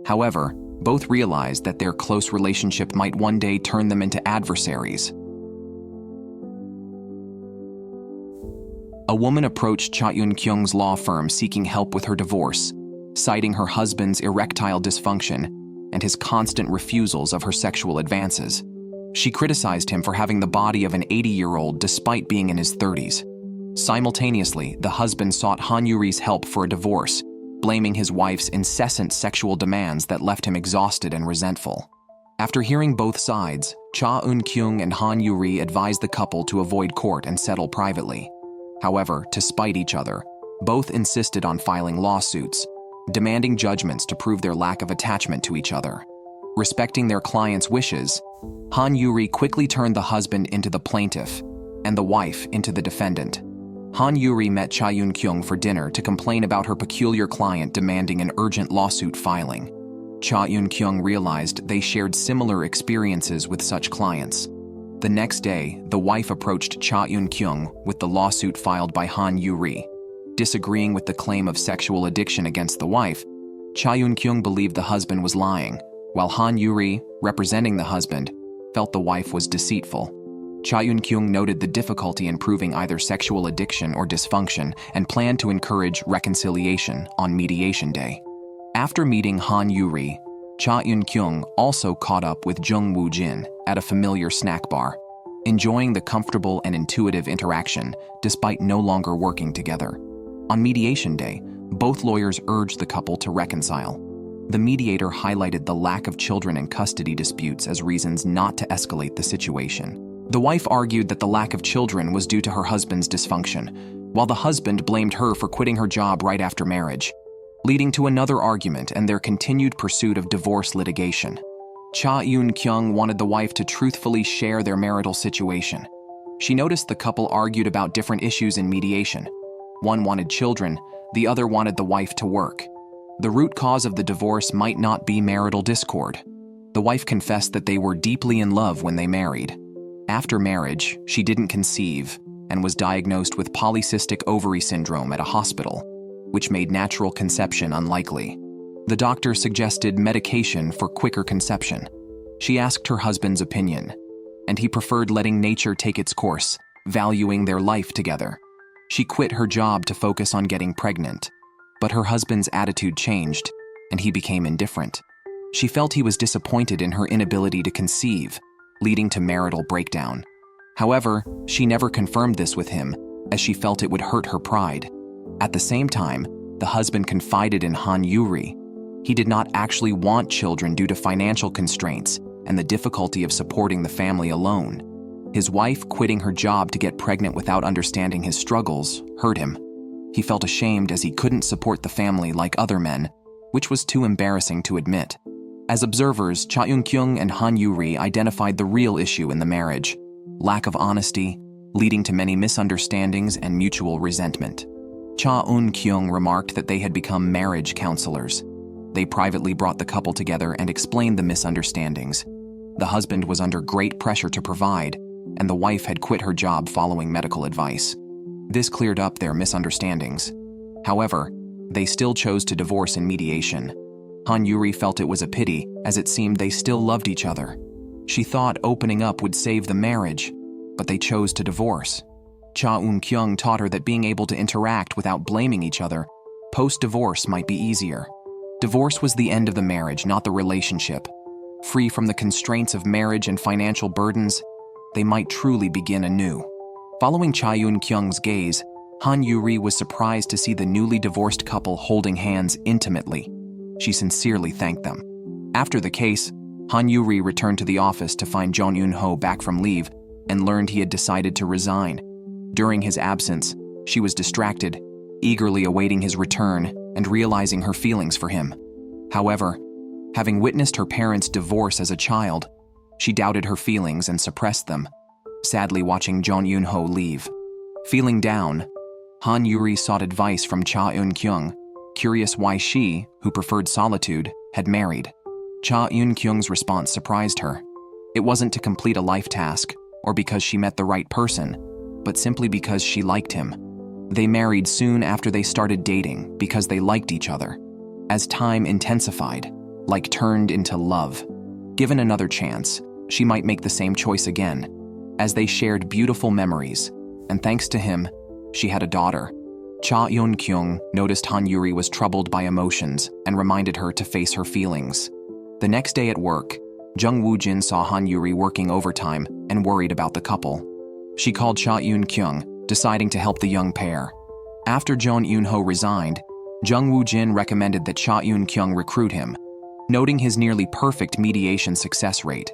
However, both realized that their close relationship might one day turn them into adversaries. A woman approached Cha Eun-kyung's law firm seeking help with her divorce, citing her husband's erectile dysfunction and his constant refusals of her sexual advances. She criticized him for having the body of an 80-year-old despite being in his 30s. Simultaneously, the husband sought Han Yoo-ri's help for a divorce, blaming his wife's incessant sexual demands that left him exhausted and resentful. After hearing both sides, Cha Eun-kyung and Han Yoo-ri advised the couple to avoid court and settle privately. However, to spite each other, both insisted on filing lawsuits, demanding judgments to prove their lack of attachment to each other. Respecting their client's wishes, Han Yoo-ri quickly turned the husband into the plaintiff and the wife into the defendant. Han Yoo-ri met Cha Eun-kyung for dinner to complain about her peculiar client demanding an urgent lawsuit filing. Cha Eun-kyung realized they shared similar experiences with such clients. The next day, the wife approached Cha Eun-kyung with the lawsuit filed by Han Yoo-ri. Disagreeing with the claim of sexual addiction against the wife, Cha Eun-kyung believed the husband was lying, while Han Yoo-ri, representing the husband, felt the wife was deceitful. Cha Eun-kyung noted the difficulty in proving either sexual addiction or dysfunction and planned to encourage reconciliation on mediation day. After meeting Han Yoo-ri, Cha Eun-kyung also caught up with Jung Woo-jin at a familiar snack bar, enjoying the comfortable and intuitive interaction despite no longer working together. On mediation day, both lawyers urged the couple to reconcile. The mediator highlighted the lack of children and custody disputes as reasons not to escalate the situation. The wife argued that the lack of children was due to her husband's dysfunction, while the husband blamed her for quitting her job right after marriage, leading to another argument and their continued pursuit of divorce litigation. Cha Eun-kyung wanted the wife to truthfully share their marital situation. She noticed the couple argued about different issues in mediation. One wanted children, the other wanted the wife to work. The root cause of the divorce might not be marital discord. The wife confessed that they were deeply in love when they married. After marriage, she didn't conceive and was diagnosed with polycystic ovary syndrome at a hospital, which made natural conception unlikely. The doctor suggested medication for quicker conception. She asked her husband's opinion, and he preferred letting nature take its course, valuing their life together. She quit her job to focus on getting pregnant, but her husband's attitude changed, and he became indifferent. She felt he was disappointed in her inability to conceive, leading to marital breakdown. However, she never confirmed this with him, as she felt it would hurt her pride. At the same time, the husband confided in Han Yoo-ri. He did not actually want children due to financial constraints and the difficulty of supporting the family alone. His wife quitting her job to get pregnant without understanding his struggles hurt him. He felt ashamed as he couldn't support the family like other men, which was too embarrassing to admit. As observers, Cha Eun-kyung and Han Yoo-ri identified the real issue in the marriage: lack of honesty, leading to many misunderstandings and mutual resentment. Cha Eun-kyung remarked that they had become marriage counselors. They privately brought the couple together and explained the misunderstandings. The husband was under great pressure to provide, and the wife had quit her job following medical advice. This cleared up their misunderstandings. However, they still chose to divorce in mediation. Han Yoo-ri felt it was a pity, as it seemed they still loved each other. She thought opening up would save the marriage, but they chose to divorce. Cha Eun-kyung taught her that being able to interact without blaming each other post-divorce might be easier. Divorce was the end of the marriage, not the relationship. Free from the constraints of marriage and financial burdens, they might truly begin anew. Following Cha Eun-kyung's gaze, Han Yoo-ri was surprised to see the newly divorced couple holding hands intimately. She sincerely thanked them. After the case, Han Yoo-ri returned to the office to find Jong Eun-ho back from leave and learned he had decided to resign. During his absence, she was distracted, eagerly awaiting his return and realizing her feelings for him. However, having witnessed her parents' divorce as a child, she doubted her feelings and suppressed them, sadly watching Jong Eun-ho leave. Feeling down, Han Yoo-ri sought advice from Cha Eun-kyung, curious why she, who preferred solitude, had married. Cha Eun-kyung's response surprised her. It wasn't to complete a life task or because she met the right person, but simply because she liked him. They married soon after they started dating because they liked each other. As time intensified, like turned into love. Given another chance, she might make the same choice again, as they shared beautiful memories, and thanks to him, she had a daughter. Cha Eun-kyung noticed Han Yoo-ri was troubled by emotions and reminded her to face her feelings. The next day at work, Jung Woo-jin saw Han Yoo-ri working overtime and worried about the couple. She called Cha Eun-kyung, deciding to help the young pair. After Jang Na-ra resigned, Jung Woo-jin recommended that Cha Eun-kyung recruit him, noting his nearly perfect mediation success rate.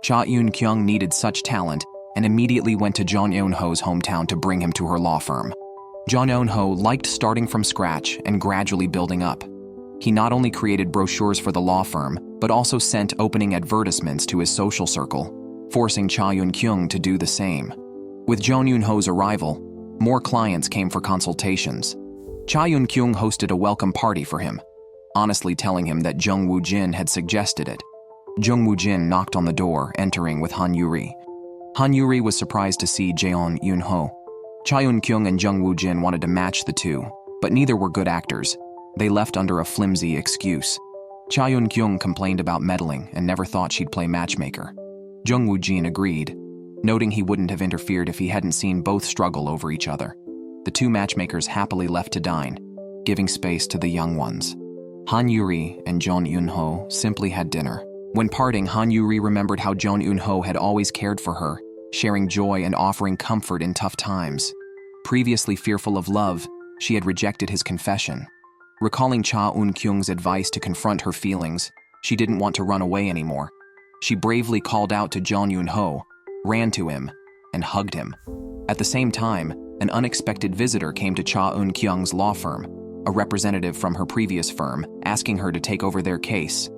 Cha Eun-kyung needed such talent and immediately went to Jang Na-ra's hometown to bring him to her law firm. Jang Na-ra liked starting from scratch and gradually building up. He not only created brochures for the law firm, but also sent opening advertisements to his social circle, forcing Cha Eun-kyung to do the same. With Jang Na-ra's arrival, more clients came for consultations. Cha Eun-kyung hosted a welcome party for him, honestly telling him that Jung Woo-jin had suggested it. Jung Woo-jin knocked on the door, entering with Han Yoo-ri. Han Yoo-ri was surprised to see Jeon Eun-ho. Cha Eun-kyung and Jung Woo-jin wanted to match the two, but neither were good actors. They left under a flimsy excuse. Cha Eun-kyung complained about meddling and never thought she'd play matchmaker. Jung Woo-jin agreed, noting he wouldn't have interfered if he hadn't seen both struggle over each other. The two matchmakers happily left to dine, giving space to the young ones. Han Yoo-ri and Jeon Eun-ho simply had dinner. When parting, Han Yoo-ri remembered how Jeon Eun-ho had always cared for her, sharing joy and offering comfort in tough times. Previously fearful of love, she had rejected his confession. Recalling Cha Eun-kyung's advice to confront her feelings, she didn't want to run away anymore. She bravely called out to Jeon Eun-ho, ran to him, and hugged him. At the same time, an unexpected visitor came to Cha Eun-kyung's law firm, a representative from her previous firm, asking her to take over their case.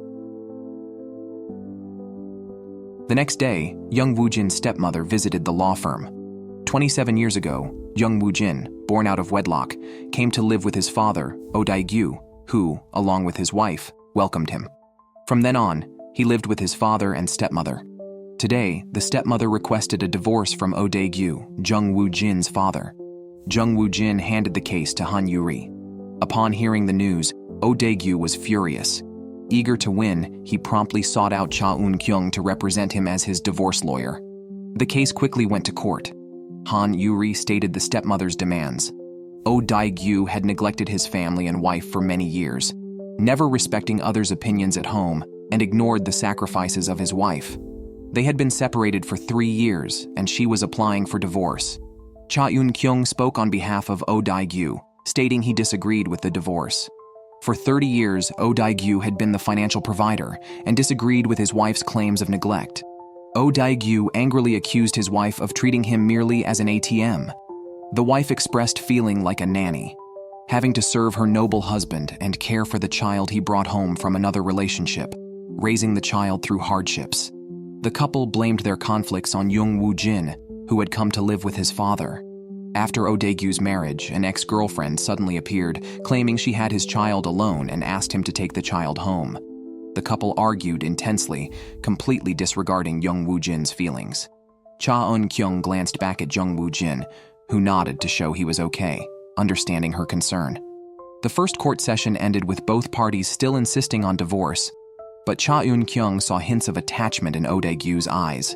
The next day, Jung Woo-jin's stepmother visited the law firm. 27 years ago, Jung Woo-jin, born out of wedlock, came to live with his father, Oh Dae-gyu, who, along with his wife, welcomed him. From then on, he lived with his father and stepmother. Today, the stepmother requested a divorce from Oh Dae-gyu, Jung Woo-jin's father. Jung Woo-jin handed the case to Han Yoo-ri. Upon hearing the news, Oh Dae-gyu was furious. Eager to win, he promptly sought out Cha Eun-kyung to represent him as his divorce lawyer. The case quickly went to court. Han Yoo-ri stated the stepmother's demands. Oh Dae-gyu had neglected his family and wife for many years, never respecting others' opinions at home, and ignored the sacrifices of his wife. They had been separated for 3 years, and she was applying for divorce. Cha Eun-kyung spoke on behalf of Oh Dae-gyu, stating he disagreed with the divorce. For 30 years, Oh Dae-gyu had been the financial provider and disagreed with his wife's claims of neglect. Oh Dae-gyu angrily accused his wife of treating him merely as an ATM. The wife expressed feeling like a nanny, having to serve her noble husband and care for the child he brought home from another relationship, raising the child through hardships. The couple blamed their conflicts on Jung Woo-jin, who had come to live with his father. After Oh Dae-gyu's marriage, an ex-girlfriend suddenly appeared, claiming she had his child alone and asked him to take the child home. The couple argued intensely, completely disregarding Jung Woo-jin's feelings. Cha Eun-kyung glanced back at Jung Woo-jin, who nodded to show he was okay, understanding her concern. The first court session ended with both parties still insisting on divorce, but Cha Eun-kyung saw hints of attachment in Oh Dae-gyu's eyes.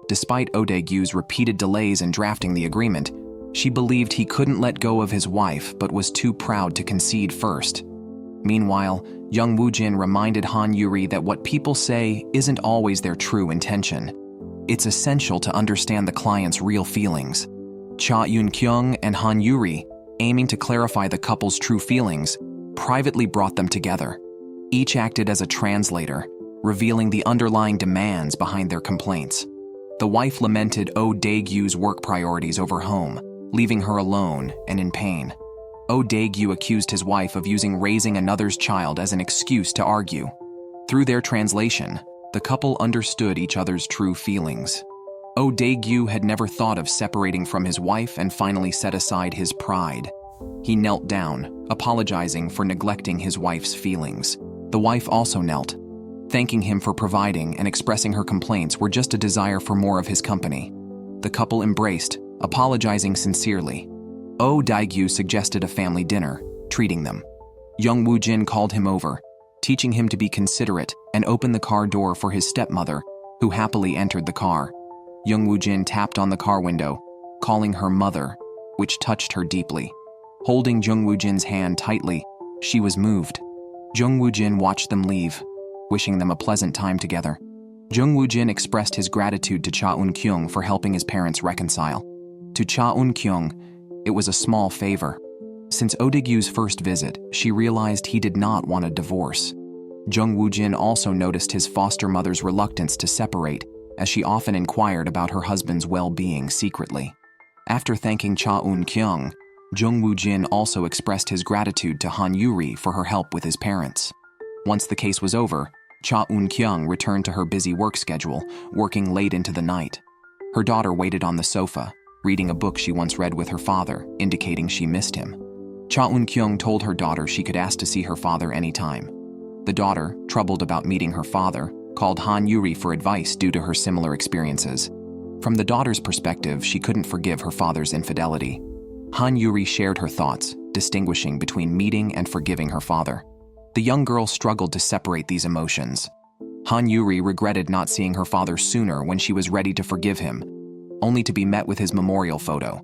Despite Oh Dae-gyu's repeated delays in drafting the agreement, she believed he couldn't let go of his wife but was too proud to concede first. Meanwhile, Jung Woo-jin reminded Han Yoo-ri that what people say isn't always their true intention. It's essential to understand the client's real feelings. Cha Eun-kyung and Han Yoo-ri, aiming to clarify the couple's true feelings, privately brought them together. Each acted as a translator, revealing the underlying demands behind their complaints. The wife lamented Oh Dae-gyu's work priorities over home, leaving her alone and in pain. Oh Dae-gyu accused his wife of using raising another's child as an excuse to argue. Through their translation, the couple understood each other's true feelings. Oh Dae-gyu had never thought of separating from his wife and finally set aside his pride. He knelt down, apologizing for neglecting his wife's feelings. The wife also knelt, thanking him for providing and expressing her complaints were just a desire for more of his company. The couple embraced, apologizing sincerely. Oh Dae-gyu suggested a family dinner, treating them. Young Woo-jin called him over, teaching him to be considerate and open the car door for his stepmother, who happily entered the car. Young Woo-jin tapped on the car window, calling her mother, which touched her deeply. Holding Jung Woo-jin's hand tightly, she was moved. Jung Woo-jin watched them leave, wishing them a pleasant time together. Jung Woo-jin expressed his gratitude to Cha Eun-kyung for helping his parents reconcile. To Cha Eun-kyung, it was a small favor. Since Oh Dae-gyu's first visit, she realized he did not want a divorce. Jung Woo-jin also noticed his foster mother's reluctance to separate, as she often inquired about her husband's well-being secretly. After thanking Cha Eun-kyung, Jung Woo-jin also expressed his gratitude to Han Yoo-ri for her help with his parents. Once the case was over, Cha Eun-kyung returned to her busy work schedule, working late into the night. Her daughter waited on the sofa, reading a book she once read with her father, indicating she missed him. Cha Eun-kyung told her daughter she could ask to see her father anytime. The daughter, troubled about meeting her father, called Han Yoo-ri for advice due to her similar experiences. From the daughter's perspective, she couldn't forgive her father's infidelity. Han Yoo-ri shared her thoughts, distinguishing between meeting and forgiving her father. The young girl struggled to separate these emotions. Han Yoo-ri regretted not seeing her father sooner when she was ready to forgive him, only to be met with his memorial photo.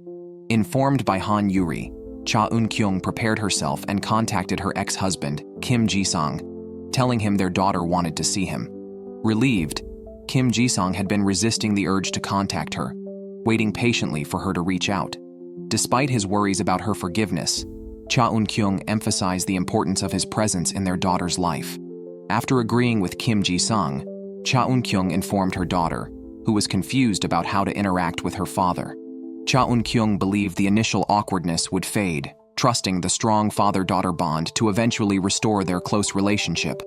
Informed by Han Yoo-ri, Cha Eun-kyung prepared herself and contacted her ex-husband, Kim Ji-sung, telling him their daughter wanted to see him. Relieved, Kim Ji-sung had been resisting the urge to contact her, waiting patiently for her to reach out. Despite his worries about her forgiveness, Cha Eun-kyung emphasized the importance of his presence in their daughter's life. After agreeing with Kim Ji-sung, Cha Eun-kyung informed her daughter, who was confused about how to interact with her father. Cha Eun-kyung believed the initial awkwardness would fade, trusting the strong father-daughter bond to eventually restore their close relationship.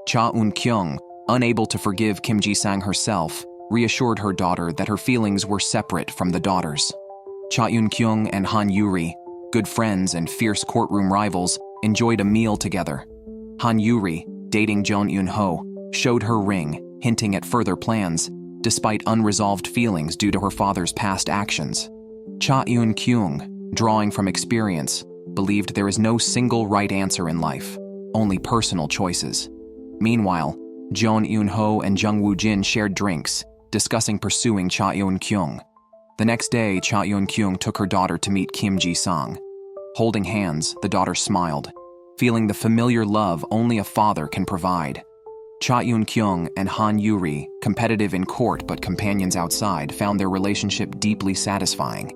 Cha Eun-kyung, unable to forgive Kim Ji-sung herself, reassured her daughter that her feelings were separate from the daughter's. Cha Eun-kyung and Han Yoo-ri, good friends and fierce courtroom rivals, enjoyed a meal together. Han Yoo-ri, dating Jang Eun-ho, showed her ring, hinting at further plans, despite unresolved feelings due to her father's past actions. Cha Eun-kyung, drawing from experience, believed there is no single right answer in life, only personal choices. Meanwhile, Jang Eun-ho and Jung Woo-jin shared drinks, discussing pursuing Cha Eun-kyung. The next day, Cha Eun-kyung took her daughter to meet Kim Ji-sung. Holding hands, the daughter smiled, feeling the familiar love only a father can provide. Cha Eun-kyung and Han Yoo-ri, competitive in court but companions outside, found their relationship deeply satisfying.